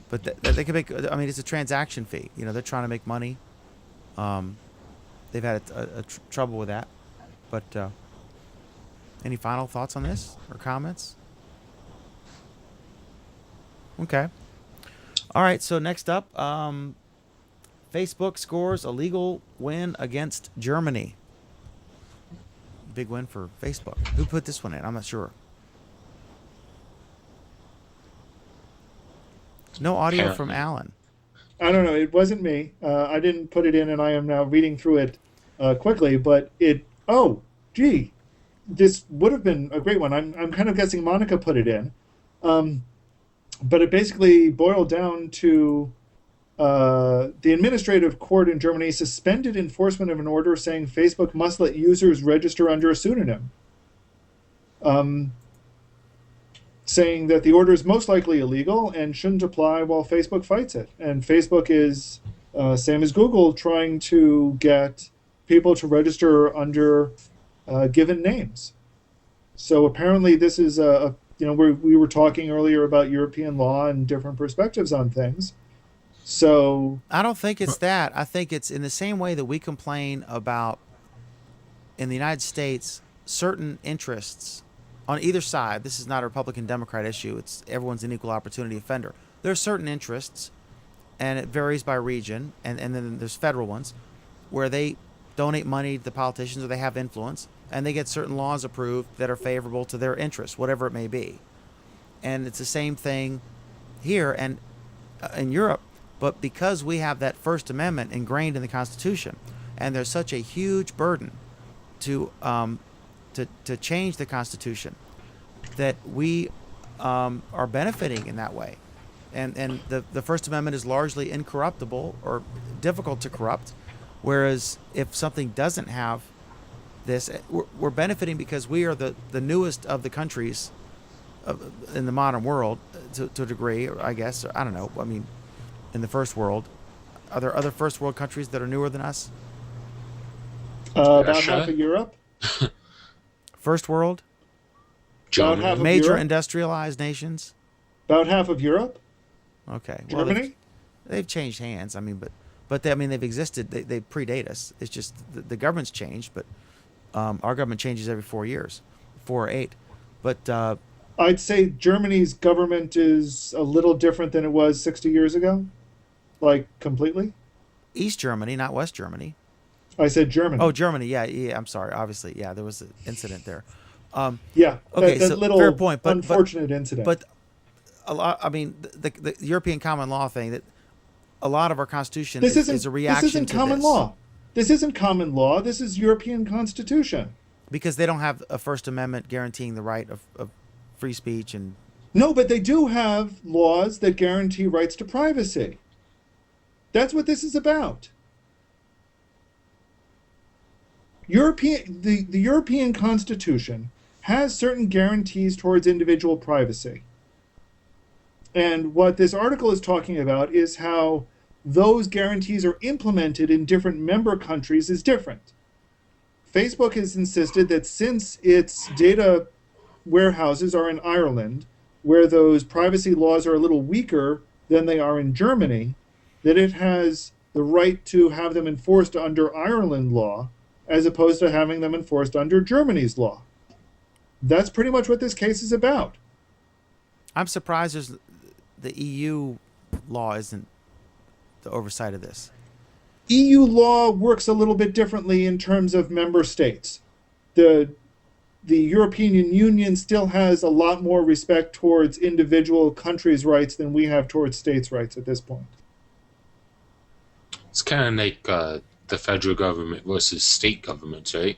But they can make. I mean, it's a transaction fee. You know, they're trying to make money. They've had trouble with that. But any final thoughts on this or comments? Okay. All right. So next up, Facebook scores a legal win against Germany. Big win for Facebook. Who put this one in? I'm not sure. No audio from Alan. I don't know. It wasn't me. I didn't put it in, and I am now reading through it quickly. But this would have been a great one. I'm kind of guessing Monica put it in. But it basically boiled down to the administrative court in Germany suspended enforcement of an order saying Facebook must let users register under a pseudonym, saying that the order is most likely illegal and shouldn't apply while Facebook fights it. And Facebook is, same as Google, trying to get people to register under given names. So apparently this is we were talking earlier about European law and different perspectives on things. So I don't think it's that. I think it's in the same way that we complain about in the United States certain interests on either side. This is not a Republican-Democrat issue. It's everyone's an equal opportunity offender. There are certain interests, and it varies by region, and then there's federal ones where they donate money to the politicians or they have influence, and they get certain laws approved that are favorable to their interests, whatever it may be. And it's the same thing here and in Europe. But because we have that First Amendment ingrained in the Constitution, and there's such a huge burden to change the Constitution, that we are benefiting in that way. And the First Amendment is largely incorruptible or difficult to corrupt, whereas if something doesn't have this, we're benefiting because we are the newest of the countries in the modern world to a degree, I guess. I don't know. I mean, in the first world, are there other first world countries that are newer than us? About half of Europe. First world? About half of major Europe? Industrialized nations? About half of Europe. Okay. Germany? Well, they've changed hands. I mean, but they've existed. They predate us. It's just the government's changed, but our government changes every 4 years, 4 or 8. But I'd say Germany's government is a little different than it was 60 years ago. Like, completely? East Germany, not West Germany. I said Germany. Oh, Germany. Yeah. I'm sorry. Obviously, yeah, there was an incident there. Yeah. Okay, that so little fair point. But, unfortunate incident. But a lot. I mean, the European common law thing, that a lot of our Constitution is a reaction to this. This isn't common law. This isn't common law. This is European Constitution. Because they don't have a First Amendment guaranteeing the right of free speech and... No, but they do have laws that guarantee rights to privacy. That's what this is about. The European Constitution has certain guarantees towards individual privacy. And what this article is talking about is how those guarantees are implemented in different member countries is different. Facebook has insisted that since its data warehouses are in Ireland, where those privacy laws are a little weaker than they are in Germany, that it has the right to have them enforced under Ireland law as opposed to having them enforced under Germany's law. That's pretty much what this case is about. I'm surprised the EU law isn't the oversight of this. EU law works a little bit differently in terms of member states. The European Union still has a lot more respect towards individual countries' rights than we have towards states' rights at this point. It's kind of like the federal government versus state governments, right?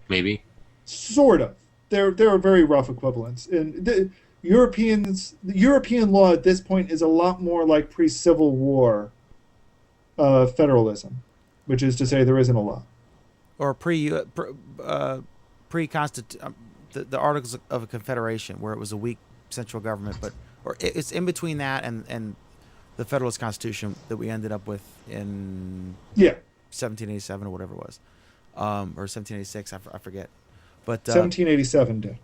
Maybe. Sort of. They're very rough equivalents. And the European law at this point is a lot more like pre-Civil War federalism, which is to say there isn't a law. Or pre-constitution, the Articles of a Confederation, where it was a weak central government, or it's in between that and the Federalist Constitution that we ended up with in 1787 or whatever it was, or 1786, I forget. But 1787 did.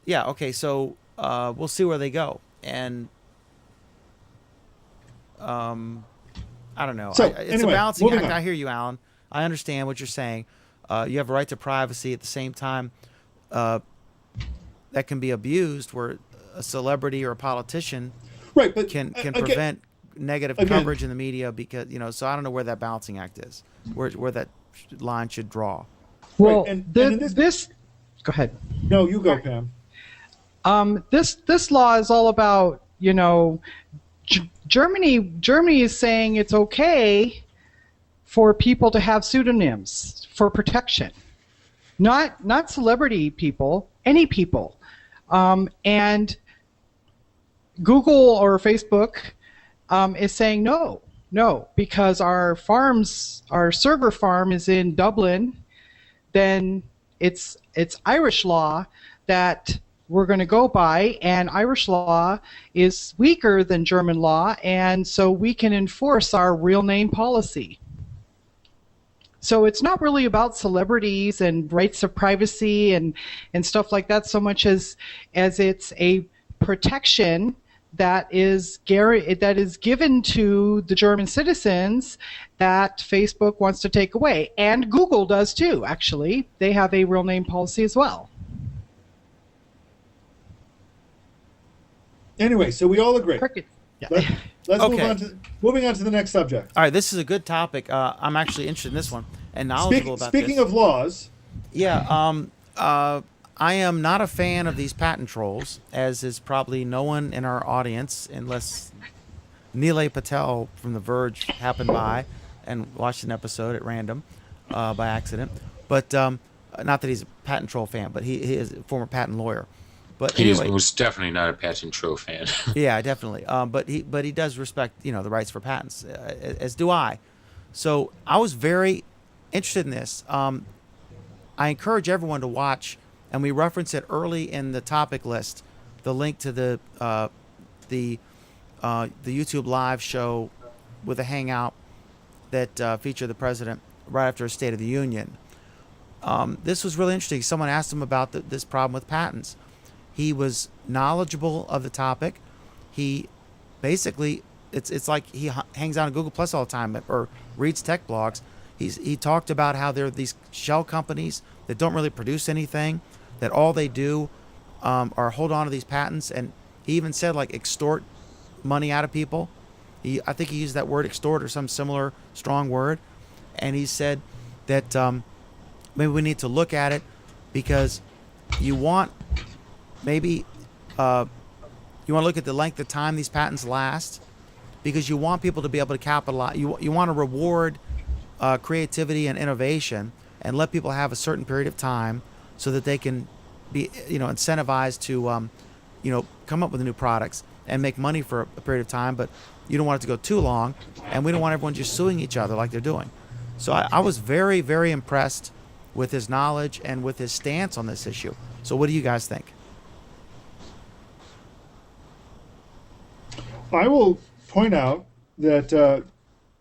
Yeah. Okay. So we'll see where they go, and I don't know. So, it's anyway, a balancing act. on. I hear you, Alan. I understand what you're saying. You have a right to privacy. At the same time, that can be abused, where a celebrity or a politician can prevent negative coverage in the media because So I don't know where that balancing act is, where that line should draw. Well, and this. Go ahead. No, you go, Pam. This law is all about Germany is saying it's okay for people to have pseudonyms for protection, not celebrity people, any people, and Google or Facebook is saying no, because our server farm is in Dublin, then it's Irish law that we're going to go by, and Irish law is weaker than German law, and so we can enforce our real name policy. So it's not really about celebrities and rights of privacy and stuff like that so much as it's a protection that is given to the German citizens that Facebook wants to take away. And Google does too, actually. They have a real name policy as well. Anyway, so we all agree. Yeah. Let's Okay. moving on to the next subject. All right, this is a good topic. I'm actually interested in this one and knowledgeable about this. Speaking of laws, Yeah, I am not a fan of these patent trolls, as is probably no one in our audience, unless Nilay Patel from The Verge happened by and watched an episode at random by accident. But not that he's a patent troll fan, but he is a former patent lawyer. But He anyway, is most definitely not a patent troll fan. yeah, definitely. But he does respect the rights for patents, as do I. So I was very interested in this. I encourage everyone to watch, and we reference it early in the topic list, the link to the YouTube live show with a Hangout that featured the president right after a State of the Union. This was really interesting. Someone asked him about this problem with patents. He was knowledgeable of the topic. He basically, it's like he hangs out on Google Plus all the time or reads tech blogs. He talked about how there are these shell companies that don't really produce anything, that all they do are hold on to these patents, and he even said like extort money out of people. I think he used that word extort or some similar strong word, and he said that maybe we need to look at it because you want to look at the length of time these patents last, because you want people to be able to capitalize. You want to reward creativity and innovation and let people have a certain period of time so that they can be incentivized to come up with new products and make money for a period of time, but you don't want it to go too long, and we don't want everyone just suing each other like they're doing. So I was very, very impressed with his knowledge and with his stance on this issue. So what do you guys think? I will point out that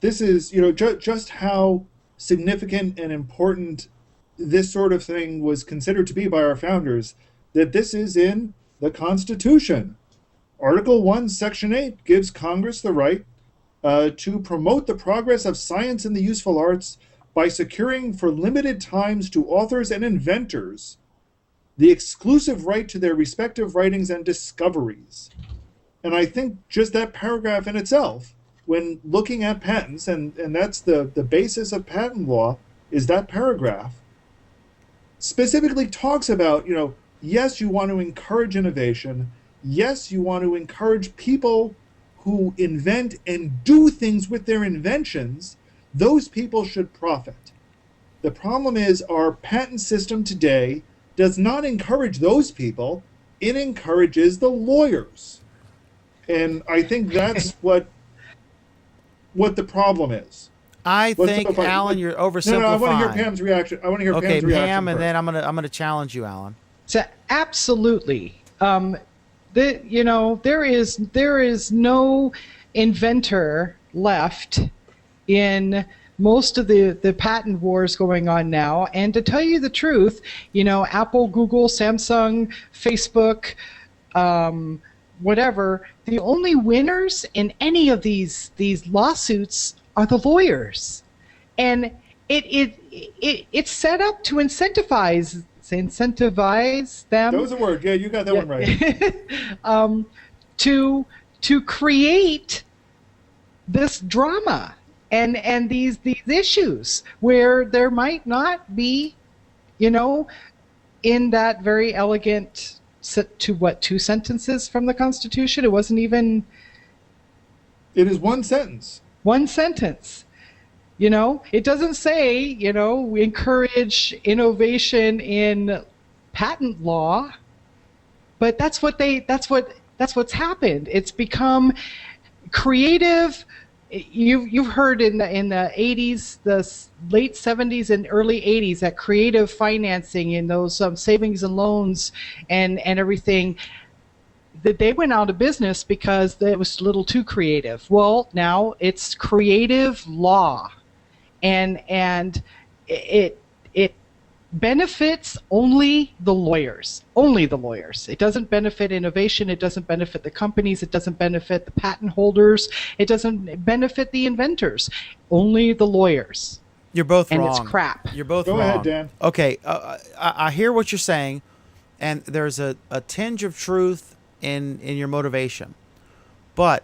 this is, just how significant and important this sort of thing was considered to be by our founders, that this is in the Constitution. Article 1, Section 8 gives Congress the right to promote the progress of science and the useful arts by securing for limited times to authors and inventors the exclusive right to their respective writings and discoveries. And I think just that paragraph in itself, when looking at patents, and that's the basis of patent law, is that paragraph, specifically talks about, yes, you want to encourage innovation. Yes, you want to encourage people who invent and do things with their inventions. Those people should profit. The problem is our patent system today does not encourage those people. It encourages the lawyers. And I think that's what the problem is. I think, Alan, you're oversimplifying. No, I want to hear Pam's reaction. Pam's reaction. Okay, Pam, and first. then I'm gonna challenge you, Alan. So absolutely. There is no inventor left in most of the patent wars going on now. And to tell you the truth, Apple, Google, Samsung, Facebook, whatever, the only winners in any of these lawsuits are the lawyers. And it's set up to incentivize them. That was a word. Yeah, you got that one right. To create this drama and these issues where there might not be, in that very elegant two sentences from the Constitution. It wasn't even. It is one sentence. One sentence. It doesn't say, we encourage innovation in patent law, but that's what's happened. It's become creative. You've heard in the 80s, the late 70s and early 80s, that creative financing in those savings and loans and everything, that they went out of business because it was a little too creative. Well, now it's creative law, and it benefits only the lawyers. Only the lawyers. It doesn't benefit innovation. It doesn't benefit the companies. It doesn't benefit the patent holders. It doesn't benefit the inventors. Only the lawyers. You're both and wrong. And it's crap. You're both wrong. Go ahead, Dan. Okay, I hear what you're saying, and there's a tinge of truth in your motivation. But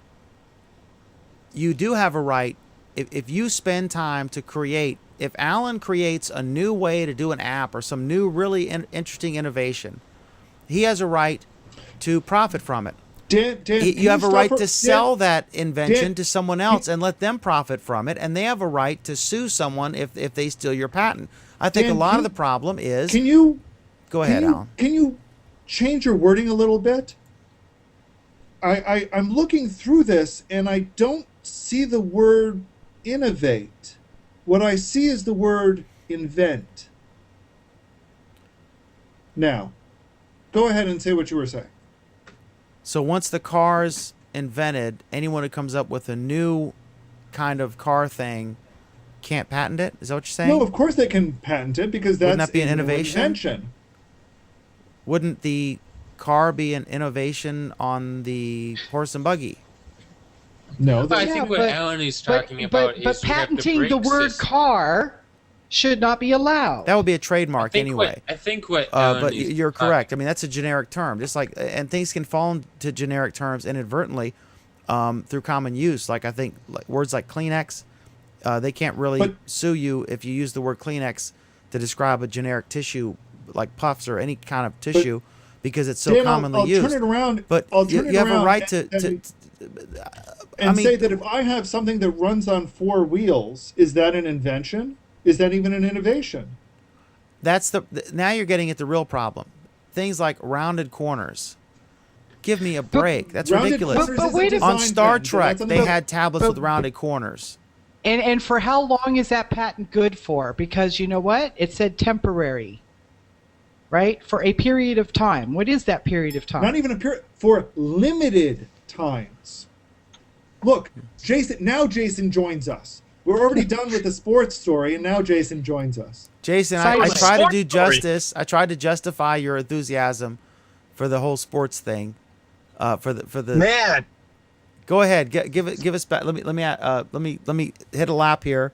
you do have a right, if you spend time to create, if Alan creates a new way to do an app or some new really interesting innovation, he has a right to profit from it. Dan, you have a right to sell that invention to someone else and let them profit from it, and they have a right to sue someone if they steal your patent. I think a lot of the problem is... Go ahead, Alan. Can you change your wording a little bit? I'm looking through this, and I don't see the word innovate. What I see is the word invent. Now, go ahead and say what you were saying. So once the car's invented, anyone who comes up with a new kind of car thing can't patent it? Is that what you're saying? No, of course they can patent it because that's Wouldn't that be an innovation? Invention. Wouldn't the car be an innovation on the horse and buggy? No. I think what Alan is talking about is patenting the word car should not be allowed. That would be a trademark anyway. I think what Alan but is you're correct. I mean, that's a generic term. Just like, and things can fall into generic terms inadvertently through common use. Like I think words like Kleenex, they can't really sue you if you use the word Kleenex to describe a generic tissue like puffs or any kind of tissue because it's so commonly used. I'll turn it around. But you have a right to say that if I have something that runs on 4 wheels, is that an invention? Is that even an innovation? That's now you're getting at the real problem. Things like rounded corners. Give me a break. That's ridiculous. But wait a On Star Trek, they had tablets with rounded corners. And for how long is that patent good for? Because you know what? It said temporary, right? For a period of time. What is that period of time? Not even a period, for limited times. Look, Jason joins us. We're already done with the sports story, and now Jason joins us. Jason, I try to do justice. I tried to justify your enthusiasm for the whole sports thing. For the man. Go ahead, give us back. Let me hit a lap here.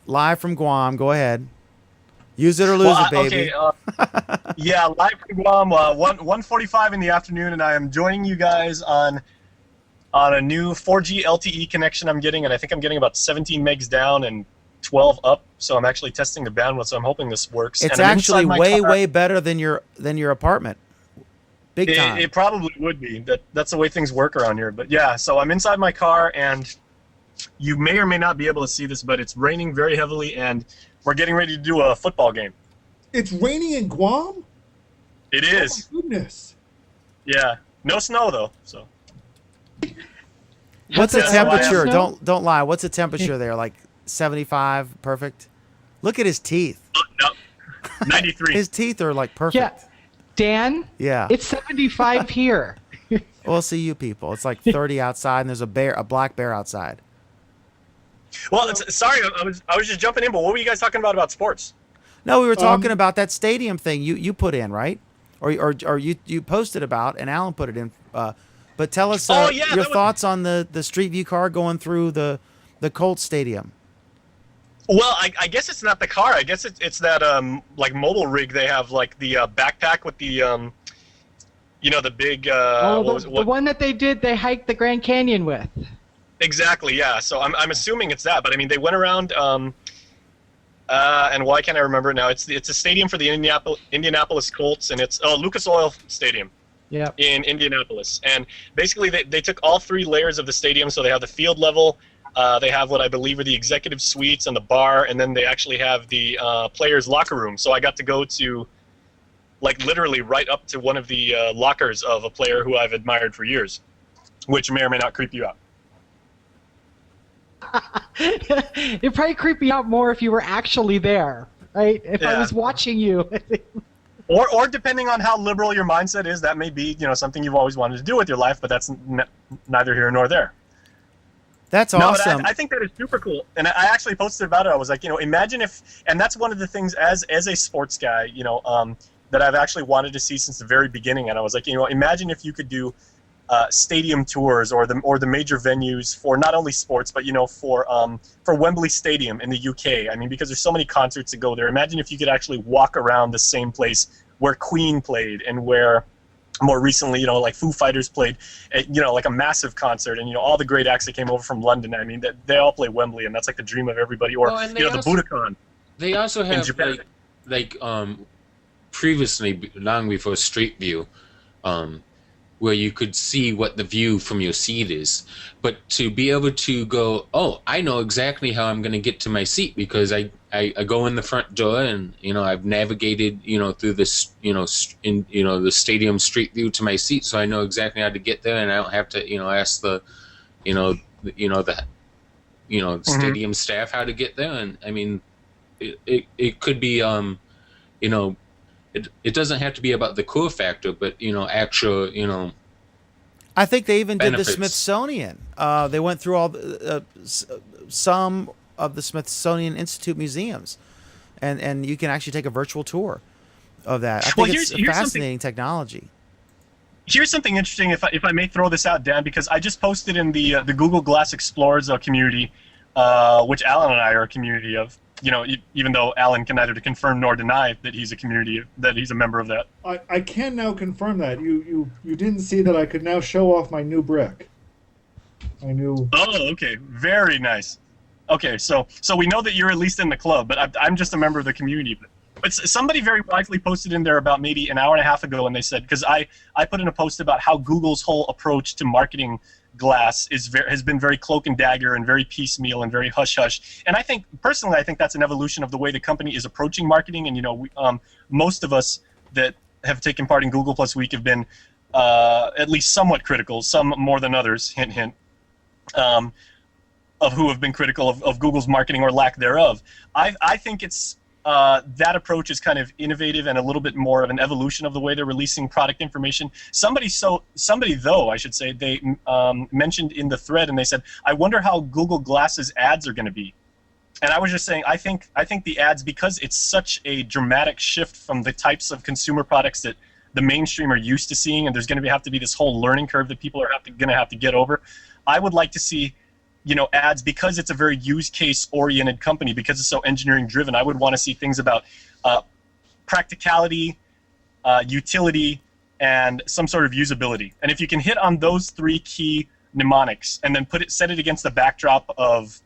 Live from Guam. Go ahead. Use it or lose it, baby. Okay, yeah, live from Guam. 1:45 in the afternoon, and I am joining you guys on a new 4G LTE connection I'm getting, and I think I'm getting about 17 megs down and 12 up. So I'm actually testing the bandwidth. So I'm hoping this works. It's actually way better than your apartment. Big time. It probably would be. That's the way things work around here. But yeah, so I'm inside my car, and you may or may not be able to see this, but it's raining very heavily, and we're getting ready to do a football game. It's raining in Guam? It is. Oh my goodness. Yeah. No snow though. So. What's the temperature? Don't lie. What's the temperature there? Like 75? Perfect. Look at his teeth. No. 93. His teeth are like perfect. Yeah. Dan? Yeah. It's 75 here. Well, see you people. It's like 30 outside, and there's a black bear outside. Well, sorry, I was just jumping in, but what were you guys talking about sports? No, we were talking about that stadium thing you put in, right? Or you posted about, and Alan put it in. But tell us your thoughts on the Street View car going through the Colts stadium. Well, I guess it's not the car. I guess it's that like mobile rig they have, like the backpack with the the big the one that they hiked the Grand Canyon with. Exactly, yeah. So I'm assuming it's that, but I mean they went around and why can't I remember it now? It's a stadium for the Indianapolis Colts, and it's Lucas Oil Stadium. Yeah. In Indianapolis, and basically they took all three layers of the stadium. So they have the field level. They have what I believe are the executive suites and the bar, and then they actually have the players' locker room. So I got to go to, like, literally right up to one of the lockers of a player who I've admired for years, which may or may not creep you out. It'd probably creep me out more if you were actually there, right? If I was watching you. Or depending on how liberal your mindset is, that may be something you've always wanted to do with your life, but that's neither here nor there. That's awesome. I think that is super cool, and I actually posted about it. I was like, imagine if, and that's one of the things as a sports guy, that I've actually wanted to see since the very beginning. And I was like, imagine if you could do stadium tours or the major venues for not only sports, but for Wembley Stadium in the UK. I mean, because there's so many concerts that go there. Imagine if you could actually walk around the same place where Queen played and where more recently, like Foo Fighters played, like a massive concert, and all the great acts that came over from London. I mean, they all play Wembley, and that's like the dream of everybody. Or the Budokan. They also have like previously, long before Street View, where you could see what the view from your seat is. But to be able to go, I know exactly how I'm going to get to my seat because I go in the front door and, I've navigated, through this, the stadium Street View to my seat. So I know exactly how to get there, and I don't have to, ask the stadium staff how to get there. And I mean, it could be, it doesn't have to be about the cool factor, but actual, I think they even benefits. Did the Smithsonian. They went through all some of the Smithsonian Institute museums, and you can actually take a virtual tour of that. I think it's fascinating technology. Here's something interesting, if I may throw this out, Dan, because I just posted in the Google Glass Explorers community, which Alan and I are a community of. Even though Alan can neither confirm nor deny that he's a member of that. I can now confirm that. You didn't see that I could now show off my new brick. My new. Oh, okay. Very nice. Okay, so we know that you're at least in the club, but I'm just a member of the community. But somebody very wisely posted in there about maybe an hour and a half ago, and they said, because I put in a post about how Google's whole approach to marketing Glass has been very cloak and dagger and very piecemeal and very hush hush. And I think personally, that's an evolution of the way the company is approaching marketing. And most of us that have taken part in Google Plus Week have been at least somewhat critical, some more than others. Hint, hint. who have been critical of Google's marketing or lack thereof. I think it's that approach is kind of innovative and a little bit more of an evolution of the way they're releasing product information. Somebody though, I should say, they mentioned in the thread, and they said, I wonder how Google Glass's ads are going to be. And I was just saying, I think the ads, because it's such a dramatic shift from the types of consumer products that the mainstream are used to seeing, and there's going to have to be this whole learning curve that people are going to have to get over. I would like to see, ads, because it's a very use case oriented company, because it's so engineering driven. I would want to see things about practicality, utility, and some sort of usability. And if you can hit on those three key mnemonics, and then set it against the backdrop of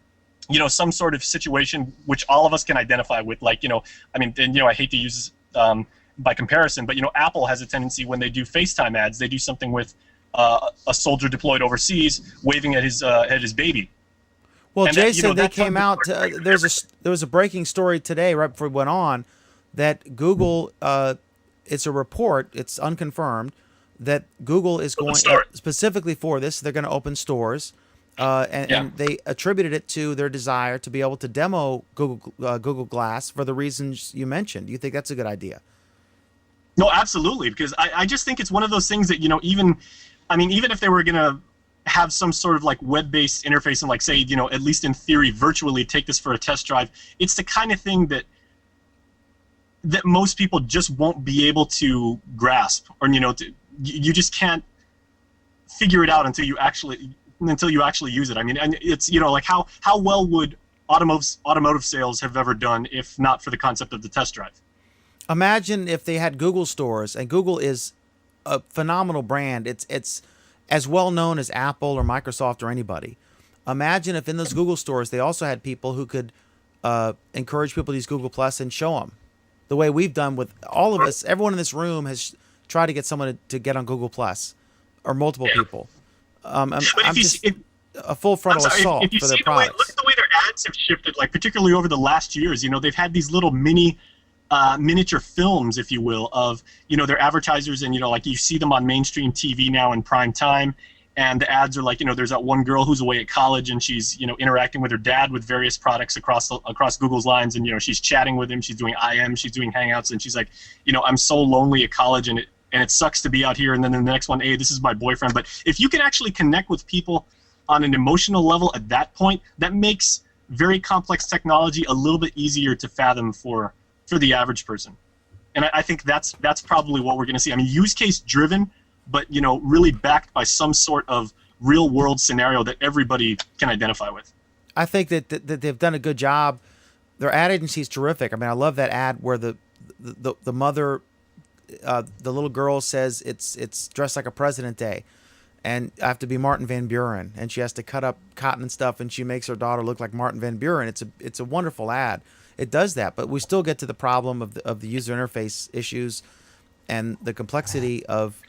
some sort of situation which all of us can identify with, like, I hate to use by comparison, but Apple has a tendency, when they do FaceTime ads, they do something with a soldier deployed overseas waving at his baby. Well, and Jason, they came out. There was a breaking story today, right before we went on, that Google. It's a report. It's unconfirmed that Google is going specifically for this. They're going to open stores, and they attributed it to their desire to be able to demo Google Glass for the reasons you mentioned. Do you think that's a good idea? No, absolutely, because I just think it's one of those things that even if they were going to have some sort of like web-based interface and, like, say, at least in theory, virtually take this for a test drive, it's the kind of thing that most people just won't be able to grasp, or you just can't figure it out until you actually use it. I mean, and it's like how well would automotive sales have ever done if not for the concept of the test drive? Imagine if they had Google stores, and Google is a phenomenal brand. It's as well known as Apple or Microsoft or anybody. Imagine if in those Google stores they also had people who could encourage people to use Google Plus and show them, the way we've done with all of us. Everyone in this room has tried to get someone to get on Google Plus, or multiple people. A full frontal assault for their products. Look at the way their ads have shifted, like particularly over the last years. They've had these little miniature films, if you will, of their advertisers, and like you see them on mainstream TV now in prime time, and the ads are like, there's that one girl who's away at college, and she's interacting with her dad with various products across Google's lines, and she's chatting with him, she's doing IM, she's doing Hangouts, and she's like, I'm so lonely at college, and it sucks to be out here. And then the next one, hey, this is my boyfriend. But if you can actually connect with people on an emotional level at that point, that makes very complex technology a little bit easier to fathom for the average person. And I think that's probably what we're going to see. I mean, use case driven, but really backed by some sort of real world scenario that everybody can identify with. I think that they've done a good job. Their ad agency is terrific. I mean, I love that ad where the mother, the little girl says it's dressed like a President Day, and I have to be Martin Van Buren, and she has to cut up cotton and stuff, and she makes her daughter look like Martin Van Buren. It's a wonderful ad. It does that, but we still get to the problem of the user interface issues and the complexity of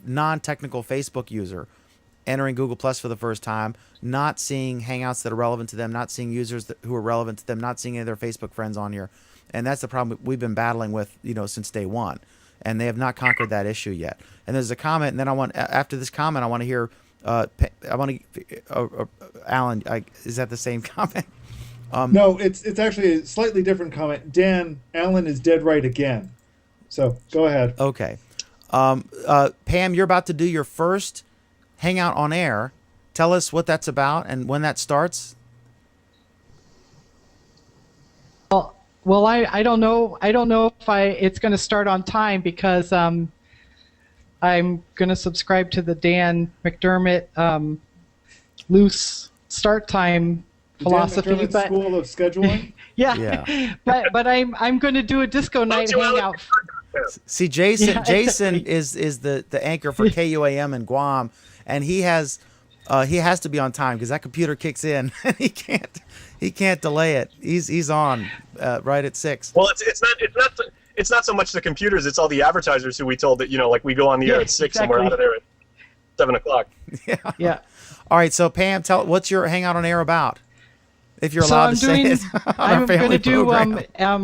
non-technical Facebook user entering Google Plus for the first time, not seeing Hangouts that are relevant to them, not seeing users who are relevant to them, not seeing any of their Facebook friends on here. And that's the problem we've been battling with, since day one. And they have not conquered that issue yet. And there's a comment, and then after this comment, I want to hear, Alan, is that the same comment? No, it's actually a slightly different comment. Dan, Alan is dead right again. So go ahead. Okay. Pam, you're about to do your first Hangout on air. Tell us what that's about and when that starts. Well, I don't know. I don't know if it's going to start on time, because I'm going to subscribe to the Dan McDermott loose start time philosophy. Dan McDermott School of Scheduling. yeah. But I'm going to do a disco night hangout. See, Jason is the anchor for KUAM in Guam, and he has to be on time because that computer kicks in and he can't delay it. He's on right at 6. Well, it's not so much the computers; it's all the advertisers who we told that like we go on the air at 6 and we're out of there at 7 o'clock. Yeah. All right. So Pam, what's your Hangout on air about? If you're allowed to say it. I'm going to do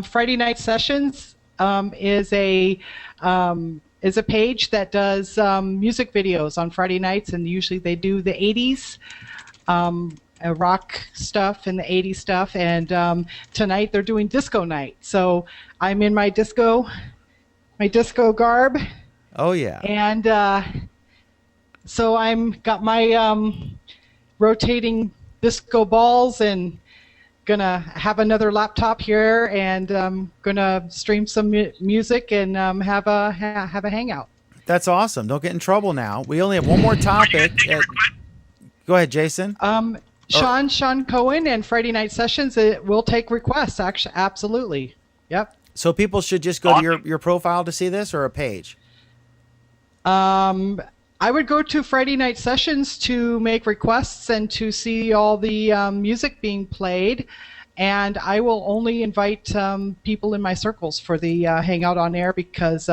Friday night sessions. Is a page that does music videos on Friday nights, and usually they do the 80s. rock stuff and the 80s stuff. And tonight they're doing disco night. So I'm in my disco garb. Oh yeah. And so I'm got my rotating disco balls and gonna have another laptop here and gonna stream some music and have a hangout. That's awesome. Don't get in trouble now. We only have one more topic. Go ahead, Jason. Sean Cohen and Friday Night Sessions. It will take requests. Actually, absolutely. Yep. So people should just go to your profile to see this, or a page? I would go to Friday Night Sessions to make requests and to see all the music being played. And I will only invite people in my circles for the Hangout on Air because,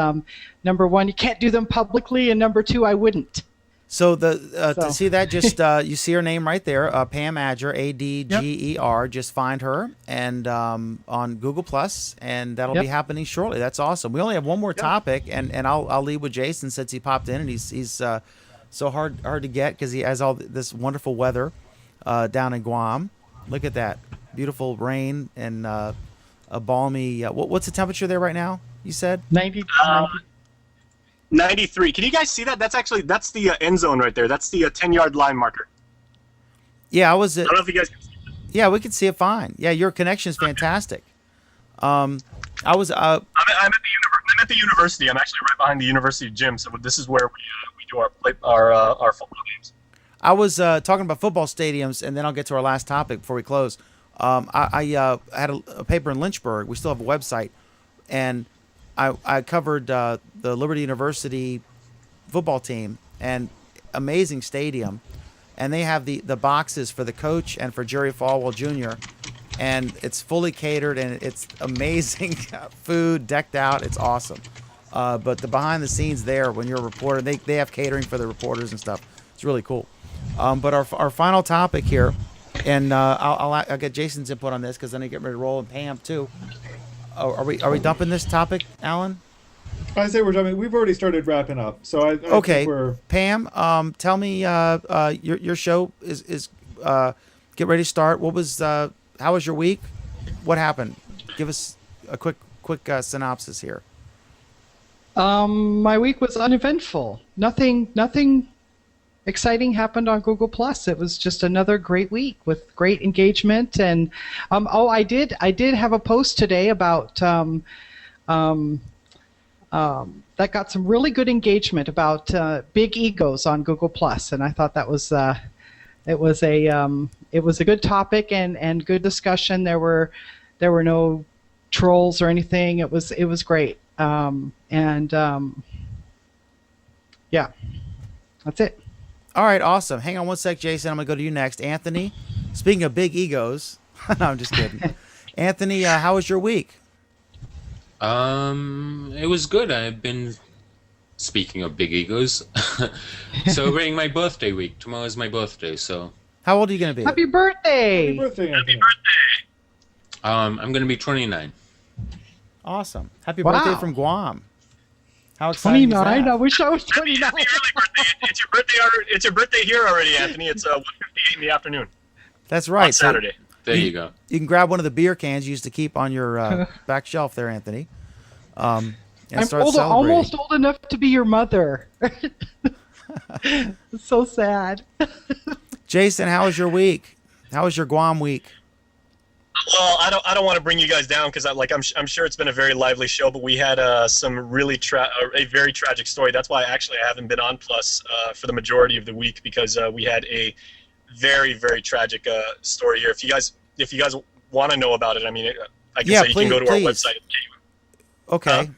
number one, you can't do them publicly, and number two, I wouldn't. So to see that, just you see her name right there, Pam Adger, Adger. Yep. Just find her and on Google Plus, and that'll be happening shortly. That's awesome. We only have one more topic, and I'll leave with Jason since he popped in, and he's so hard to get because he has all this wonderful weather down in Guam. Look at that beautiful rain and a balmy. What's the temperature there right now? You said 90. 93. Can you guys see that? That's the end zone right there. That's the 10-yard line marker. Yeah, I don't know if you guys can see that. Yeah, we can see it fine. Yeah, your connection is fantastic. I'm at the university. I'm actually right behind the university gym. So this is where we do our football games. I was talking about football stadiums, and then I'll get to our last topic before we close. I had a paper in Lynchburg. We still have a website, and I covered the Liberty University football team, and amazing stadium, and they have the boxes for the coach and for Jerry Falwell Jr., and it's fully catered, and it's amazing food decked out. It's awesome. But the behind the scenes there, when you're a reporter, they have catering for the reporters and stuff. It's really cool. But our final topic here, and I'll get Jason's input on this because then I get ready to roll, and Pam too. Are we dumping this topic, Alan? I say we're dumping. We've already started wrapping up, so I okay. think we're... Pam, tell me your show is get ready to start. How was your week? What happened? Give us a quick synopsis here. My week was uneventful. Nothing exciting happened on Google Plus. It was just another great week with great engagement. And I did have a post today about that got some really good engagement about big egos on Google Plus, and I thought that was it was a good topic and good discussion. There were no trolls or anything. It was great. Yeah, that's it. All right, awesome. Hang on one sec, Jason. I'm going to go to you next. Anthony, speaking of big egos, no, I'm just kidding. Anthony, how was your week? It was good. I've been, speaking of big egos, celebrating my birthday week. Tomorrow's my birthday, so. How old are you going to be? Happy birthday! Happy birthday, Anthony. Happy birthday! I'm going to be 29. Awesome. Happy Wow. birthday from Guam. How exciting 29? is that? I wish I was 29. Happy early birthday. It's your birthday here already, Anthony. It's 1:58 in the afternoon. That's right. On Saturday. There you go. You can grab one of the beer cans you used to keep on your back shelf there, Anthony. And I'm start celebrating. almost old enough to be your mother. It's so sad. Jason, how was your week? How was your Guam week? Well, I don't want to bring you guys down because I'm sure it's been a very lively show, but we had some really a very tragic story. That's why I haven't been on Plus for the majority of the week because we had a very, very tragic story here. If you guys want to know about it, I mean, I can say you can go to our website. Okay.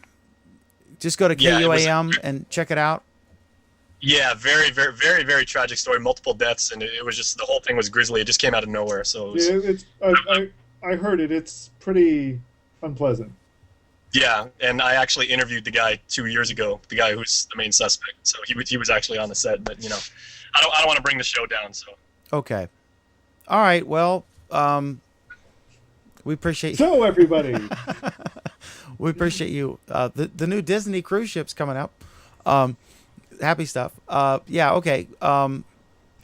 Just go to KUAM and check it out. Yeah, very, very, very, very tragic story. Multiple deaths, and it was just the whole thing was grisly. It just came out of nowhere. So it was, I heard it. It's pretty unpleasant. Yeah, and I actually interviewed the guy 2 years ago. The guy who's the main suspect. So he was actually on the set. But I don't want to bring the show down. So okay, all right. Well, we appreciate you. So everybody, we appreciate you. The new Disney cruise ship's coming up. Happy stuff. Yeah. Okay.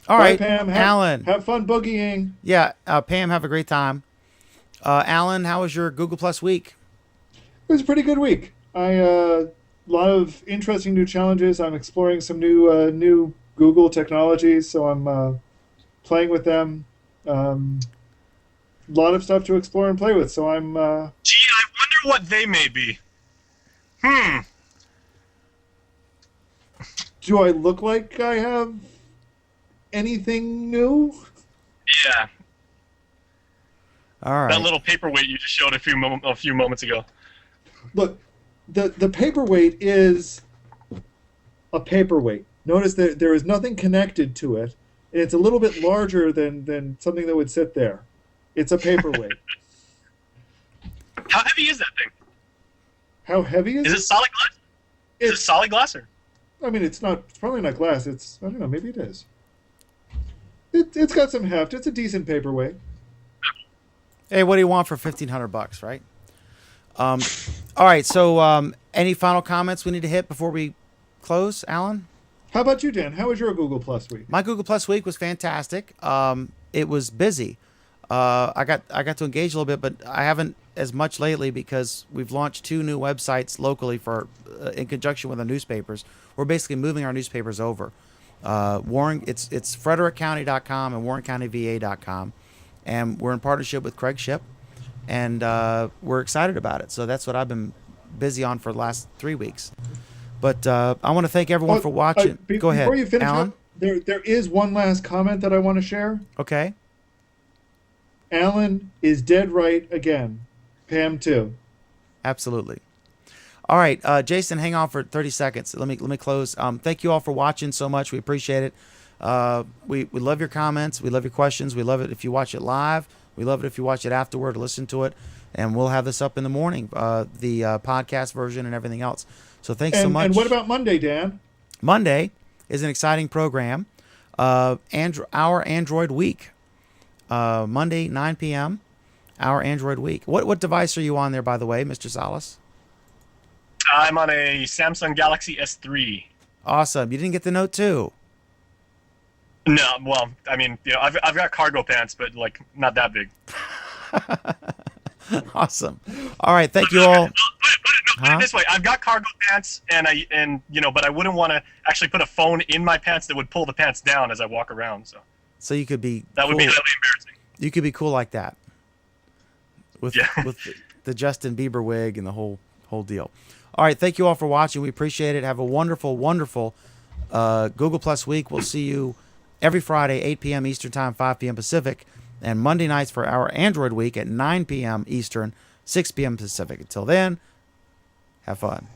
All Bye, right, Pam. Alan. Have fun boogieing. Yeah, Pam, have a great time. Alan, how was your Google Plus week? It was a pretty good week. A lot of interesting new challenges. I'm exploring some new Google technologies, so I'm playing with them. A lot of stuff to explore and play with. So I'm. Gee, I wonder what they may be. Do I look like I have anything new? Yeah. All right. That little paperweight you just showed a few moments ago. Look, the paperweight is a paperweight. Notice that there is nothing connected to it, and it's a little bit larger than something that would sit there. It's a paperweight. How heavy is that thing? How heavy is it? Is it solid glass? Is it solid glass or? I mean, it's probably not glass. It's, I don't know, maybe it is. It's got some heft. It's a decent paperweight. Hey, what do you want for $1,500, right? All right, so any final comments we need to hit before we close, Alan? How about you, Dan? How was your Google Plus week? My Google Plus week was fantastic. It was busy. I got to engage a little bit, but I haven't as much lately because we've launched 2 new websites locally for in conjunction with our newspapers. We're basically moving our newspapers over. It's frederickcounty.com and warrencountyva.com, and we're in partnership with Craig Ship, and we're excited about it. So that's what I've been busy on for the last 3 weeks. But I want to thank everyone for watching. Go ahead, Before you finish Alan. up, there is one last comment that I want to share. Okay. Alan is dead right again. Pam too. Absolutely. All right, Jason, hang on for 30 seconds. Let me close. Thank you all for watching so much. We appreciate it. We love your comments. We love your questions. We love it if you watch it live. We love it if you watch it afterward, listen to it, and we'll have this up in the morning, the podcast version and everything else. So thanks so much. And what about Monday, Dan? Monday is an exciting program. Our Android Week. Monday, 9 p.m., our Android Week. What device are you on there, by the way, Mr. Salas? I'm on a Samsung Galaxy S3. Awesome. You didn't get the Note 2? No, well, I mean, I've got cargo pants, but like not that big. Awesome. All right, thank you all. Put it this way: I've got cargo pants, but I wouldn't want to actually put a phone in my pants that would pull the pants down as I walk around. So you could be that would be really embarrassing. You could be cool like that with the Justin Bieber wig and the whole deal. All right, thank you all for watching. We appreciate it. Have a wonderful, wonderful Google Plus week. We'll see you every Friday, 8 p.m. Eastern Time, 5 p.m. Pacific, and Monday nights for our Android Week at 9 p.m. Eastern, 6 p.m. Pacific. Until then, have fun.